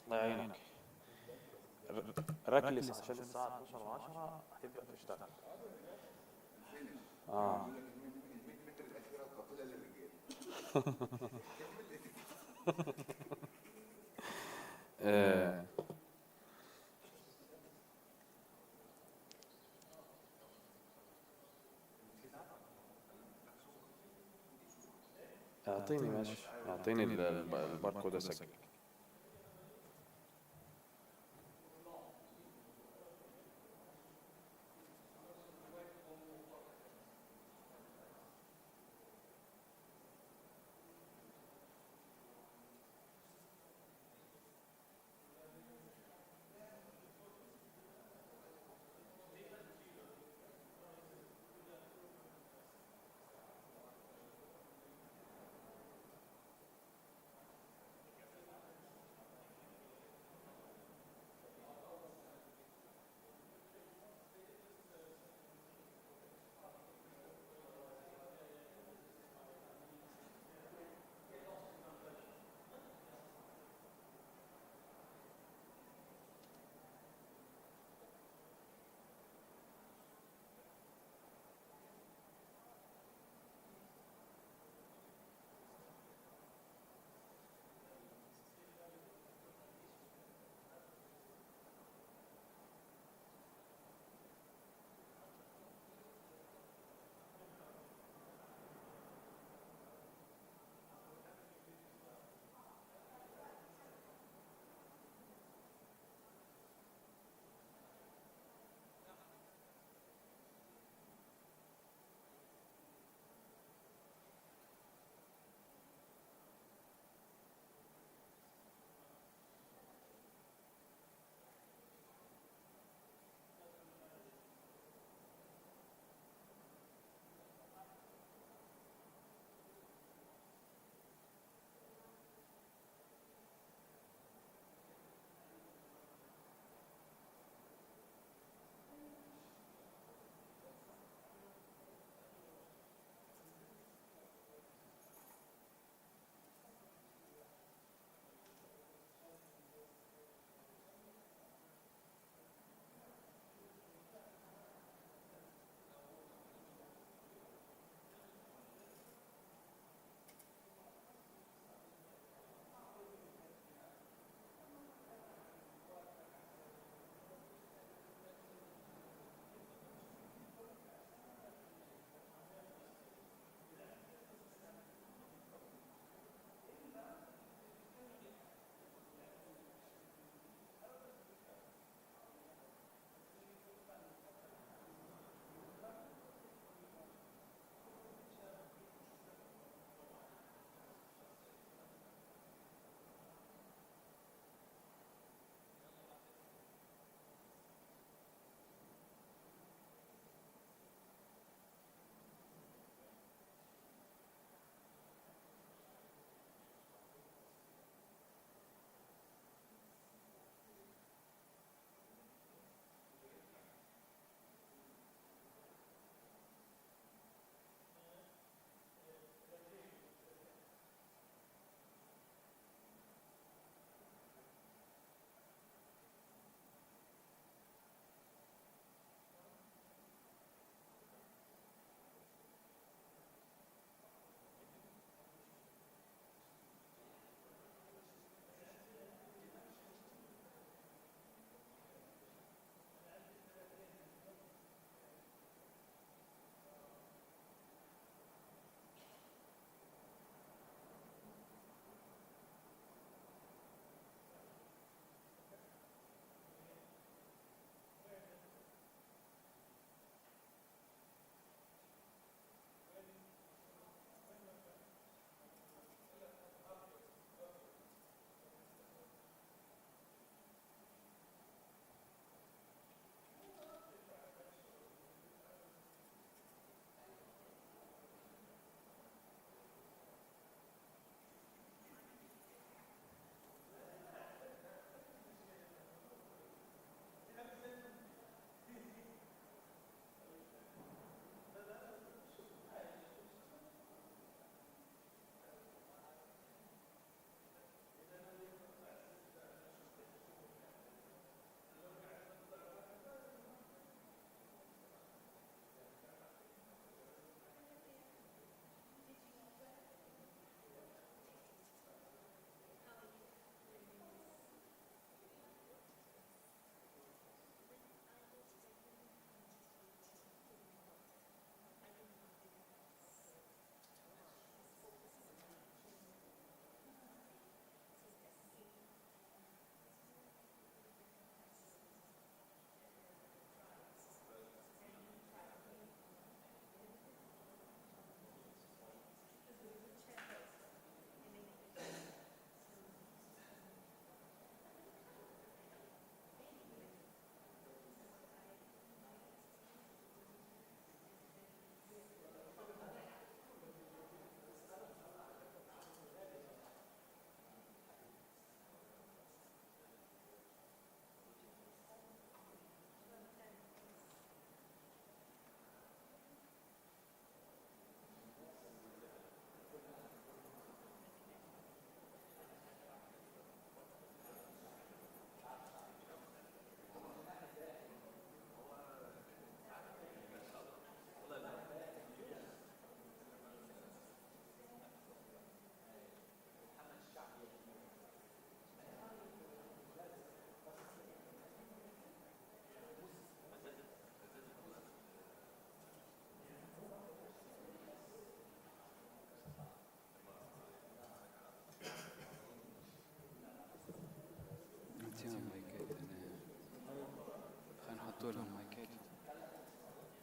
الله يعينك. ركلس عشان الساعة 12:10 هتبدأ تشتغل. اعطيني ماشي، اعطيني الباركود اسجل.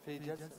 في جلسة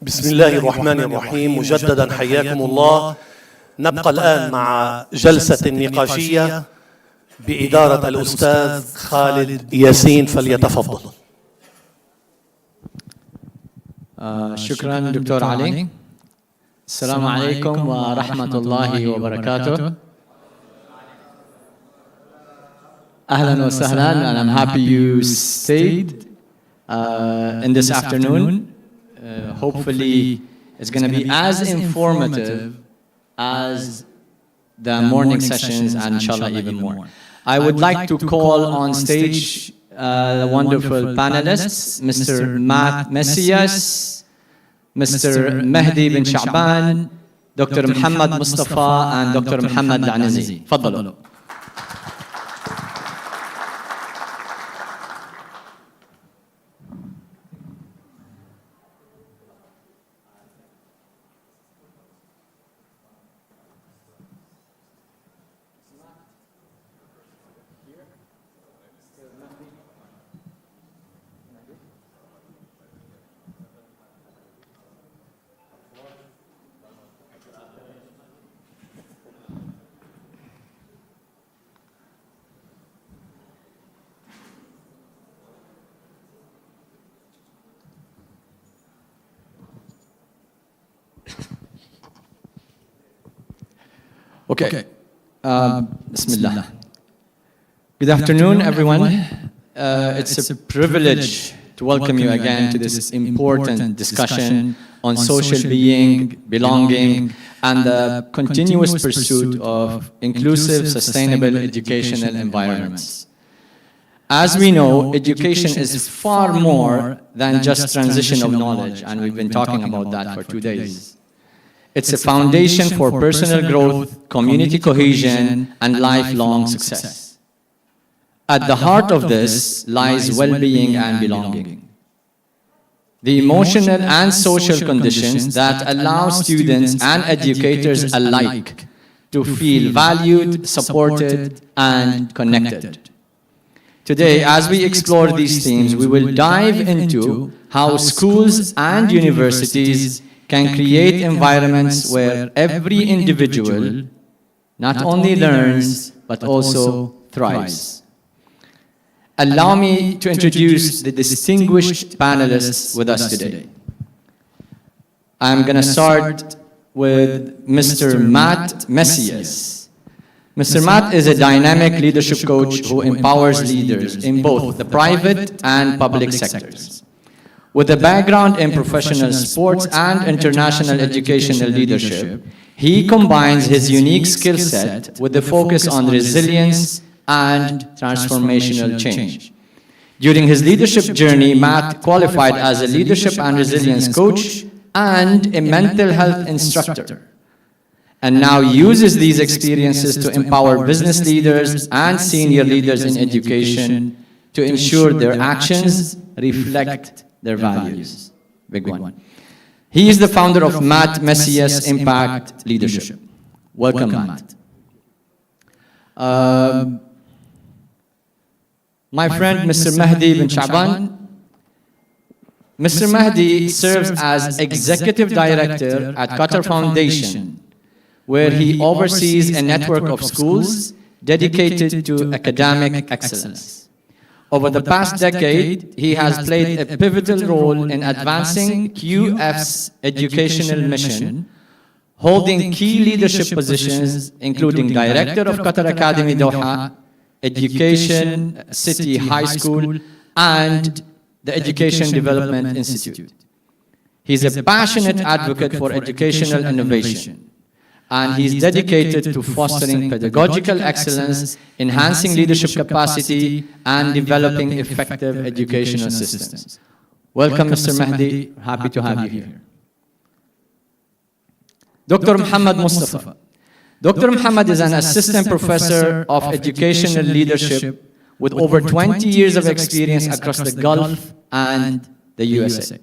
بسم الله الرحمن الرحيم. مجددا حياكم الله. نبقى الآن مع جلسة نقاشية بإدارة الأستاذ خالد ياسين، فليتفضل. شكرا دكتور علي. السلام عليكم ورحمة الله وبركاته. أهلا وسهلا, and I'm happy you stayed in this afternoon. Hopefully it's going to be as informative as the morning sessions, and inshallah even more. I would like to call on stage the wonderful panelists, Mr. Matt Messias, Mr. Mehdi bin Sha'ban, Dr. Muhammad Mustafa, and Dr. Muhammad Al-Anizi. Faddalu. Okay. Bismillah. Good afternoon, everyone. It's a privilege to welcome you again to this important discussion on social being, belonging, and the continuous pursuit of inclusive, sustainable educational environments. As we know, education is far more than just transition of knowledge, and we've been talking about that for 2 days. It's a foundation for personal growth, community cohesion, and lifelong success. At the heart of this lies well-being and belonging. The emotional and social conditions that allow students and educators alike to feel valued, supported, and connected. Today, as we explore these themes, we will dive into how schools and universities can create environments where every individual not only learns, but also thrives. Allow me to introduce the distinguished panelists with us today. I'm going to start with Mr. Matt Messias. Mr. Matt is a dynamic leadership coach who empowers leaders in both the private and public sectors. With a background in professional sports and international educational leadership, he combines his unique skill set with the focus on resilience and transformational change. During his leadership journey, Matt qualified as a leadership and resilience coach and a mental health instructor, and now uses these experiences to empower business leaders and senior leaders in education to ensure their actions reflect their values. Big one. He is the founder of Matt Messias Impact Leadership. Welcome, Matt. My friend, Mr. Mehdi bin Sha'ban. Mr. Mehdi serves as Executive Director at Qatar Foundation, where he oversees a network of schools dedicated to academic excellence. Over the past decade, he has played a pivotal role in advancing QF's educational mission, holding key leadership positions, including Director of Qatar Academy Doha, Education City High School, and the Education Development Institute. He's a passionate advocate for educational innovation, and he's dedicated to fostering pedagogical excellence, enhancing leadership capacity, and developing effective educational systems. Welcome, Mr. Mehdi. Happy to have you here. Dr. Muhammad Mustafa. Dr. Muhammad is an assistant professor of educational leadership with over 20 years of experience across the Gulf and the USA.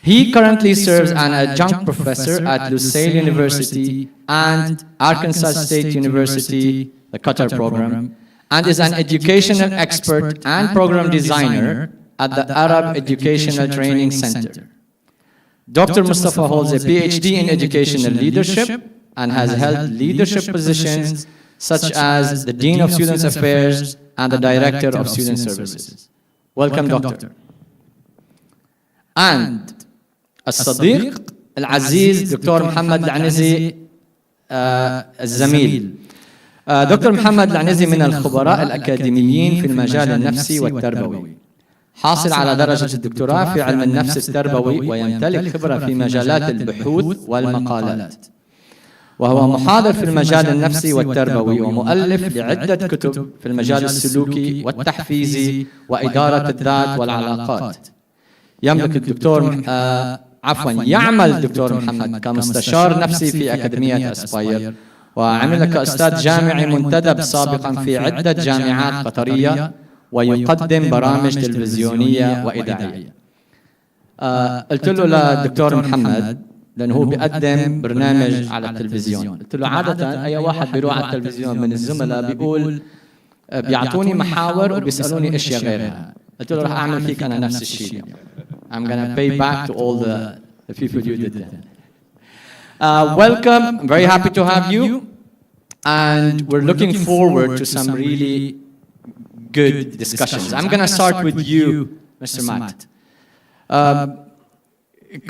He currently serves as an adjunct professor at Lusail University and Arkansas State University, the Qatar program, and is an educational expert and program designer at the Arab Educational Training Center. Dr. Mustafa holds a PhD in educational leadership and has held leadership positions such as the Dean of Student Affairs and the Director of Student Services. Welcome, Doctor. And الصديق العزيز دكتور محمد العنزي الزميل. دكتور محمد العنزي من الخبراء الأكاديميين في المجال النفسي والتربوي. حاصل على درجة الدكتوراه في علم النفس التربوي ويمتلك خبرة في مجالات البحوث والمقالات. وهو محاضر في المجال النفسي والتربوي ومؤلف لعدة كتب في المجال السلوكي والتحفيزي وإدارة الذات والعلاقات. يملك الدكتور يعمل الدكتور محمد كمستشار نفسي في أكاديمية أسباير، وعمل كأستاذ جامعي منتدب سابقا في عدة جامعات قطرية، ويقدم برامج تلفزيونية وإذاعية. قلت له للدكتور محمد، لأنه هو بيقدم برنامج على التلفزيون، قلت له عادة أي واحد بيروح على التلفزيون من الزملاء بيقول بيعطوني محاور وبيسألوني أشياء غيرها. قلت له راح أعمل فيك أنا نفس الشيء. I'm gonna pay back to all the people you did that. Welcome, I'm very happy to have you, and we're looking forward to some really good discussions. I'm gonna start with you, Mr. Matt.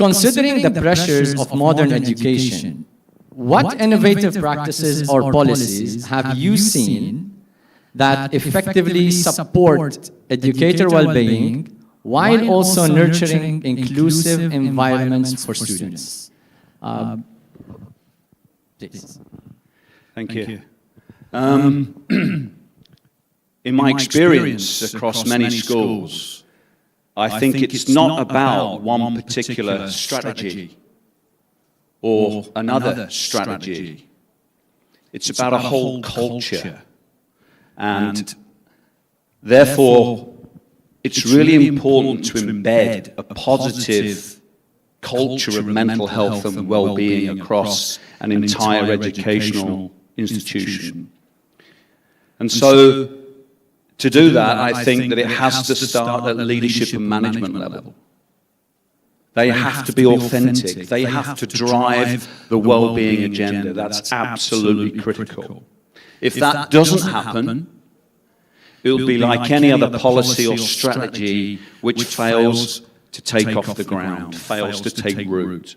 Considering the pressures of modern education, what innovative practices or policies have you seen that effectively support educator well-being while also nurturing inclusive environments for students? Please. Thank you. In my experience across many schools, I think it's not about one particular strategy or another strategy. It's about a whole culture. And therefore, it's really important to embed a positive culture of mental health and well-being across an entire educational institution. And so, to do that, I think that it has to start at leadership and management level. They have to be authentic. They have to drive the well-being agenda. That's absolutely critical. If that doesn't happen, it will be like any other policy or strategy which fails to take off the ground, fails to take root.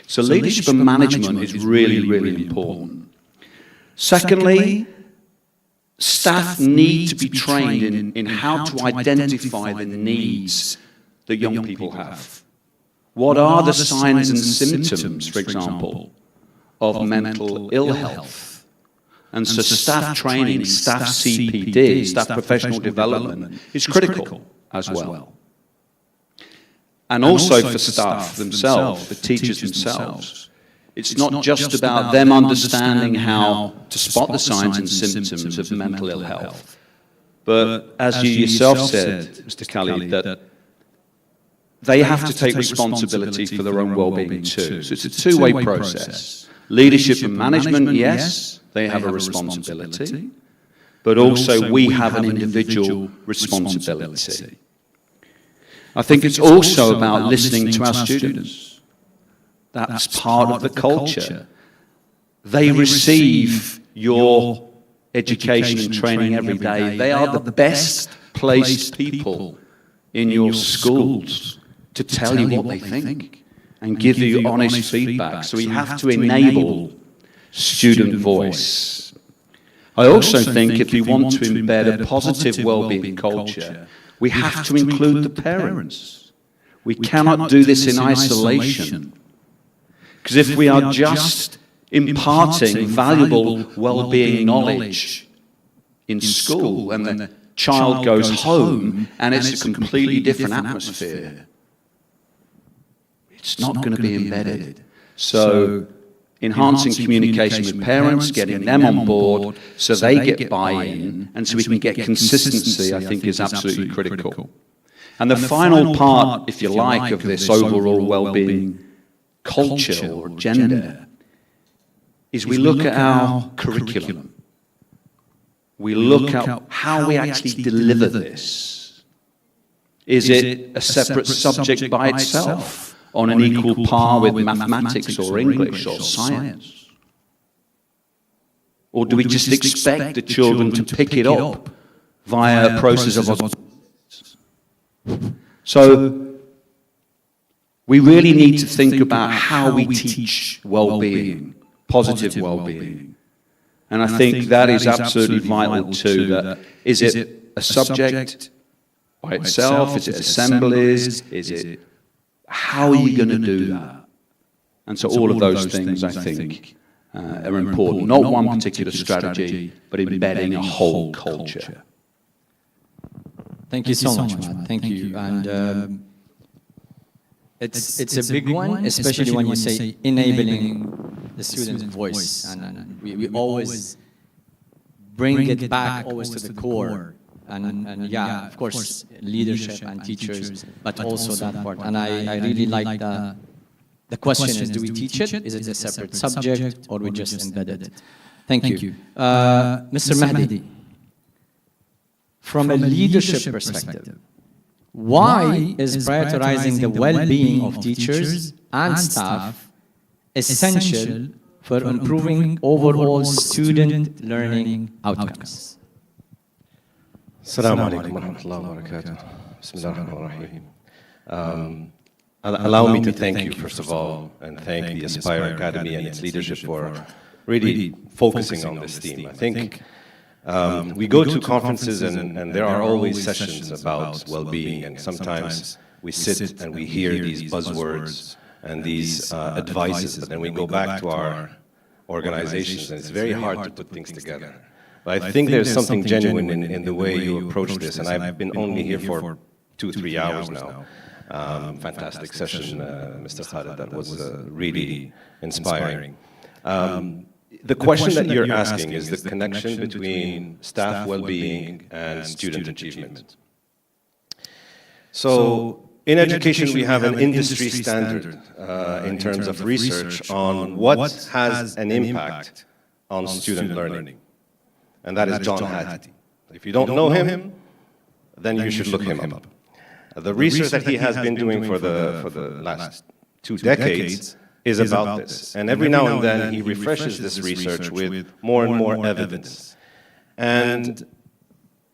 So leadership and management is really, really important. Secondly, staff need to be trained in how to identify the needs that young people have. What are the signs and symptoms, for example, of mental ill health? And so staff training, staff CPD, staff professional development is critical as well. And also for staff themselves, the teachers themselves. It's not just about them understanding how to spot the signs and symptoms of mental ill health, but as you yourself said, Mr. Khalid, that they have to take responsibility for their own well-being too. So it's a two-way process. Leadership and management, yes, they have a responsibility, but also we have an individual responsibility. I think it's also about listening to our students. That's part of the culture. They receive your education and training every day. They are the best placed people in your schools to tell you what they think and give you honest feedback. So we have to enable student voice. I also think if we want to embed a positive well-being culture, we have to include the parents. We cannot do this in isolation. Because if we are just imparting valuable well-being knowledge in school and the child goes home and it's a completely different atmosphere, it's not going to be embedded. So enhancing communication with parents, getting them on board so they get buy-in and so we can get consistency, I think is absolutely critical. And the final part, if you like, of this overall well-being culture or agenda is we look at our curriculum. We look at how we actually deliver this. Is it a separate subject by itself? on an equal par with mathematics or English or science? Or do we just expect the children to pick it up via a process of osmosis? So we really need to think about how we teach well-being, positive well-being. And I think that is absolutely vital too. That is it a subject by itself? Is it assemblies? Is it, how are you going to do that? And so all of those things, I think, are important. Not one particular strategy, but embedding a whole culture. Thank you so much, Matt. Thank you. And it's a big one, especially when you say enabling the student's voice. And we always bring it back always to the core. And yeah, of course, leadership and teachers, but also that part. And I really like the question is, do we teach it? Is it a separate subject, or we just embed it? Thank you. Mr. Mahdi, from a leadership perspective, why is prioritizing the well-being of teachers and staff essential for improving overall student learning outcomes? Assalamu alaikum wa rahmatullahi wa barakatuh. Bismillah ar-Rahman ar-Rahim. Allow me to thank you, first of all, and thank the Aspire Academy and its leadership for really focusing on this theme. I think we go to conferences and there are always sessions about well-being, and sometimes we sit and we hear these buzzwords and these advices, but then we go back to our organizations and it's very hard to put things together. But I think there's something genuine in the way you approach this, and I've been only here for 2-3 hours now. Fantastic session, Mr. Khalid, that was really inspiring. The question that you're asking is the connection between staff well-being and student achievement. So in education, we have an industry standard in terms of research on what has an impact on student learning. And that is John Hattie. If you don't know him, then you should look him up. The research that he has been doing for the last 2 decades is about this. And every now and then he refreshes this research with more and more evidence. And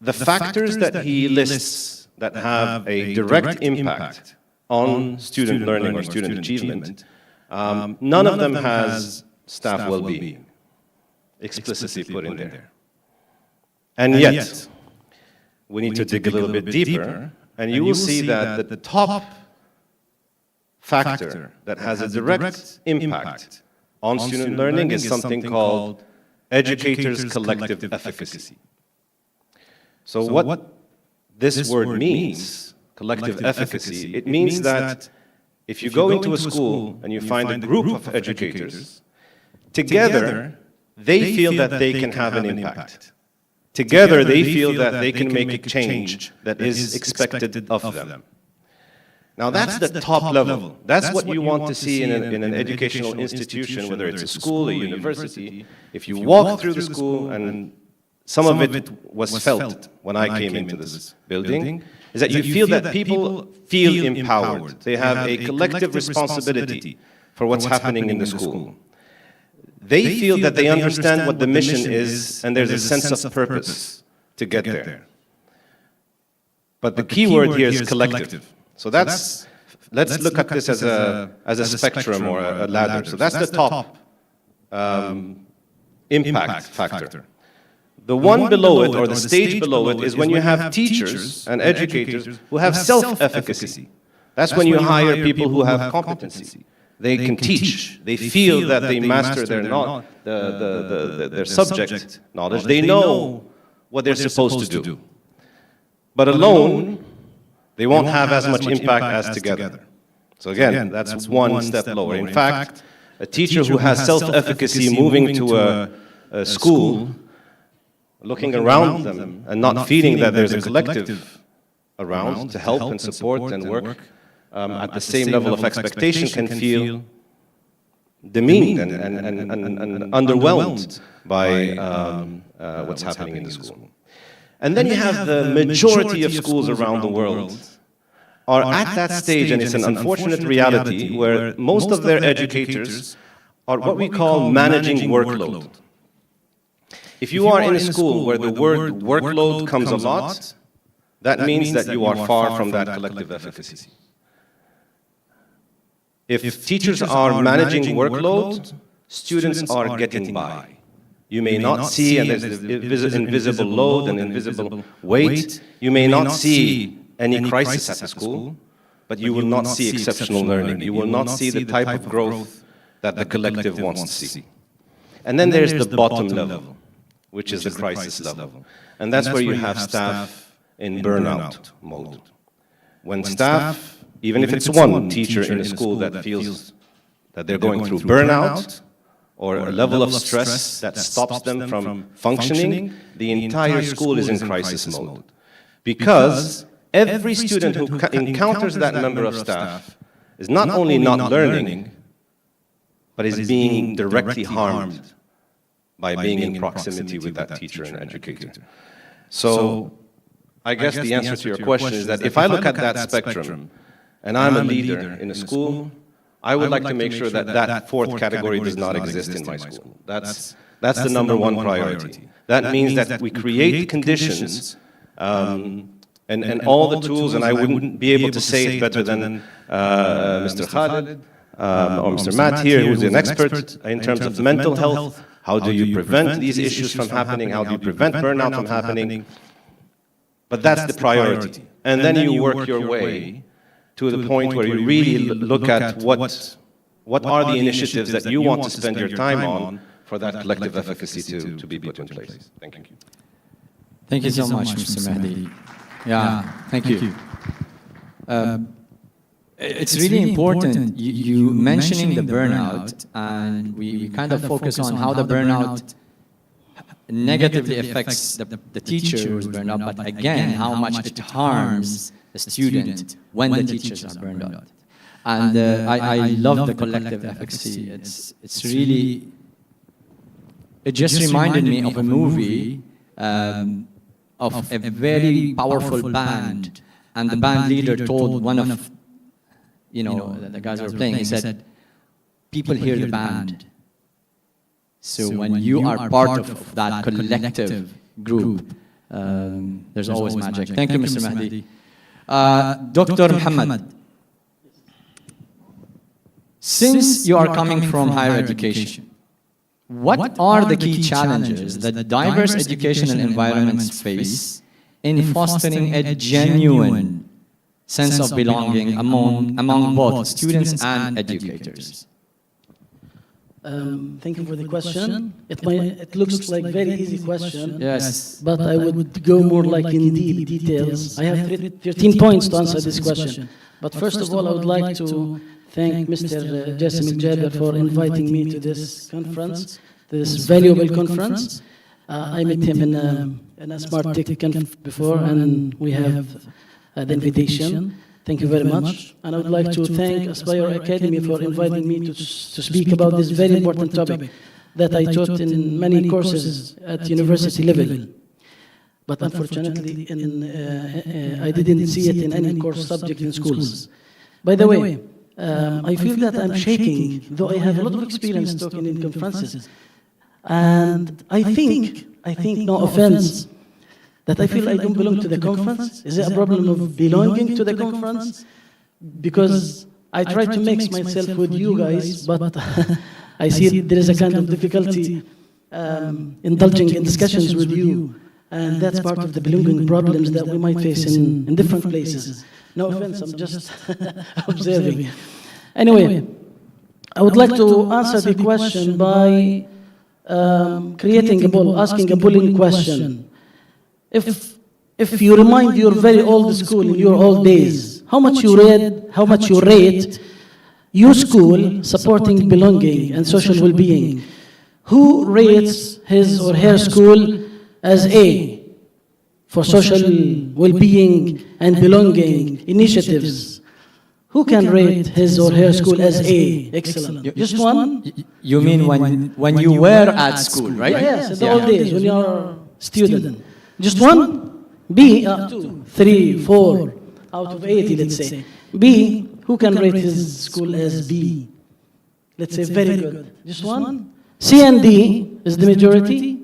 the factors that he lists that have a direct impact on student learning or student achievement, none of them has staff well-being explicitly put in there. And yet, we need to dig a little bit deeper, and you will see that the top factor that has a direct impact on student learning is something called educators' collective efficacy. So what this word means, collective efficacy, it means that if you go into a school and you find a group of educators, together they feel that they can have an impact. Together, they feel that they can make a change that is expected of them. Now, that's the top level. That's what you want to see in an educational institution, whether it's a school, a university. If you walk through the school, and some of it was felt when I came into this building, is that you feel that people feel empowered. They have a collective responsibility for what's happening in the school. They feel that they understand what the mission is, and there's a sense of purpose to get there. But the key word here is collective. So let's look at this as a spectrum or a ladder. So that's the top impact factor. The one below it, or the stage below it, is when you have teachers and educators who have self-efficacy. That's when you hire people who have competency. They can teach. They feel that they master their subject knowledge. They know what they're supposed to do. But alone, they won't have as much impact as together. So again, that's one step lower. In fact, a teacher who has self-efficacy moving to a school, looking around them and not feeling that there's a collective around to help and support and work at the same level of expectation, can feel demeaned and underwhelmed by what's happening in the school. And then you have the majority of schools around the world are at that stage, and it's an unfortunate reality, where most of their educators are what we call managing workload. If you are in a school where the word workload comes a lot, that means that you are far from that collective efficacy. If teachers are managing workload, students are getting by. You may not see, and there's the invisible load and invisible weight. You may not see any crisis at the school, but you will not see exceptional learning. You will not see the type of growth that the collective wants to see. And then there's the bottom level, which is the crisis level. And that's where you have staff in burnout mode. When staff, even if it's one teacher in a school that feels that they're going through burnout or a level of stress that stops them from functioning, the entire school is in crisis mode. Because every student who encounters that member of staff is not only not learning, but is being directly harmed by being in proximity with that teacher and educator. So I guess the answer to your question is that if I look at that spectrum, and I'm a leader in a school, I would like to make sure that that fourth category does not exist in my school. That's the number one priority. That means that we create conditions and all the tools, and I wouldn't be able to say it better than Mr. Khalid or Mr. Matt here, who's an expert in terms of mental health. How do you prevent these issues from happening? How do you prevent burnout from happening? But that's the priority. And then you work your way to the point where you really look at what are the initiatives that you want to spend your time on for that collective efficacy to be put in place. Thank you. Thank you so much, Mr. Mahdi. Yeah, thank you. It's really important, you mentioning the burnout, and we kind of focus on how the burnout negatively affects the teacher who's burned out, but again, how much it harms the student when the teachers are burned out. And I love the collective efficacy. It's really, it just reminded me of a movie of a very powerful band, and the band leader told one of, the guys who were playing, he said, people hear the band. So when you are part of that collective group, there's always magic. Thank you, Mr. Mahdi. Dr. Muhammad, since you are coming from higher education, what are the key challenges that diverse educational environments face in fostering a genuine sense of belonging among both students and educators? Thank you for the question. It looks like a very easy question. Yes. But I would go more like in deep details. I have 13 points to answer this question. But first of all, I would like to thank Mr. Jassim Al-Jaber for inviting me to this conference, this valuable conference. I met him in a Smart Tech conference before, and we have the invitation. Thank you very much. And I would like to thank Aspire Academy for inviting me to speak about this very important topic that I taught in many courses at university level. But unfortunately, I didn't see it in any course subject in schools. By the way, I feel that I'm shaking, though I have a lot of experience talking in conferences. And I think, no offense, that I feel I don't belong to the conference. Is it a problem of belonging to the conference? Because I try to mix myself with you guys, but I see there is a kind of difficulty indulging in discussions with you. And that's part of the belonging problems that we might face in different places. No offense, I'm just observing. Anyway, I would like to answer the question by asking a polling question. If you remind your very old school in your old days, how much you rate your school supporting belonging and social well-being? Who rates his or her school as A for social well-being and belonging initiatives? Who can rate his or her school as A? Excellent. Just one? You mean when you were at school, right? Yes, in the old days, when you are a student. Just one? B, 2, 3, 4, out of 80, let's say. B, who can rate his school as B? Let's say very good. Just one? C and D is the majority.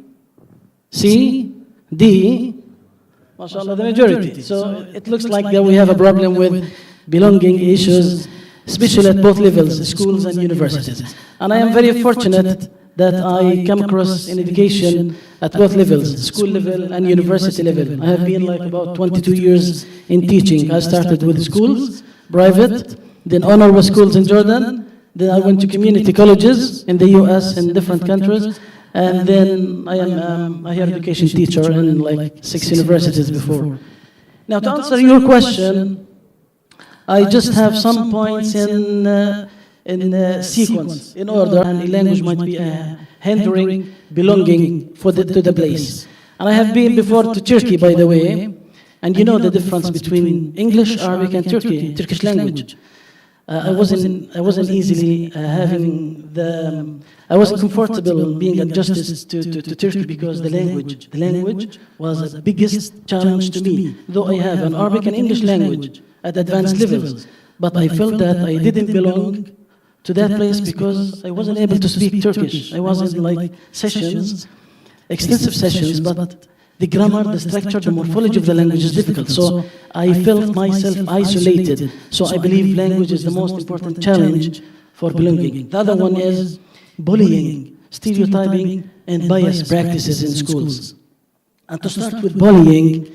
C, D, mashallah, the majority. So it looks like that we have a problem with belonging issues, especially at both levels, schools and universities. And I am very fortunate that I come across in education at both levels, school level and university level. I have been like about 22 years in teaching. I started with schools, private, then honor schools in Jordan, then I went to community colleges in the US and different countries, and then I am a higher education teacher in like 6 universities before. Now to answer your question, I just have some points in sequence, in order, and the language might be hindering belonging to the place. And I have been before to Turkey, by the way, and you know the difference between English, Arabic, and Turkish language. I wasn't easily I wasn't comfortable being adjusted to Turkey because the language was the biggest challenge to me, though I have an Arabic and English language at advanced levels. But I felt that I didn't belong to that place because I wasn't able to speak Turkish. I was in like sessions, extensive sessions, but the grammar, the structure, the morphology of the language is difficult. So I felt myself isolated. So I believe language is the most important challenge for belonging. The other one is bullying, stereotyping, and bias practices in schools. And to start with bullying,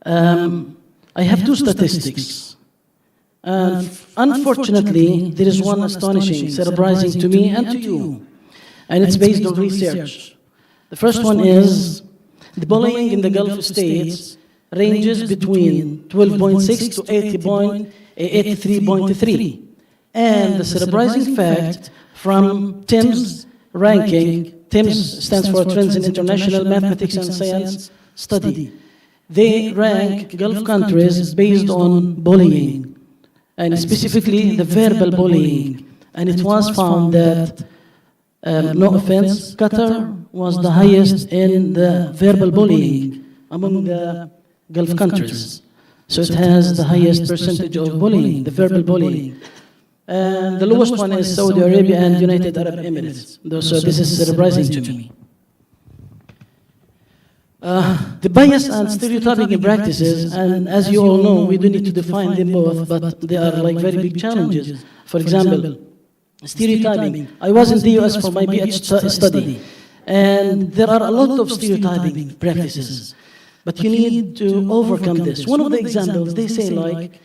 I have 2 statistics. Unfortunately, there is one astonishing, surprising to me and to you, and it's based on research. The first one is the bullying in the Gulf states ranges between 12.6 to 83.3. And the surprising fact from TIMSS ranking, TIMSS stands for Trends in International Mathematics and Science Study. They rank Gulf countries based on bullying, and specifically the verbal bullying. And it was found that, no offense, Qatar was the highest in the verbal bullying among the Gulf countries. So it has the highest percentage of bullying, the verbal bullying. And the lowest one is Saudi Arabia and United Arab Emirates. So this is surprising to me. The bias and stereotyping practices, and as you all know, we do need to define them both, but they are like very big challenges. For example, stereotyping. I was in the US for my PhD study, and there are a lot of stereotyping practices, but you need to overcome this. One of the examples, they say like,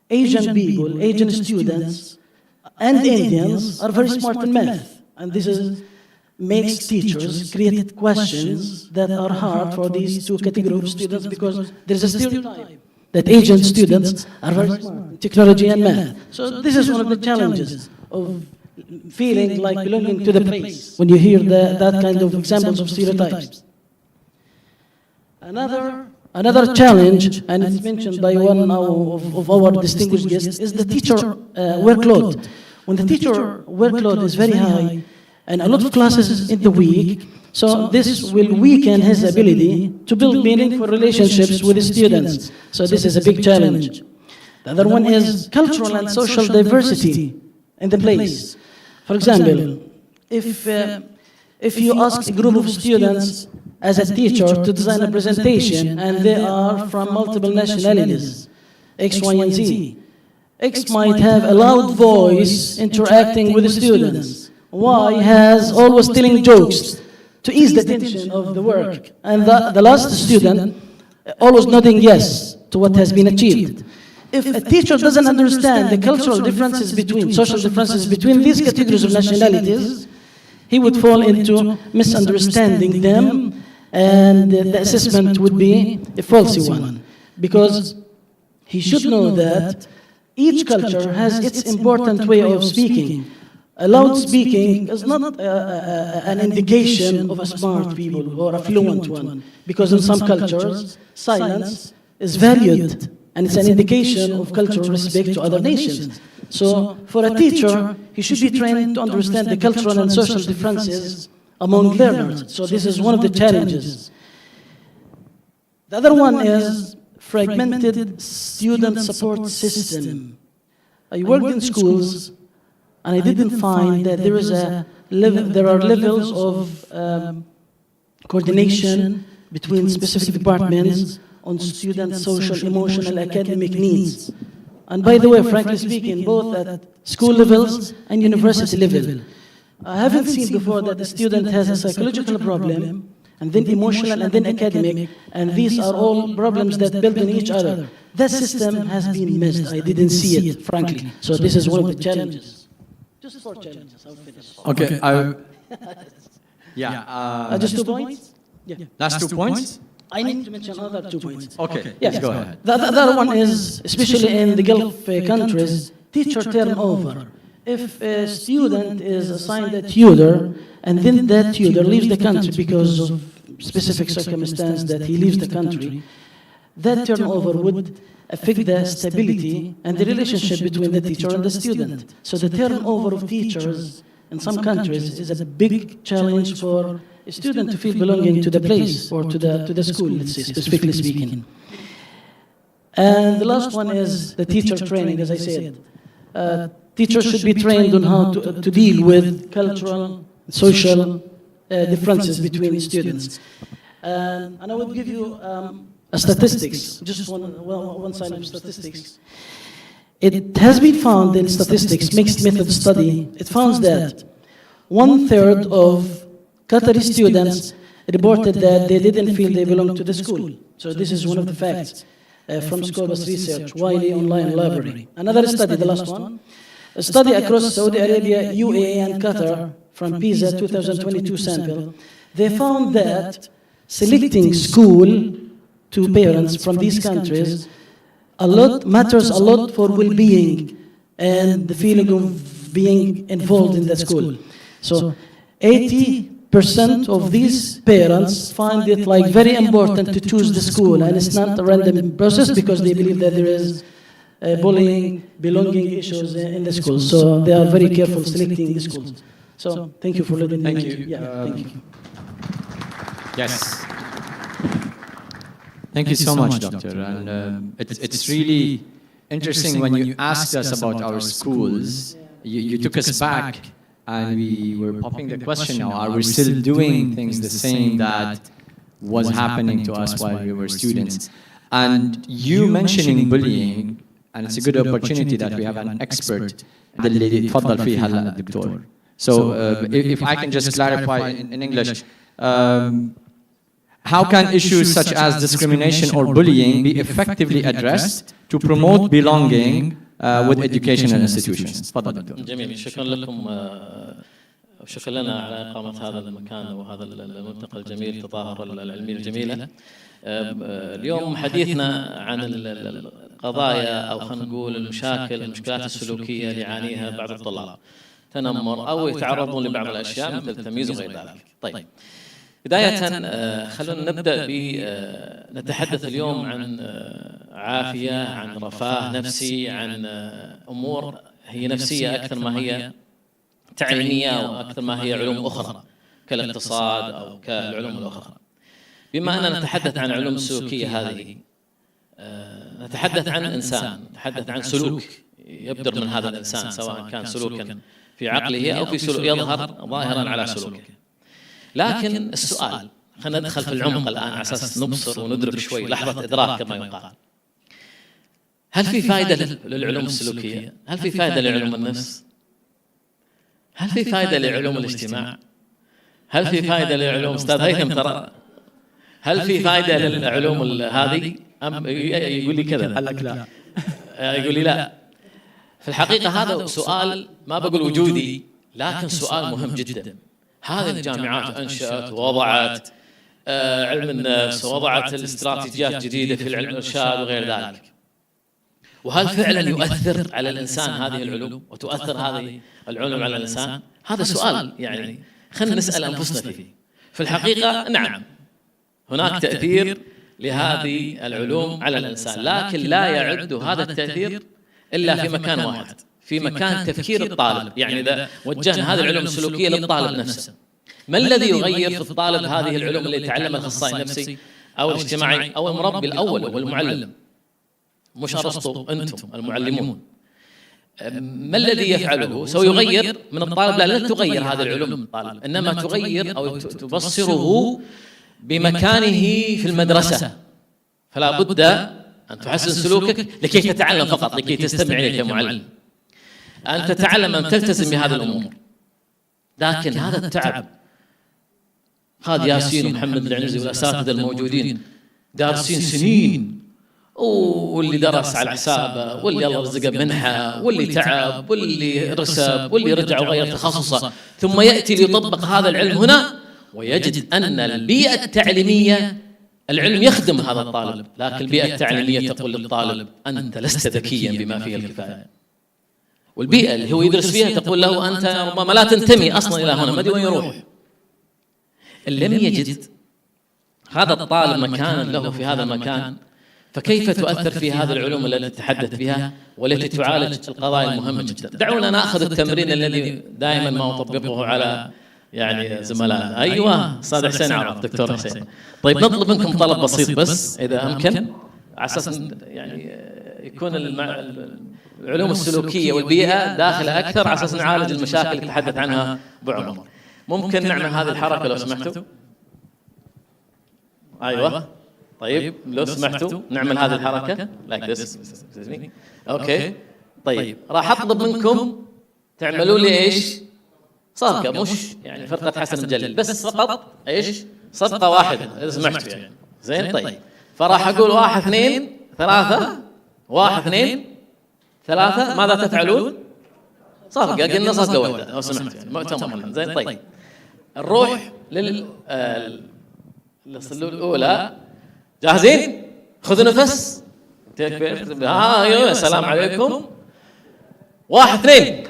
Asian people, Asian students, and Indians are very smart in math, and this makes teachers create questions that are hard for these 2 categories of students because there's a stereotype that Asian students are very smart in technology and math. So this is one of the challenges of feeling like belonging to the place when you hear that kind of examples of stereotypes. Another challenge, and it's mentioned by one of our distinguished guests, is the teacher workload. When the teacher workload is very high, and a lot of classes in the week, so this will weaken his ability to build meaningful relationships with his students. So this is a big challenge. The other one is cultural and social diversity in the place. For example, if you ask a group of students as a teacher to design a presentation and they are from multiple nationalities, X, Y, and Z, X might have a loud voice interacting with the students. Y has always telling jokes to ease the tension of the work. And the last student always nodding yes to what has been achieved. If a teacher doesn't understand the cultural differences between, social differences between these categories of nationalities, he would fall into misunderstanding them, and the assessment would be a faulty one. Because he should know that each culture has its important way of speaking. A loud speaking is not an indication of a smart people or a fluent one, because in some cultures, silence is valued, and it's an indication of cultural respect to other nations. So for a teacher, he should be trained to understand the cultural and social differences among learners. So this is one of the challenges. The other one is fragmented student support system. I worked in schools, and I didn't find that there are levels of coordination between specific departments on student social, emotional, academic needs. And by the way, frankly speaking, both at school levels and university level, I haven't seen before that the student has a psychological problem, and then emotional, and then academic, and these are all problems that build on each other. That system has been missed. I didn't see it, frankly. So this is one of the challenges. Just 4 challenges, I'll finish. Okay, Just 2 points? Yeah. last 2 points? I need to mention another 2 points. Okay, Yes. go ahead. The other one is, especially in the Gulf countries, teacher turnover. If a student is assigned a tutor, and then that tutor leaves the country because of specific circumstance that he leaves the country, that turnover would affect the stability and the relationship between the teacher and the student. So the turnover of teachers in some countries is a big challenge for a student to feel belonging to the place or to the school, let's say, specifically speaking. And the last one is the teacher training, as I said. Teachers should be trained on how to deal with cultural, social differences between students. And I will give you statistics, just one side of statistics. It has been found in statistics, mixed method study, it found that 1/3 of Qatari students reported that they didn't feel they belonged to the school. So this is one of the facts from Scopus Research, Wiley Online Library. Another study, the last one, a study across Saudi Arabia, UAE, and Qatar from PISA 2022 sample, they found that selecting school to parents from these countries matters a lot for well-being and the feeling of being involved in the school. So 80% of these parents find it like very important to choose the school, and it's not a random process because they believe that there is bullying, belonging issues in the school. So they are very careful selecting the schools. So thank you for letting me. Thank you. Yeah, thank you. Yes. Thank you so much, Doctor. And it's really interesting when you asked us about our schools. You took us back, and we were popping the question now, are we still doing things the same that was happening to us while we were students? And you mentioning bullying, and it's a good opportunity that we have an expert. اللي تفضل فيه هلا الدكتور. So if I can just clarify in English, how can issues such as discrimination or bullying be effectively addressed to promote belonging with educational institutions? تفضل دكتور. جميل، شكرا لكم وشكرا لنا على إقامة هذا المكان وهذا الملتقى الجميل، التظاهرة العلمية الجميلة. اليوم حديثنا عن القضايا أو خلينا نقول المشكلات السلوكية اللي يعانيها بعض الطلاب، تنمر أو يتعرضون لبعض الأشياء مثل التمييز وغير ذلك. طيب، بداية خلونا نبدأ نتحدث اليوم عن عافية، عن رفاه نفسي، عن أمور هي نفسية أكثر ما هي تعليمية وأكثر ما هي علوم أخرى كالاقتصاد أو كالعلوم الأخرى. بما أننا نتحدث عن علوم السلوكية هذه، نتحدث عن إنسان، نتحدث عن سلوك يبدر من هذا الإنسان، سواء كان سلوكا في عقله أو في سلوك يظهر ظاهرا على سلوكه. لكن السؤال، خلينا ندخل في العمق الآن على أساس نبصر وندرك شوي، لحظة إدراك كما يقال. هل في فائدة للعلوم السلوكية؟ هل في فائدة لعلوم النفس؟ هل في فائدة لعلوم الاجتماع؟ هل في فائدة لعلوم أستاذ هيثم ترى؟ هل في فائدة للعلوم هذه؟ أم يقول لي كذا؟ قال لك لا. يقول لي لا. في الحقيقة هذا سؤال ما بقول وجودي، لكن سؤال مهم جدا. هذه الجامعات أنشأت ووضعت علم النفس، ووضعت الاستراتيجيات جديدة في العلم الإرشاد وغير ذلك. وهل فعلا يؤثر على الإنسان هذه العلوم وتؤثر هذه العلوم على الإنسان؟ هذا سؤال يعني خلينا نسأل أنفسنا فيه. في الحقيقة نعم، هناك تأثير لهذه العلوم على الإنسان، لكن لا يعد هذا التأثير إلا في مكان واحد، في مكان تفكير الطالب. يعني إذا وجهنا هذه العلوم السلوكية للطالب نفسه، ما الذي يغير في الطالب هذه العلوم اللي يتعلمها الأخصائي النفسي أو الاجتماعي أو المربي الأول هو المعلم، مش أرسطو، أنتم المعلمون. ما الذي يفعله؟ سوف يغير من الطالب، لا تغير هذه العلوم من الطالب، إنما تغير أو تبصره بمكانه في المدرسة. فلا بد أن تحسن سلوكك لكي تتعلم فقط، لكي تستمع إليك كمعلم، أن تتعلم أن تلتزم بهذه الأمور. لكن هذا التعب، هذا ياسين ومحمد العنزي والأساتذة الموجودين دارسين سنين، واللي درس على حسابه، واللي الله رزقه بمنحة، واللي تعب، واللي رسب، واللي رجع وغير تخصصه، ثم يأتي ليطبق هذا العلم هنا ويجد أن البيئة التعليمية، العلم يخدم هذا الطالب، لكن البيئة التعليمية تقول للطالب أنت لست ذكيا بما فيه الكفاية. والبيئة اللي هو يدرس فيها تقول له أنت ربما لا تنتمي أصلا إلى هنا، ما أدري وين يروح. إن لم يجد هذا الطالب مكانا له في هذا المكان، فكيف تؤثر في هذه العلوم التي تتحدث بها والتي تعالج القضايا المهمة جدا؟ دعونا نأخذ التمرين الذي دائما ما أطبقه على يعني زملائنا. أيوة أستاذ حسين عرب، دكتور حسين. طيب نطلب منكم طلب بسيط بس إذا أمكن، على أساس يعني يكون العلوم السلوكية والبيئة داخلة أكثر، على أساس نعالج المشاكل اللي تحدث عنها بعمر. ممكن نعمل هذه الحركة لو سمحتوا؟ أيوة طيب لو سمحتوا نعمل هذه الحركة like this. أوكي طيب راح أطلب منكم تعملوا لي إيش؟ صفقة، مش يعني فرقة حسن مجلل، بس فقط إيش؟ صفقة واحدة إذا سمحتوا يعني. زين طيب، فراح أقول 1 2 3 1 2 3 ماذا تفعلون؟ صفقة، قلنا صفقة واحدة لو سمحتوا يعني مؤتمر. زين طيب نروح للصلة الأولى. جاهزين؟ خذوا نفس. أيوة السلام عليكم. 1 2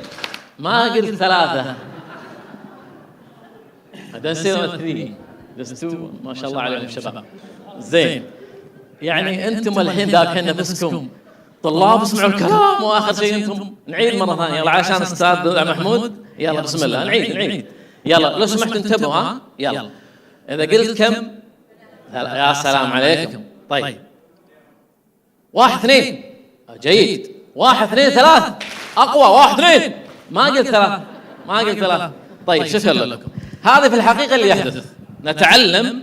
ما قلت 3 هذا نصير 3 2 ما شاء الله عليهم شباب. زين يعني أنتم الحين ذاك نفسكم طلاب اسمعوا الكلام، وآخر شيء أنتم نعيد مرة ثانية يلا عشان أستاذ محمود. يلا بسم الله نعيد يلا لو سمحت انتبهوا. ها يلا إذا قلت كم يا سلام عليكم. طيب 1 2 جيد. 1 2 3 أقوى. 1 2 ما قلت 3 طيب شكرا لكم. هذا في الحقيقة اللي يحدث، نتعلم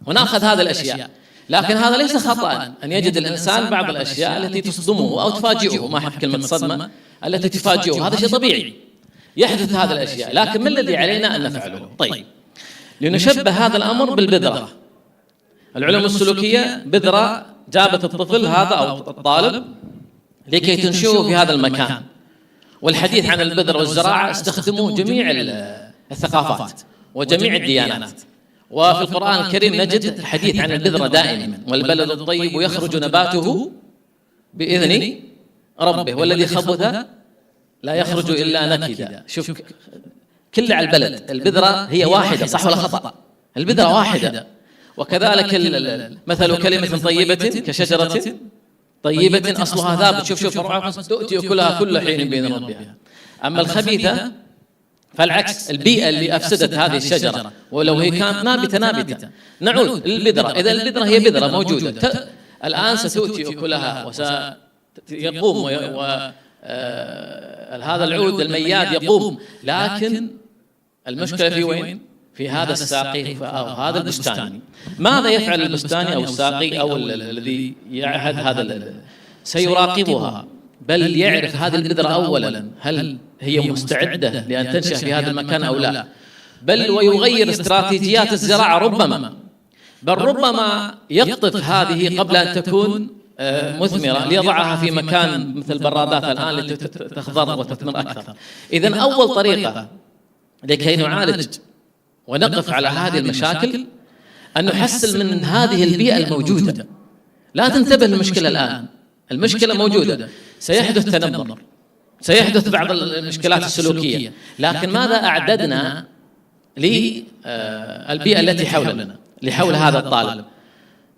ونأخذ هذه الأشياء، لكن هذا ليس خطأ أن يجد الإنسان بعض الأشياء التي تصدمه أو تفاجئه. ما أحب كلمة صدمة، التي تفاجئه هذا شيء طبيعي، يحدث هذه الأشياء، لكن ما الذي علينا أن نفعله؟ طيب لنشبه هذا الأمر بالبذرة. العلوم السلوكية بذرة جابت الطفل هذا أو الطالب لكي تنشئه في هذا المكان. والحديث عن البذرة والزراعة استخدموه جميع الثقافات وجميع الديانات، وفي القرآن الكريم نجد الحديث عن البذرة دائما. والبلد الطيب يخرج نباته بإذن ربه والذي خبث لا يخرج إلا نكدا. شوف كل على البلد البذرة هي واحدة، صح ولا خطأ؟ البذرة واحدة. وكذلك مثل كلمة طيبة كشجرة طيبة أصلها ثابت. شوف فرعها تؤتي أكلها كل حين بإذن ربها. أما الخبيثة فالعكس، البيئة اللي أفسدت هذه الشجرة، ولو هي كانت نابتة. نعود للبذرة. إذا البذرة هي بذرة موجودة الآن ستؤتي أكلها وسيقوم هذا العود المياد يقوم، لكن المشكلة في وين؟ في هذا الساقي أو هذا البستاني. ماذا يفعل البستاني أو الساقي أو الذي يعهد هذا؟ سيراقبها، بل يعرف هذه البذرة أولا هل هي مستعدة لأن تنشأ في هذا المكان أو لا، بل ويغير استراتيجيات الزراعة ربما يقطف هذه قبل أن تكون مثمرة ليضعها في مكان مثل برادات الآن لتخضر وتثمر أكثر. إذن أول طريقة لكي نعالج ونقف على هذه المشاكل أن نحسن من هذه البيئة الموجودة. لا تنتبه للمشكلة الآن، المشكلة موجودة، سيحدث تنمر، سيحدث بعض المشكلات السلوكية، لكن ماذا أعددنا للبيئة التي حولنا لحول هذا الطالب؟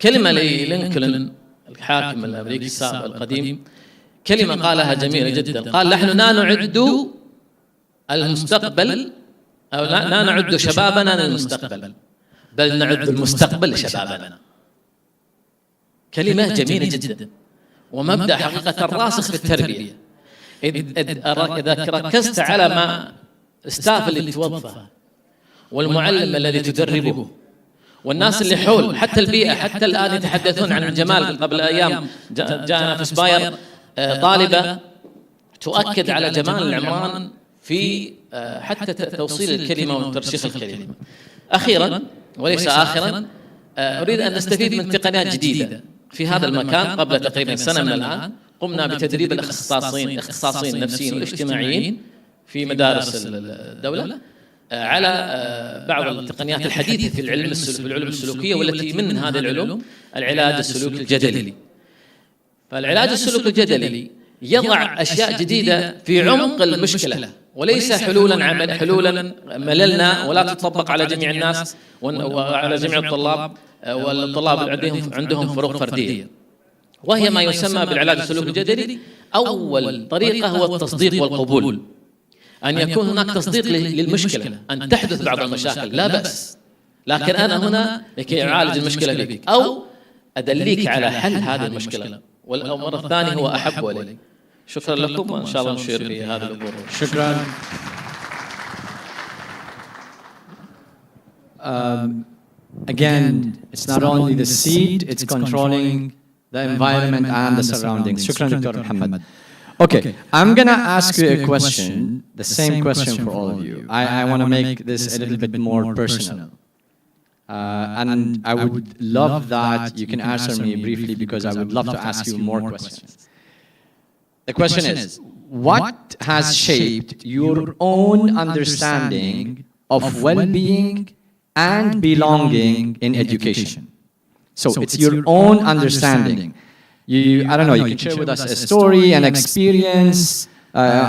كلمة للينكولن الحاكم الأمريكي السابق القديم، كلمة قالها جميلة جدا، قال نحن لا نعد المستقبل أو لا نعد شبابنا للمستقبل، بل نعد المستقبل لشبابنا. كلمة جميلة جدا ومبدأ حقيقة راسخ في التربية. إذا ركزت على ما ستاف اللي توظفه والمعلم الذي تدربه والناس اللي حول، حتى البيئة، حتى الآن يتحدثون عن الجمال. قبل أيام جاءنا في سباير طالبة تؤكد على جمال العمران في حتى توصيل الكلمة وترسيخ الكلمة. أخيرا وليس آخرا، أريد أن نستفيد من تقنيات جديدة في هذا المكان. قبل تقريبا سنة من الآن قمنا بتدريب الاختصاصيين النفسيين والاجتماعيين في مدارس الدولة على بعض التقنيات الحديثة في العلوم السلوكية، والتي من هذه العلوم العلاج السلوكي الجدلي. فالعلاج السلوكي الجدلي يضع أشياء جديدة في عمق المشكلة، وليس حلولا مللنا ولا تطبق على جميع الناس وعلى جميع الطلاب، والطلاب عندهم فروق فردية. وهي ما يسمى بالعلاج السلوكي الجدلي. أول طريقة هو التصديق والقبول، أن يكون هناك تصديق للمشكلة، أن تحدث بعض المشاكل لا بأس، لكن أنا هنا لكي أعالج المشكلة بك أو أدليك على حل هذه المشكلة. والأمر الثاني هو أحب إلي. شكرا لكم، وإن شاء الله نشير في هذا الأمور. شكرا. Again, it's not only the seed, it's controlling the environment and the surroundings. شكرا دكتور محمد. Okay, I'm going to ask you a question, the same question for all of you. I want to make this a little bit more personal. And I would love that you can answer me briefly, because I would love to ask you more questions. The question is, what has shaped your own understanding of well-being and belonging in education? So it's your own understanding. I don't know, you can share with us a story, an experience,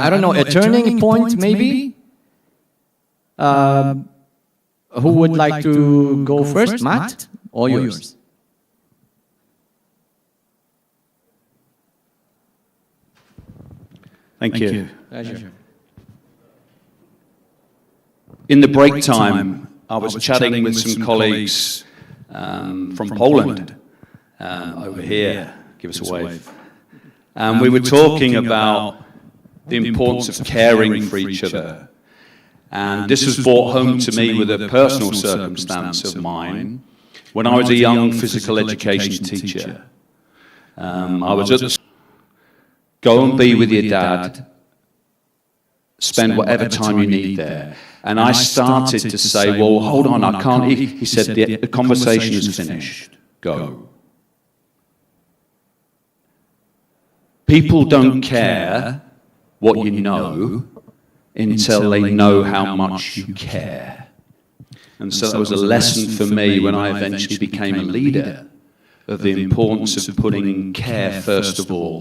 I don't know, a turning point maybe? Who would like to go first? Matt? All yours. Thank you. Pleasure. In the break time, I was chatting with some colleagues from Poland over here. Give us a wave. And we were talking about the importance of caring for each other. And this was brought home to me with a personal circumstance of mine. When I was a young physical education teacher, I was at the go and be with your dad, spend whatever time you need there. And I started to say, well, hold on, I can't. He said, the conversation is finished. Go. People don't care what you know until they know how much you care. And so that was a lesson for me when I eventually became a leader, of the importance of putting care first of all,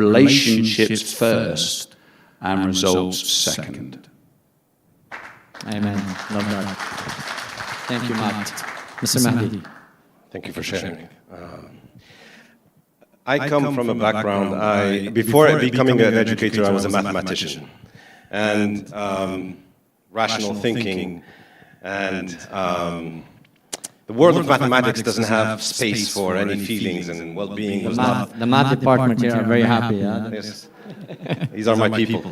relationships first, and results second. Amen. Love that. Thank you, Matt. Mr. Mahdi. Thank you for sharing. I come from a background, before becoming an educator, I was a mathematician. And rational thinking and the world of mathematics doesn't have space for any feelings, and well-being was not. The math department here are very happy. Yes. These are my people.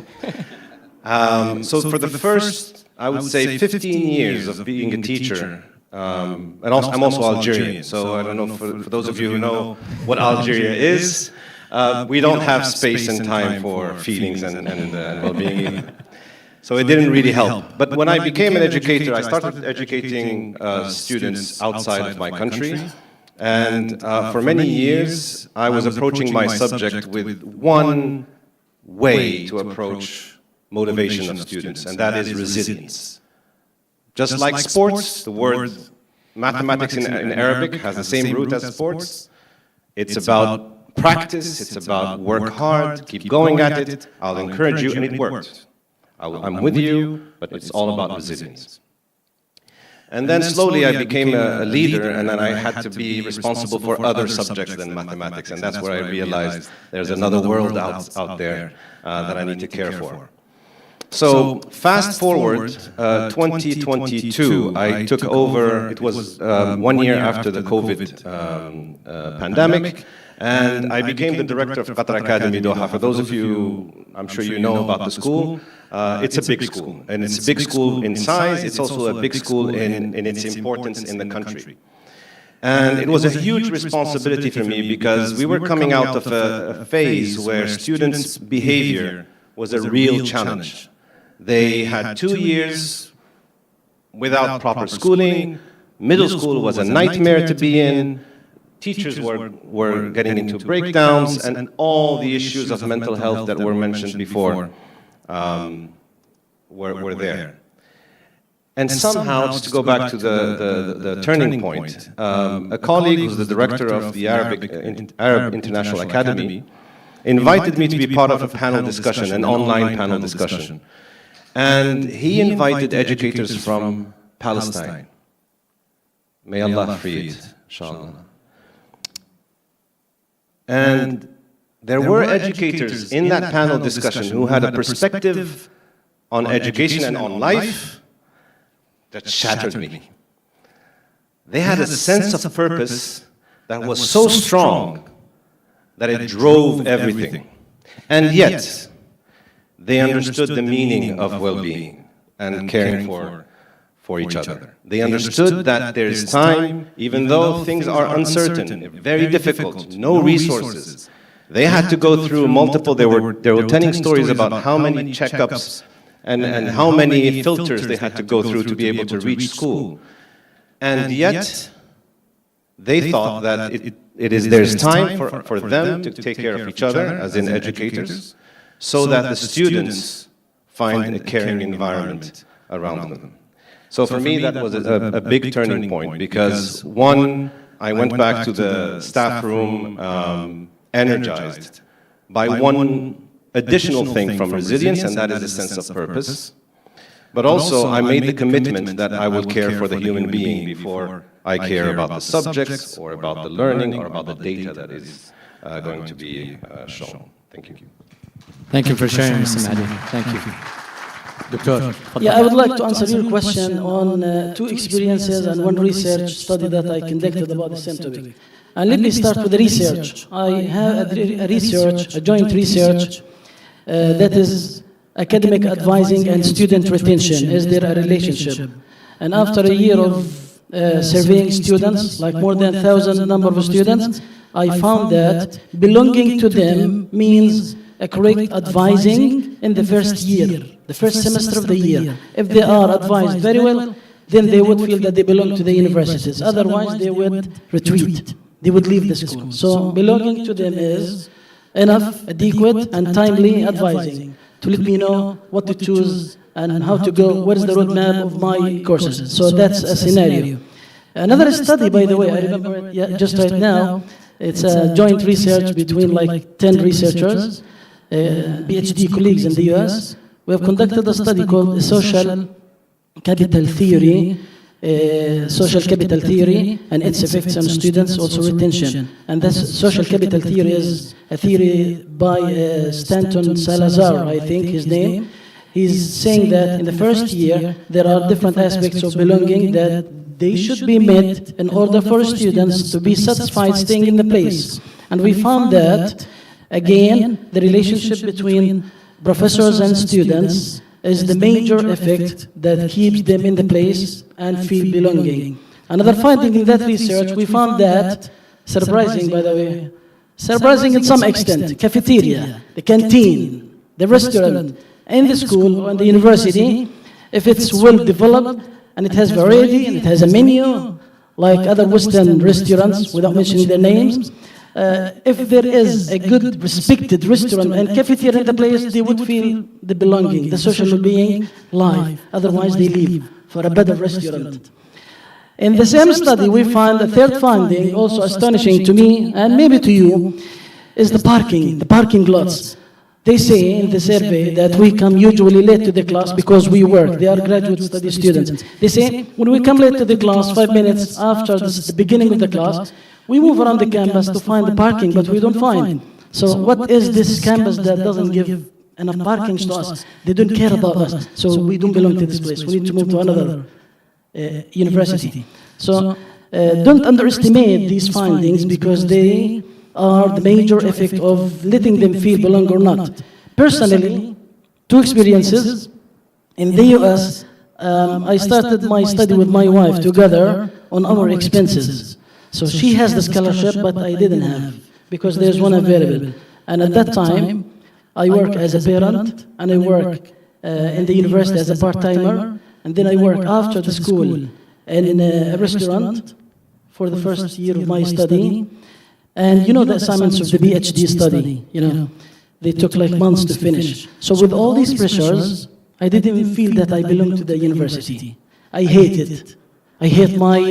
So for the first, I would say, 15 years of being a teacher, and also, I'm also Algerian, so I don't know, for those of you who know what Algeria is, we don't have space and time for feelings and well-being. So it didn't really help. But when I became an educator, I started educating students outside of my country. And for many years, I was approaching my subject with one way to approach motivation of students, and that is resilience. Just like sports, the word mathematics in Arabic has the same root as sports. It's about practice, it's about work hard, keep going at it. I'll encourage you, and it worked. I'm with you, but it's all about resilience. And then slowly I became a leader, and then I had to be responsible for other subjects than mathematics, and that's where I realized there's another world out there that I need to care for. So fast forward 2022, I took over, it was 1 year after the COVID pandemic, and I became the director of Qatar Academy Doha. For those of you, I'm sure you know about the school, it's a big school, and it's a big school in size, it's also a big school in its importance in the country. And it was a huge responsibility for me because we were coming out of a phase where students' behavior was a real challenge. They had 2 years without proper schooling. Middle school was a nightmare to be in. Teachers were getting into breakdowns, and all the issues of mental health that were mentioned before were there. And somehow, just to go back to the turning point, a colleague who's the director of the Arab International Academy invited me to be part of a panel discussion, an online panel discussion. And he invited educators from Palestine. May Allah free it, inshallah. And there were educators in that panel discussion who had a perspective on education and on life that shattered me. They had a sense of purpose that was so strong that it drove everything. And yet, they understood the meaning of well-being and caring for each other. They understood that there's time, even though things are uncertain, very difficult, no resources. They had to go through multiple, they were telling stories about how many checkups and how many filters they had to go through to be able to reach school. And yet, they thought that there's time for them to take care of each other, as in educators, so that the students find a caring environment around them. So for me, that was a big turning point, because one, I went back to the staff room energized by one additional thing from resilience, and that is a sense of purpose. But also, I made the commitment that I will care for the human being before I care about the subjects, or about the learning, or about the data that is going to be shown. Thank you. Thank you for sharing, Mr. Mahdi. Thank you. Doctor. Yeah, I would like to answer your question on 2 experiences and 1 research study that I conducted about the same topic. And let me start with the research. I have a joint research that is academic advising and student retention. Is there a relationship? And after a year of surveying students, like more than 1,000 number of students, I found that belonging to them means a correct advising in the first year, the first semester of the year. If they are advised very well, then they would feel that they belong to the universities. Otherwise, they would retreat. They would leave the school. So belonging to them is enough, adequate, and timely advising to let me know what to choose and how to go, what is the roadmap of my courses. So that's a scenario. Another study, by the way, I remember it just right now, it's a joint research between like 10 researchers, PhD colleagues in the US. We have conducted a study called Social Capital Theory, and its effects on students, also retention. And this social capital theory is a theory by Stanton Salazar, I think his name. He's saying that in the first year, there are different aspects of belonging that they should be met in order for students to be satisfied staying in the place. And we found that, again, the relationship between professors and students is the major effect that keeps them in the place and feel belonging. Another finding in that research, we found that, surprising by the way, surprising in some extent, cafeteria, the canteen, the restaurant, in the school or in the university, if it's well developed and it has variety and it has a menu, like other Western restaurants, without mentioning their names, if there is a good, respected restaurant and cafeteria in the place, they would feel the belonging, the social well-being life. Otherwise, they leave for a better restaurant. In the same study, we found a third finding, also astonishing to me, and maybe to you, is the parking lots. They say in the survey that we come usually late to the class because we work. They are graduate study students. They say when we come late to the class, 5 minutes after the beginning of the class, we move around the campus to find the parking, but we don't find. So what is this campus that doesn't give enough parkings to us. They don't care about us. So we don't belong to this place. We need to move to another university. So don't underestimate these findings because they are the major effect of letting them feel belong or not. Personally, 2 experiences. In the US, I started my study with my wife together on our expenses. So she has the scholarship, but I didn't have because there's one available. And at that time, I work as a parent, and I work in the university as a part-timer, and then I work after the school in a restaurant for the first year of my study. And you know the assignments of the PhD study, you know, they took like months to finish. So with all these pressures, I didn't even feel that I belonged to the university. I hate it. I hate my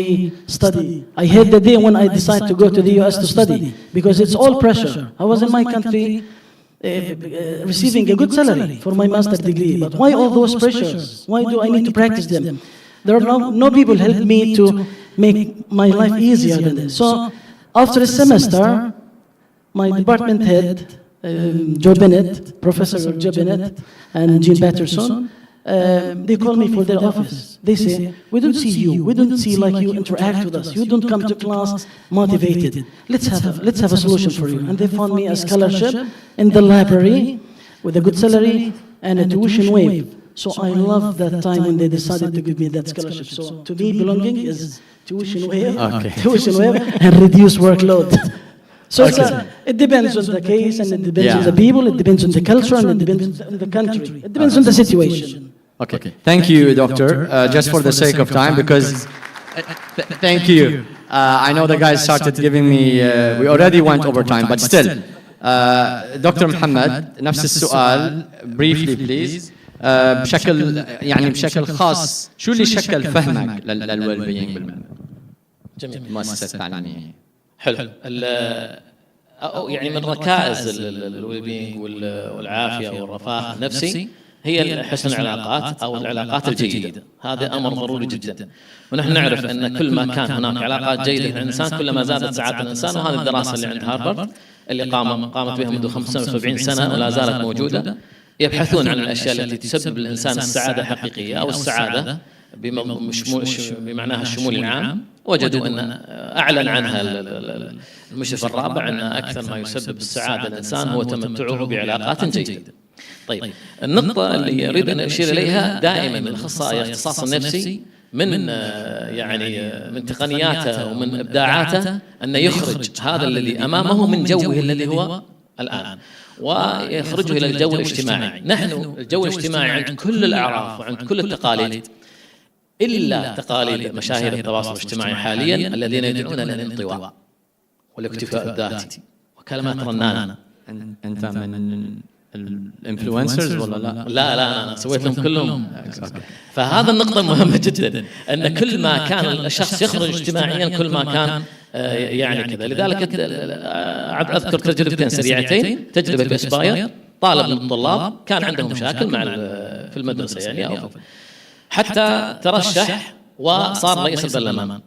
study. I hate the day when I decide to go to the US to study because it's all pressure. I was in my country receiving a good salary for my master's degree, but why all those pressures? Why do I need to practice them? There are no people help me to make my life easier than this. So after a semester, my department head, Joe Bennett, Professor Joe Bennett, and Jean Patterson, they call me for their office. They say, we don't see you. We don't see like you interact with us. You don't come to class motivated. Let's have a solution for you. And they found me a scholarship in the library with a good salary and a tuition waive. So I love that time when they decided to give me that scholarship. So to me, belonging is tuition waive, and reduced workload. So it depends on the case, and it depends on the people, it depends on the culture, and it depends on the country. It depends on the situation. Okay. Thank you, Doctor. Just for the sake of time, because thank you. I know the guys started giving me. We already went over time, but still, Dr. Muhammad, نفس السؤال briefly please. بشكل خاص شو اللي شكل فهمك للويل بينج بالمؤسسة التعليمية؟ حلو. يعني من ركائز الويل بينج والعافية والرفاه النفسي هي حسن العلاقات أو العلاقات الجيدة. هذا أمر ضروري جدا، ونحن نعرف أن كل ما كان هناك علاقات جيدة مع الإنسان كل ما زادت سعادة الإنسان. وهذه الدراسة اللي عند هارفارد اللي قامت بها منذ 75 سنة ولا زالت موجودة، يبحثون عن الأشياء التي تسبب للإنسان السعادة الحقيقية أو السعادة بمعناها الشمول العام. وجدوا أن أعلن عنها المشرف الرابع أن أكثر ما يسبب السعادة للإنسان هو تمتعه بعلاقات جيدة. طيب، النقطة اللي أريد أن أشير إليها دائما من أخصائي الاختصاص النفسي من تقنياته ومن إبداعاته أن يخرج هذا الذي أمامه من جوه الذي هو الآن ويخرجه إلى الجو الاجتماعي. نحن الجو الاجتماعي عند كل الأعراف وعند كل التقاليد إلا تقاليد مشاهير التواصل الاجتماعي حاليا الذين يدعون إلى الانطواء والاكتفاء الذاتي وكلمات رنانة. أنت من الانفلونسرز ولا لا؟ لا أنا سويت لهم كلهم. فهذا النقطة مهمة جدا، أن كل ما كان الشخص يخرج اجتماعيا كل ما كان يعني كذا. لذلك أذكر تجربتين سريعتين. تجربة في إسباير، طالب من الطلاب كان عندهم مشاكل في المدرسة يعني أو حتى ترشح وصار رئيس البرلمان.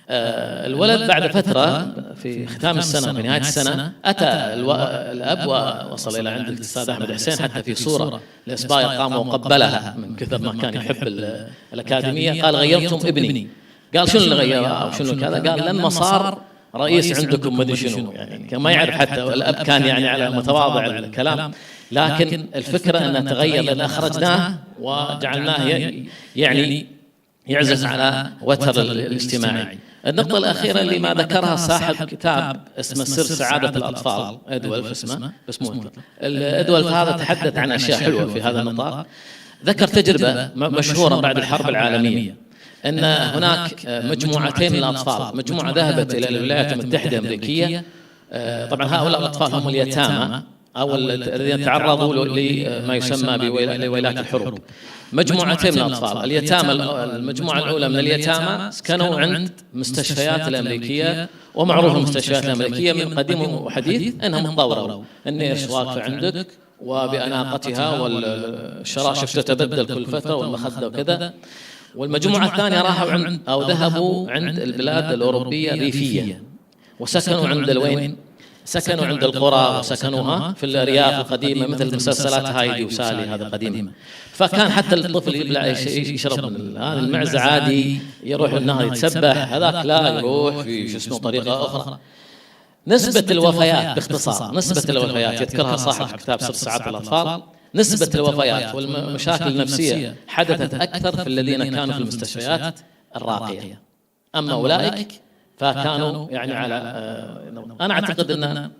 الولد بعد فترة في ختام السنة وفي نهاية السنة أتى الأب ووصل إلى عند الأستاذ أحمد حسين، حتى في صورة لإسباير قام وقبلها من كثر ما كان يحب الأكاديمية. قال غيرتم ابني. قال شنو اللي غيره أو شنو كذا؟ قال لما صار رئيس عندكم مدري شنو، يعني كان ما يعرف حتى. الأب كان يعني على متواضع الكلام، لكن الفكرة أنه تغير لأن أخرجناه وجعلناه يعني يعزز على وتر الاجتماعي. النقطة الأخيرة اللي ما ذكرها صاحب كتاب اسمه سر سعادة الأطفال، إدولف اسمه إدولف، هذا تحدث عن أشياء حلوة في هذا النطاق. ذكر تجربة مشهورة بعد الحرب العالمية، أن هناك مجموعتين من الأطفال، مجموعة ذهبت إلى الولايات المتحدة الأمريكية. طبعا هؤلاء الأطفال هم اليتامى أو الذين تعرضوا لما يسمى بويلات الحروب. مجموعتين من الأطفال اليتامى، المجموعة الأولى من اليتامى سكنوا عند مستشفيات الأمريكية، ومعروف المستشفيات الأمريكية من قديم وحديث أنهم ضوروا النيرس واقفة عندك وبأناقتها والشراشف تتبدل كل فترة والمخدة وكذا. والمجموعة الثانية راحوا عند أو ذهبوا عند البلاد الأوروبية الريفية وسكنوا عند سكنوا عند القرى وسكنوها في الأرياف القديمة مثل مسلسلات هايدي وسالي هذا قديمة. فكان حتى الطفل يبلع يشرب من هذا المعزة عادي، يروح النهر يتسبح، هذاك لا يروح في شو اسمه طريقة أخرى. نسبة الوفيات باختصار، نسبة الوفيات يذكرها صاحب كتاب 6 ساعات الأطفال، نسبة الوفيات والمشاكل النفسية حدثت أكثر في الذين كانوا في المستشفيات الراقية. أما أولئك فكانوا يعني على أنا أعتقد أن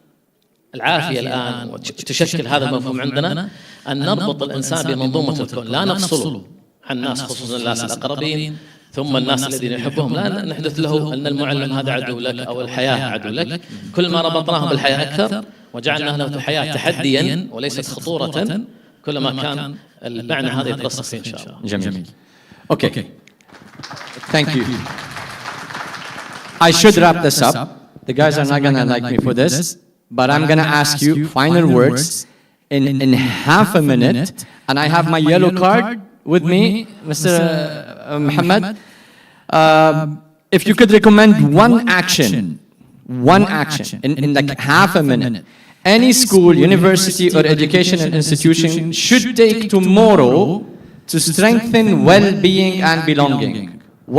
العافية الآن وتشكل هذا المفهوم عندنا أن نربط الإنسان بمنظومة الكون، لا نفصله عن الناس خصوصا الناس الأقربين ثم الناس الذين يحبهم، لا نحدث له أن المعلم هذا عدو لك أو الحياة عدو لك. كل ما ربطناهم بالحياة أكثر وجعلنا له الحياة تحديا وليست خطورة كلما كان المعنى هذا يترسخ فيه إن شاء الله. جميل. Okay. Thank you. I should wrap this up. The guys are not going to like me for this, but I'm going to ask you final words in half a minute. And I have my yellow card with me, Mr. Muhammad. If you could recommend one action in like half a minute, any school, university, or educational institution should take tomorrow to strengthen well-being and belonging,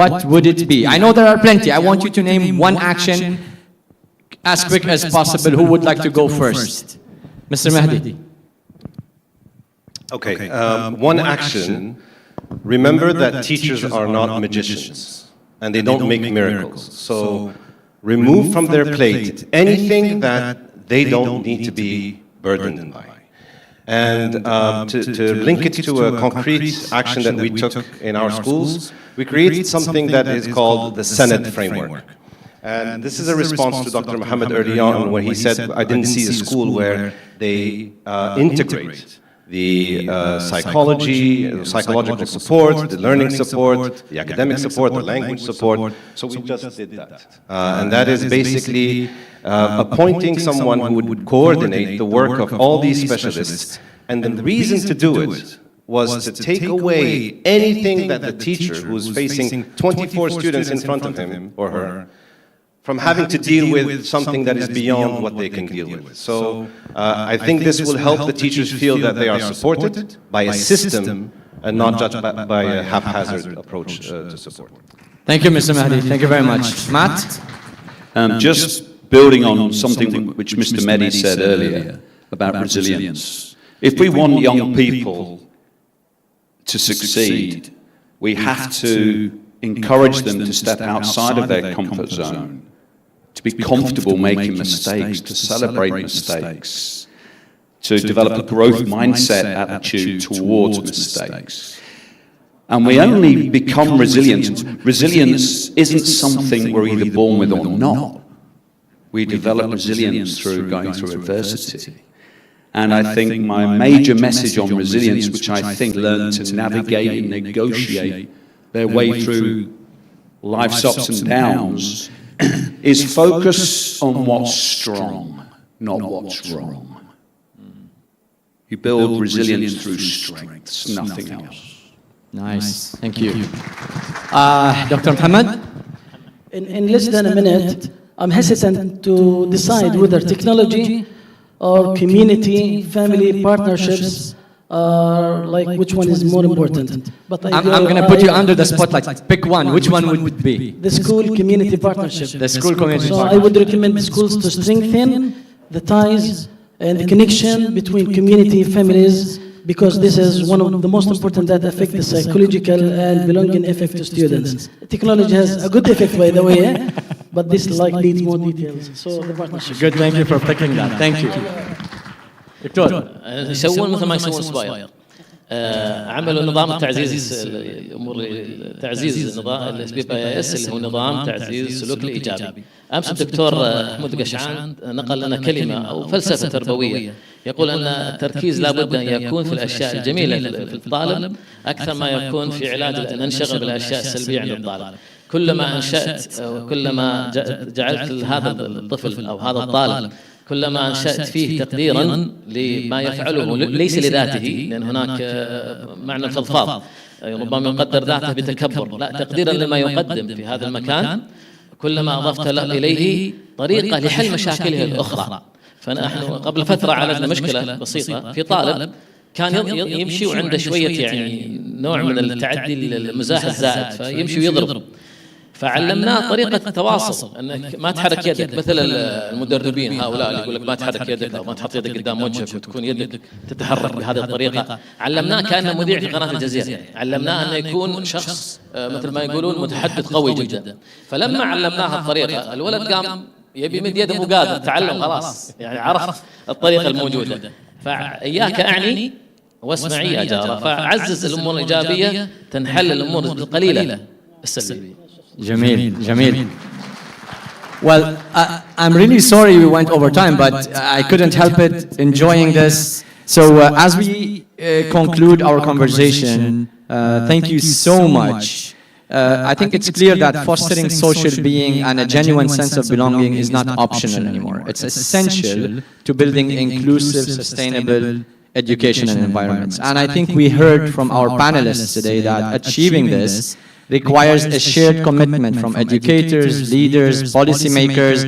what would it be? I know there are plenty. I want you to name one action as quick as possible. Who would like to go first? Mr. Mahdi. Okay, one action. Remember that teachers are not magicians and they don't make miracles. So remove from their plate anything that they don't need to be burdened by. And to link it to a concrete action that we took in our schools, we created something that is called the Senate framework. And this is a response to Dr. Muhammad early on when he said, I didn't see a school where they integrate the psychological support, the learning support, the academic support, the language support. So we just did that. And that is basically appointing someone who would coordinate the work of all these specialists. And the reason to do it was to take away anything that the teacher who's facing 24 students in front of him or her from having to deal with something that is beyond what they can deal with. So I think this will help the teachers feel that they are supported by a system and not just by a haphazard approach to support. Thank you, Mr. Mahdi. Thank you very much. Matt? Just building on something which Mr. Mehdi said earlier about resilience. If we want young people to succeed, we have to encourage them to step outside of their comfort zone, to be comfortable making mistakes, to celebrate mistakes, to develop a growth mindset attitude towards mistakes. And we only become resilient. Resilience isn't something we're either born with or not. We develop resilience through going through adversity. And I think my major message on resilience, which I think learn to navigate and negotiate their way through life's ups and downs, is focus on what's strong, not what's wrong. You build resilience through strengths, nothing else. Nice, thank you. Dr. Muhammad? In less than a minute, I'm hesitant to decide whether technology or community, family partnerships are like which one is more important. But I'm going to put you under the spotlight. Pick one. Which one would it be? The school community partnership. The school community So partnership. I would recommend schools to strengthen the ties and the connection between community families, because this is one of the most important that affect the psychological and belonging effect to students. Technology has a good effect, by the way, but this like needs more details. So the partnership. Good, thank you for picking that. Thank you. دكتور. يسوون مثل ما يسوون سباير. عملوا نظام تعزيز امور تعزيز نظام الSBIS اللي هو نظام تعزيز السلوك الايجابي. امس الدكتور حمود قشعان نقل لنا كلمه او فلسفه تربويه يقول ان التركيز لابد ان يكون في الاشياء الجميله في الطالب اكثر ما يكون في علاج ان ننشغل بالاشياء السلبيه عند الطالب. كلما انشات كلما جعلت هذا الطفل او هذا الطالب كلما أنشأت فيه تقديراً لما يفعله ليس لذاته، لأن هناك معنى الفضفاض ربما يقدر ذاته بتكبر، لا، تقديراً لما يقدم في هذا المكان كلما أضفت إليه طريقة لحل مشاكله الأخرى. فنحن قبل فترة عالجنا مشكلة بسيطة في طالب كان يمشي وعنده شوية يعني نوع من التعدي المزاح الزائد، فيمشي ويضرب. فعلمناه طريقة التواصل، انك ما تحرك يدك مثل المدربين هؤلاء اللي يقول لك ما تحرك يدك او ما تحط يدك قدام وجهك وتكون يدك تتحرك بهذه الطريقة. علمناه كأنه مذيع في قناة الجزيرة، علمناه انه يكون شخص مثل ما يقولون متحدث قوي جدا. فلما علمناه الطريقة الولد قام يبي يمد يده، مو قادر، تعلم خلاص، يعني عرف الطريقة الموجودة. فإياك أعني واسمعي يا جارة، فعزز الأمور الإيجابية تنحل الأمور القليلة السلبية. Jamil, Jamil. Well, I'm really sorry we went over time, but I couldn't help it enjoying this. So as we conclude our conversation, thank you so much. I think it's clear that fostering social being and a genuine sense of belonging is not optional anymore. It's essential to building inclusive, sustainable education and environments. And I think we heard from our panelists today that achieving this requires a shared commitment from educators, leaders, policymakers,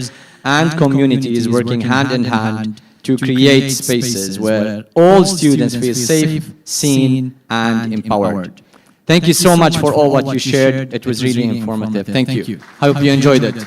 and communities working hand in hand to create spaces where all students feel safe, seen, and empowered. Thank you so much for all what you shared. It was really informative. Thank you. I hope you enjoyed it.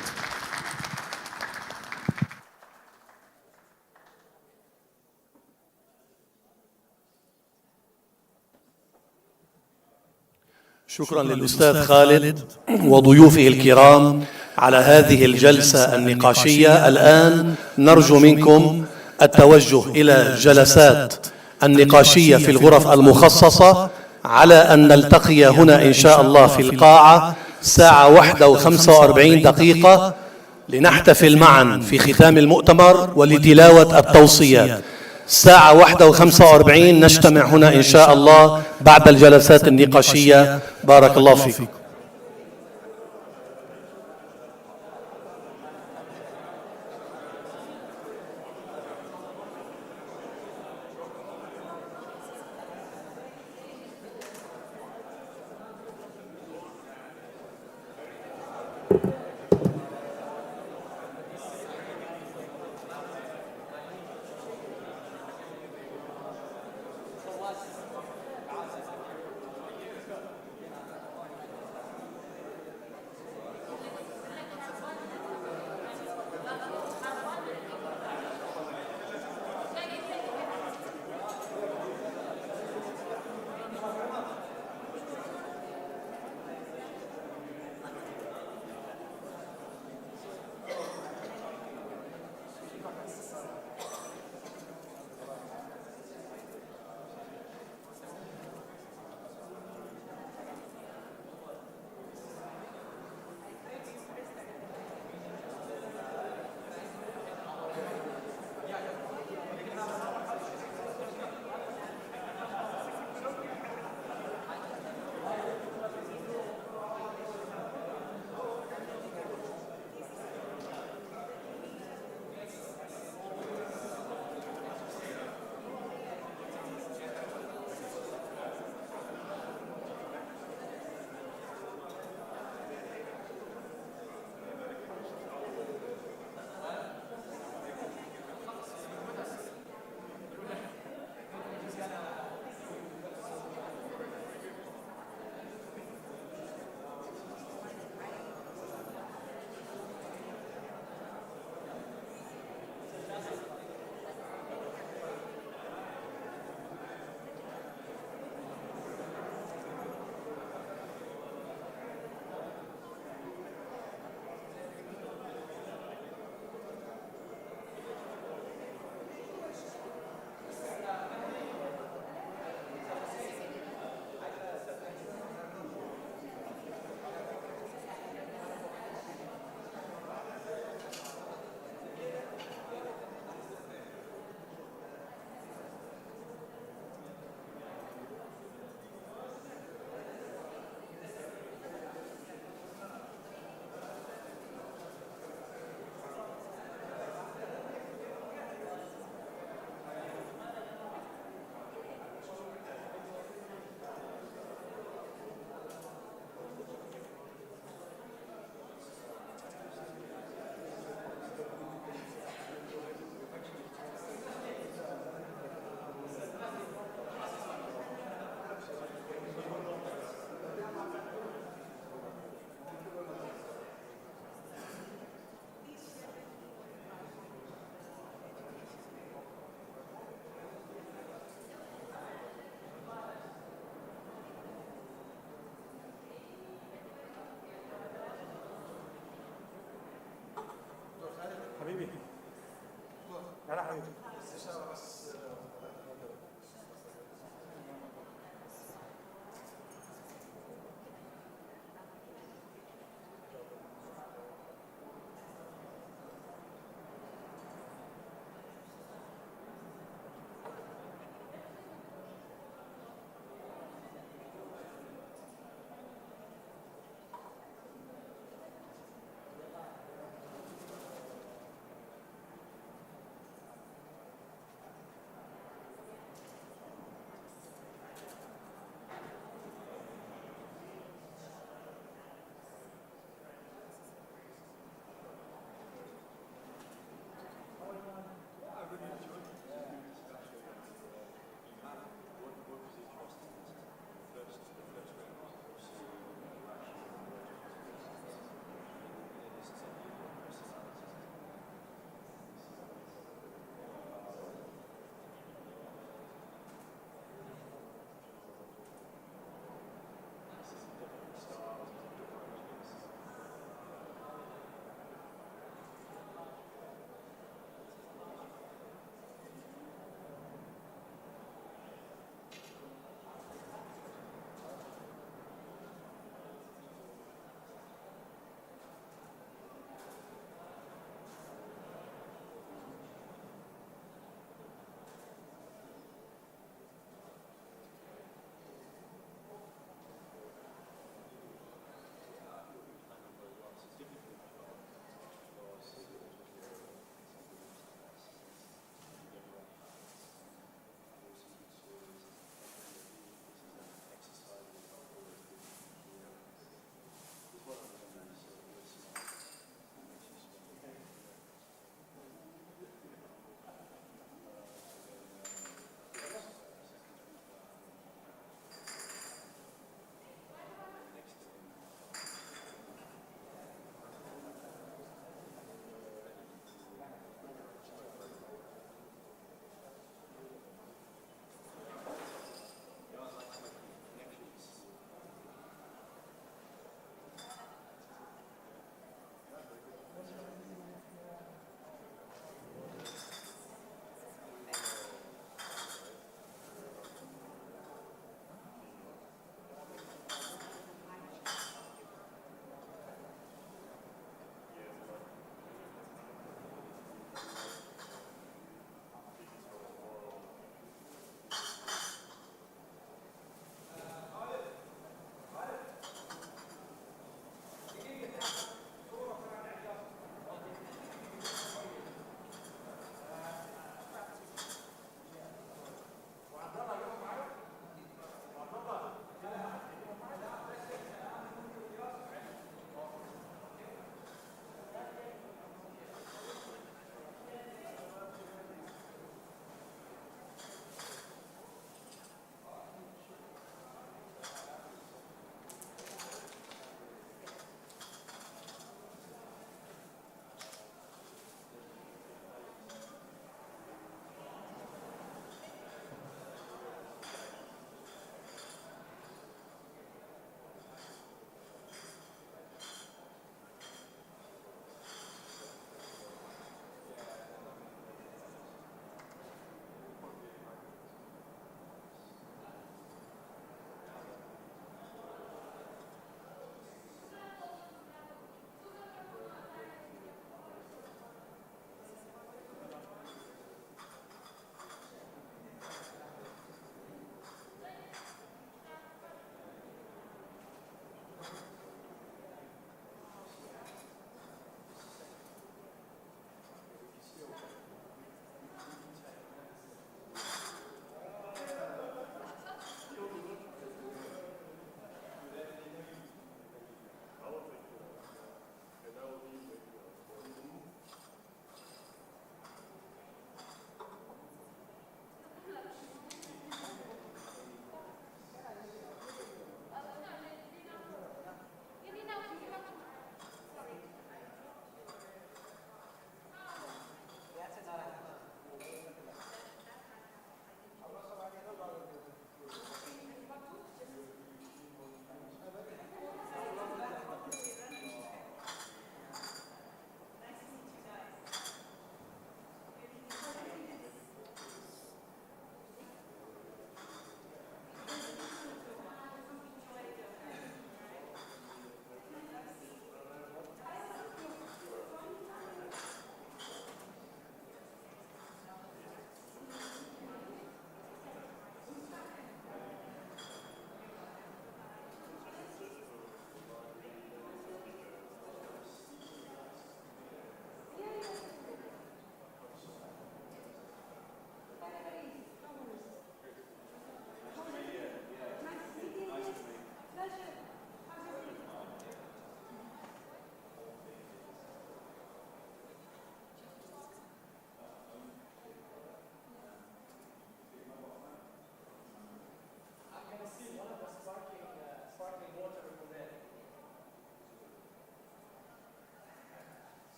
شكرا للأستاذ خالد وضيوفه الكرام على هذه الجلسة النقاشية. الآن نرجو منكم التوجه إلى الجلسات النقاشية في الغرف المخصصة، على أن نلتقي هنا إن شاء الله في القاعة 1:45 لنحتفل معا في ختام المؤتمر ولتلاوة التوصيات. 1:45 نجتمع هنا إن شاء الله بعد الجلسات النقاشية. بارك الله فيكم.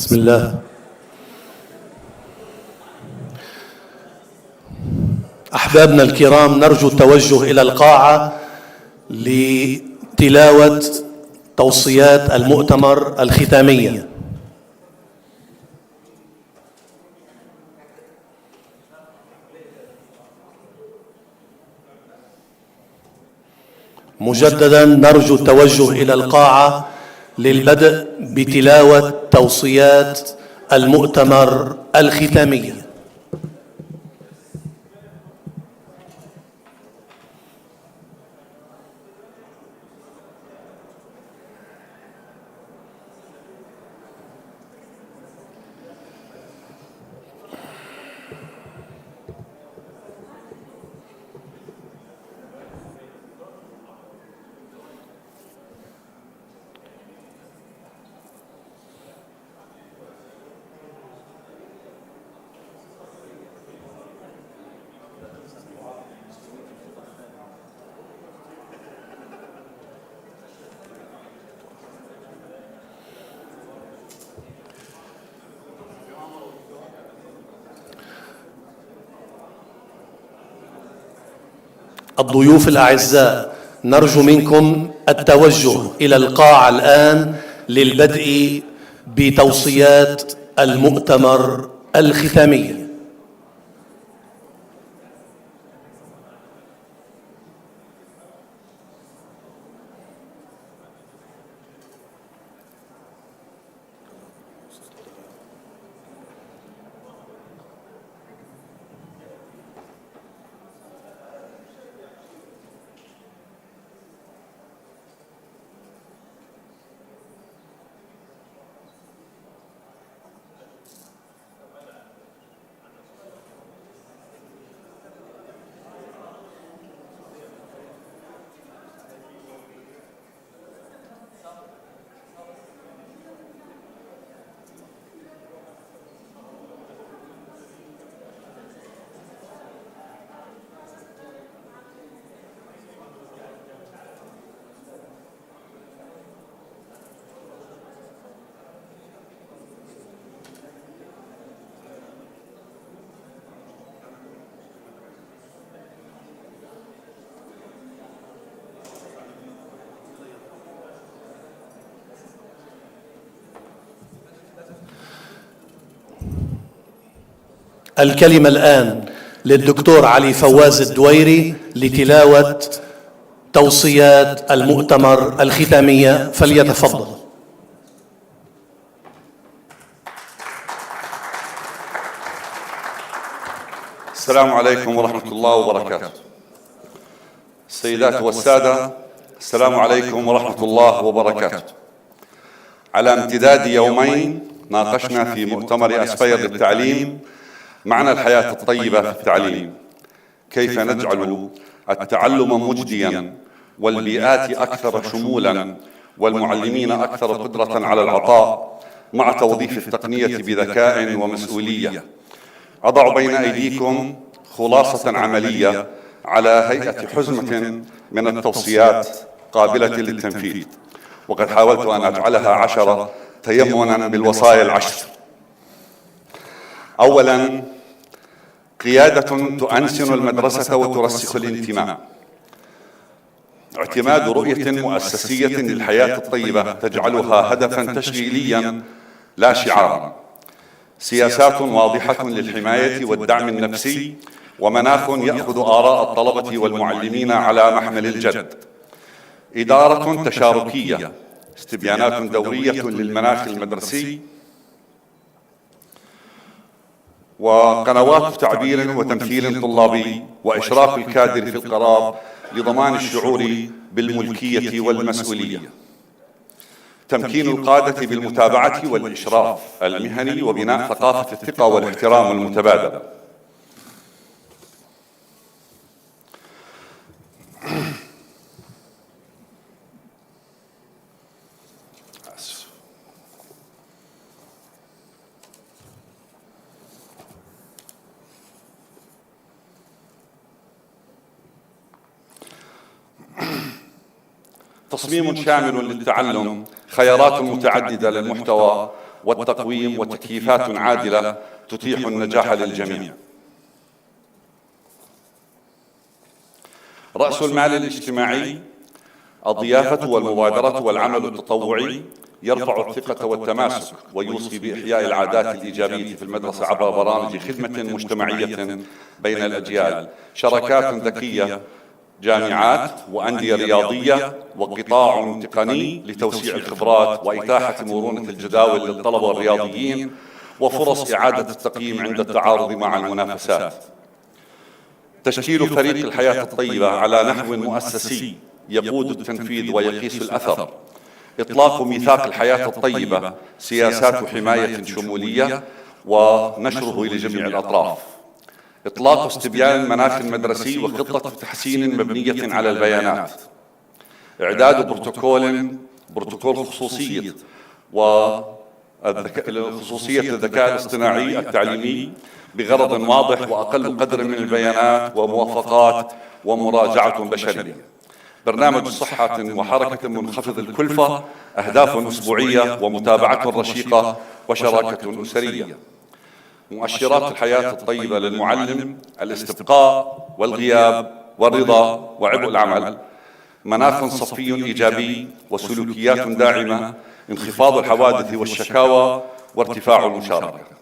بسم الله. أحبابنا الكرام، نرجو التوجه إلى القاعة لتلاوة توصيات المؤتمر الختامية. مجددا نرجو التوجه إلى القاعة للبدء بتلاوة توصيات المؤتمر الختامية. الضيوف الأعزاء، نرجو منكم التوجه إلى القاعة الآن للبدء بتوصيات المؤتمر الختامية. الكلمة الآن للدكتور علي فواز الدويري لتلاوة توصيات المؤتمر الختامية، فليتفضل. السلام عليكم ورحمة الله وبركاته. السيدات والسادة، السلام عليكم ورحمة الله وبركاته. على امتداد يومين ناقشنا في مؤتمر أسبير للتعليم معنى الحياة الطيبة في التعليم، كيف نجعل التعلم مجديا والبيئات أكثر شمولا والمعلمين أكثر قدرة على العطاء مع توظيف التقنية بذكاء ومسؤولية. أضع بين أيديكم خلاصة عملية على هيئة حزمة من التوصيات قابلة للتنفيذ، وقد حاولت أن أجعلها 10 تيمنا بالوصايا 10. أولا، قيادة تؤنسن المدرسة وترسخ الانتماء. اعتماد رؤية مؤسسية للحياة الطيبة تجعلها هدفا تشغيليا لا شعارا. سياسات واضحة للحماية والدعم النفسي، ومناخ يأخذ آراء الطلبة والمعلمين على محمل الجد. إدارة تشاركية، استبيانات دورية للمناخ المدرسي، وقنوات تعبير وتمثيل طلابي، وإشراف الكادر في القرار لضمان الشعور بالملكية والمسؤولية. تمكين القادة بالمتابعة والإشراف المهني وبناء ثقافة الثقة والاحترام المتبادل. تصميم شامل للتعلم، خيارات متعددة للمحتوى والتقويم وتكييفات عادلة تتيح النجاح للجميع. رأس المال الاجتماعي الضيافة والمبادرة والعمل التطوعي يرفع الثقة والتماسك ويوصي بإحياء العادات الإيجابية في المدرسة عبر برامج خدمة مجتمعية بين الأجيال، شراكات ذكية، جامعات وأندية رياضية وقطاع تقني لتوسيع الخبرات وإتاحة مرونة الجداول للطلبة الرياضيين وفرص إعادة التقييم عند التعارض مع المنافسات. تشكيل فريق الحياة الطيبة على نحو مؤسسي يقود التنفيذ ويقيس الأثر. إطلاق ميثاق الحياة الطيبة سياسات حماية شمولية ونشره لجميع الأطراف. إطلاق استبيان المناخ المدرسي وخطة تحسين مبنية على البيانات. إعداد بروتوكول خصوصية الذكاء الاصطناعي التعليمي بغرض واضح وأقل قدر من البيانات وموافقات ومراجعة بشرية. برنامج صحة وحركة منخفض الكلفة، أهداف أسبوعية ومتابعة رشيقة وشراكة أسرية. مؤشرات الحياة الطيبة للمعلم: الاستبقاء والغياب والرضا وعبء العمل، مناخ صفي إيجابي وسلوكيات داعمة، انخفاض الحوادث والشكاوى وارتفاع المشاركة.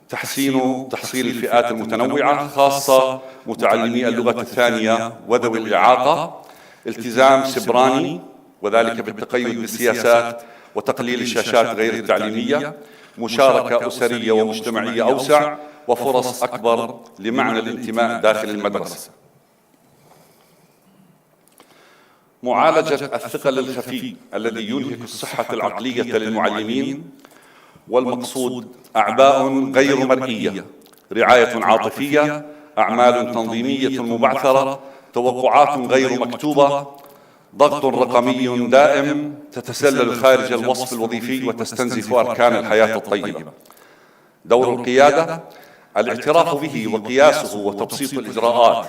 تحصيل الفئات المتنوعة خاصة متعلمي اللغة الثانية وذوي الإعاقة، التزام سبراني وذلك بالتقيد بالسياسات وتقليل الشاشات غير التعليمية، مشاركة أسرية ومجتمعية أوسع وفرص أكبر لمعنى الانتماء داخل المدرسة. معالجة الثقل الخفي الذي ينهك الصحة العقلية للمعلمين، والمقصود أعباء غير مرئية، رعاية عاطفية، أعمال تنظيمية مبعثرة، توقعات غير مكتوبة، ضغط رقمي دائم تتسلل خارج الوصف الوظيفي وتستنزف أركان الحياة الطيبة. دور القيادة: الاعتراف به وقياسه وتبسيط الإجراءات،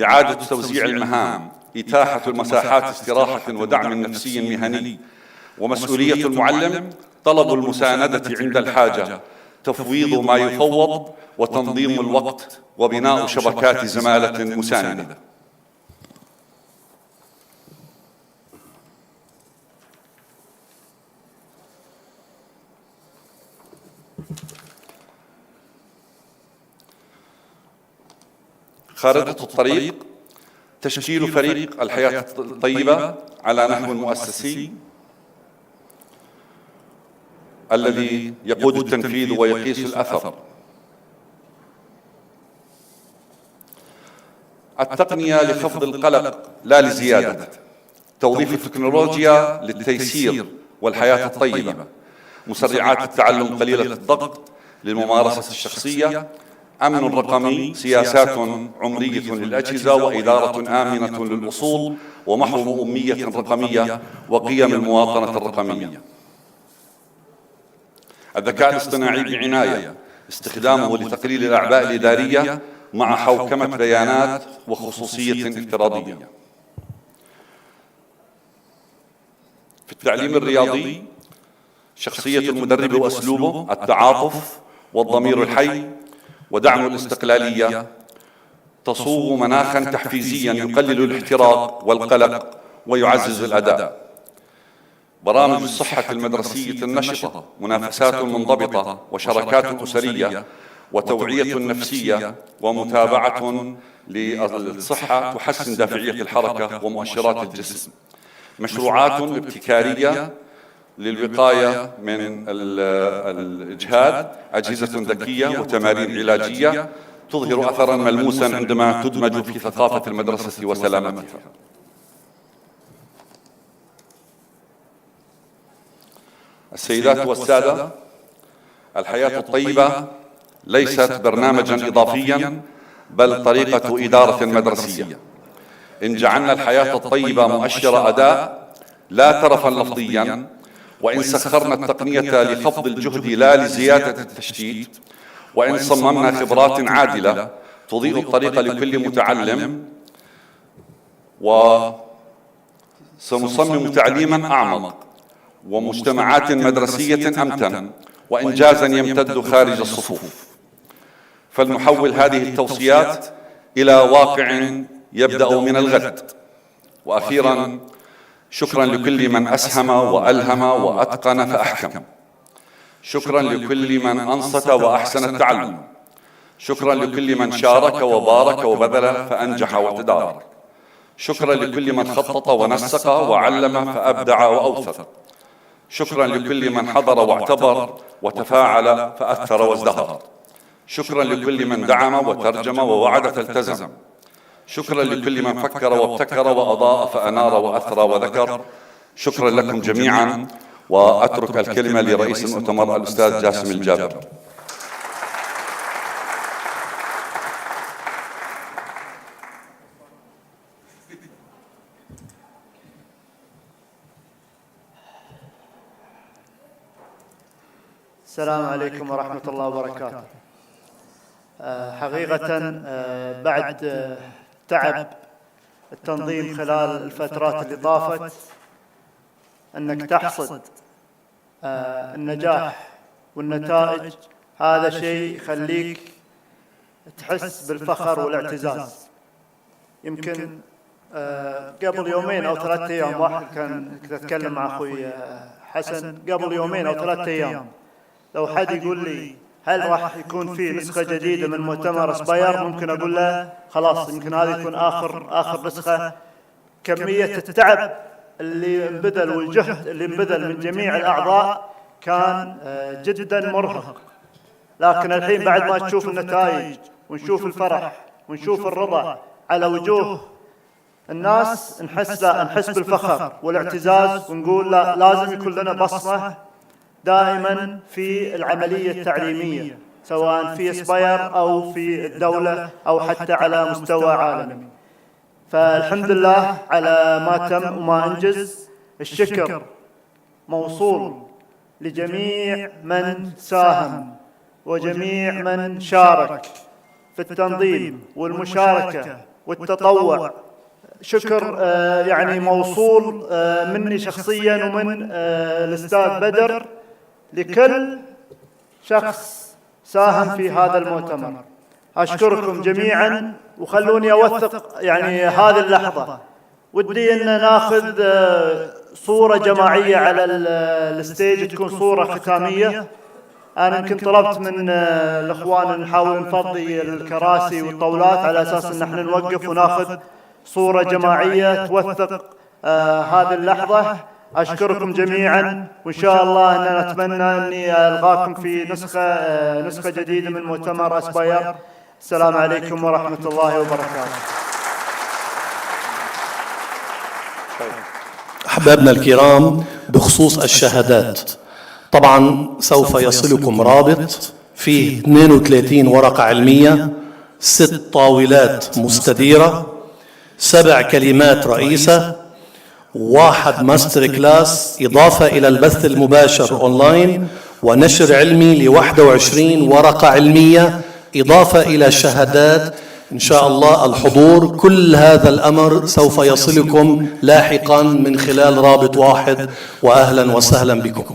إعادة توزيع المهام، إتاحة المساحات استراحة ودعم نفسي مهني. ومسؤولية المعلم: طلب المساندة عند الحاجة، تفويض ما يفوض، وتنظيم الوقت، وبناء شبكات زمالة مساندة. خارطة الطريق: تشكيل فريق الحياة الطيبة على نحو مؤسسي الذي يقود التنفيذ ويقيس الأثر. التقنية لخفض القلق لا لزيادته، توظيف التكنولوجيا للتيسير والحياة الطيبة، مسرعات التعلم قليلة الضغط للممارسة الشخصية، أمن رقمي، سياسات عمرية للأجهزة، وإدارة آمنة للأصول، ومحو أمية رقمية، وقيم المواطنة الرقمية. الذكاء الاصطناعي بعناية، استخدامه لتقليل الأعباء الإدارية مع حوكمة بيانات وخصوصية افتراضية. في التعليم الرياضي: شخصية المدرب وأسلوبه، التعاطف والضمير الحي، ودعم الاستقلالية، تصوغ مناخا تحفيزيا يقلل الاحتراق والقلق ويعزز الأداء. برامج الصحة المدرسية النشطة، منافسات منضبطة وشراكات أسرية وتوعية نفسية ومتابعة للصحة تحسن دافعية الحركة ومؤشرات الجسم. مشروعات ابتكارية للوقاية من الإجهاد، أجهزة ذكية وتمارين علاجية تظهر أثراً ملموساً عندما تدمج في ثقافة المدرسة وسلامتها. السيدات والسادة، الحياة الطيبة ليست برنامجاً إضافياً بل طريقة إدارة مدرسية. إن جعلنا الحياة الطيبة مؤشر أداء لا ترفاً لفظياً، وإن سخرنا التقنية لخفض الجهد لا لزيادة التشتيت، وإن صممنا خبرات عادلة تضيء الطريق لكل متعلم، وسنصمم تعليماً أعمق ومجتمعات مدرسية أمتن وإنجازا يمتد خارج الصفوف. فلنحول هذه التوصيات إلى واقع يبدأ من الغد. وأخيرا، شكرا لكل من أسهم وألهم وأتقن فأحكم. شكرا لكل من أنصت وأحسن التعلم. شكرا لكل من شارك وبارك وبذل فأنجح وتدارك. شكرا لكل من خطط ونسق وعلم فأبدع وأوثق. شكرا لكل من حضر واعتبر وتفاعل فأثر وازدهر. شكرا لكل من دعم وترجم ووعد فالتزم. شكرا لكل من فكر وابتكر وأضاء فأنار وأثرى وذكر. شكرا لكم جميعا، وأترك الكلمة لرئيس المؤتمر الأستاذ جاسم الجابر. السلام عليكم ورحمة الله وبركاته. حقيقة بعد تعب التنظيم خلال الفترات اللي طافت، أنك تحصد النجاح والنتائج، هذا شيء يخليك تحس بالفخر والاعتزاز. يمكن قبل يومين أو 3 أيام، واحد كنت أتكلم مع أخوي حسن قبل يومين أو 3 أيام، لو حد يقول لي هل راح يكون في نسخة جديدة من مؤتمر اسباير، ممكن أقول له خلاص يمكن هذه تكون آخر نسخة. كمية التعب اللي انبذل والجهد اللي انبذل من جميع الأعضاء كان جدا مرهق، لكن الحين بعد ما تشوف النتائج ونشوف الفرح ونشوف الرضا على وجوه الناس، نحس بالفخر والاعتزاز، ونقول لا، لازم يكون لنا بصمة دائما في العملية التعليمية، سواء في اسباير أو في الدولة أو حتى على مستوى عالمي. فالحمد لله على ما تم وما أنجز. الشكر موصول لجميع من ساهم وجميع من شارك في التنظيم والمشاركة والتطوع. شكر يعني موصول مني شخصيا ومن الأستاذ بدر لكل شخص ساهم في هذا المؤتمر. أشكركم جميعا، وخلوني أوثق يعني هذه اللحظة. ودي أن ناخذ صورة جماعية على الستيج، تكون صورة ختامية. أنا يمكن طلبت من الإخوان نحاول نفضي الكراسي والطاولات على أساس أن احنا نوقف وناخذ صورة جماعية توثق هذه اللحظة. أشكركم جميعا، وإن شاء الله أن نتمنى أني ألقاكم في نسخة جديدة من مؤتمر اسباير. السلام عليكم ورحمة الله وبركاته. أحبابنا الكرام، بخصوص الشهادات، طبعا سوف يصلكم رابط فيه 32 ورقة علمية، 6 طاولات مستديرة، 7 كلمات رئيسة، 1 ماستر كلاس، إضافة إلى البث المباشر أونلاين ونشر علمي ل21 ورقة علمية، إضافة إلى شهادات إن شاء الله الحضور. كل هذا الأمر سوف يصلكم لاحقا من خلال رابط واحد، وأهلا وسهلا بكم.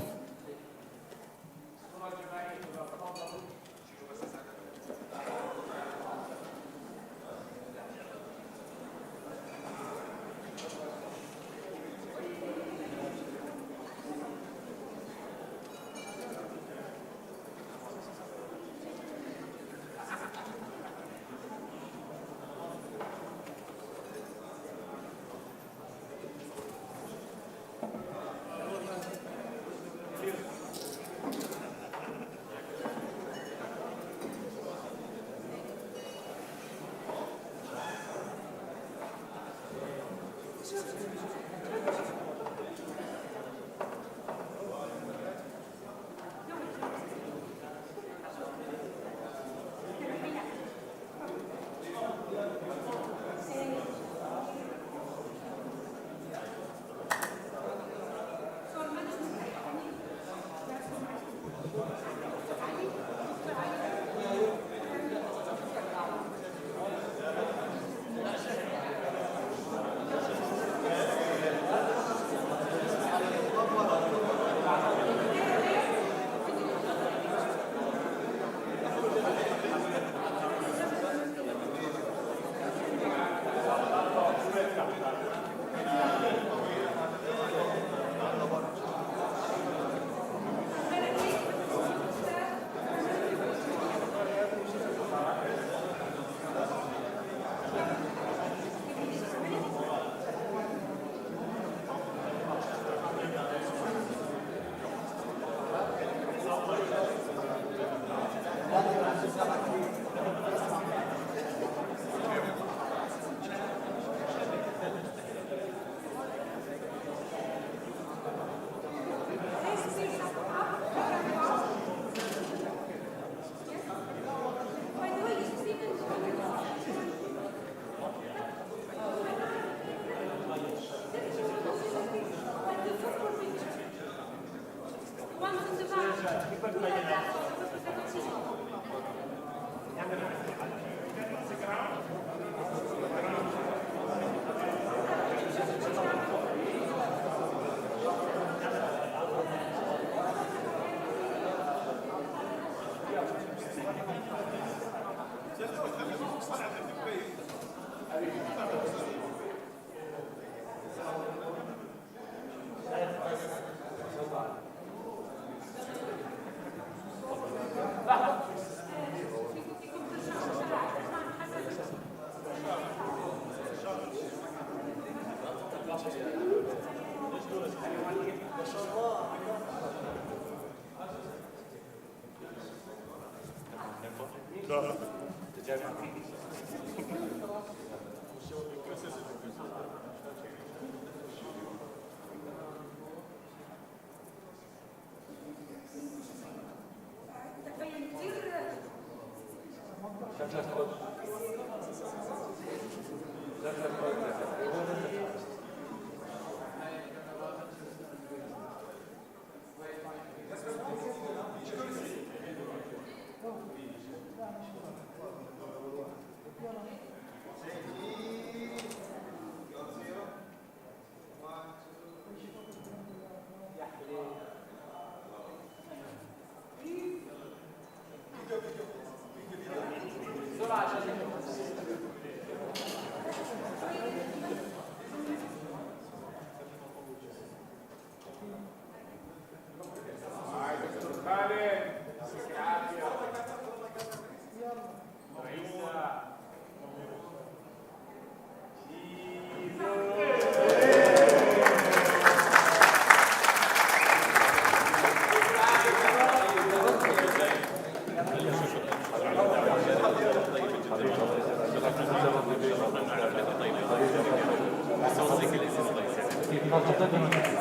Gracias.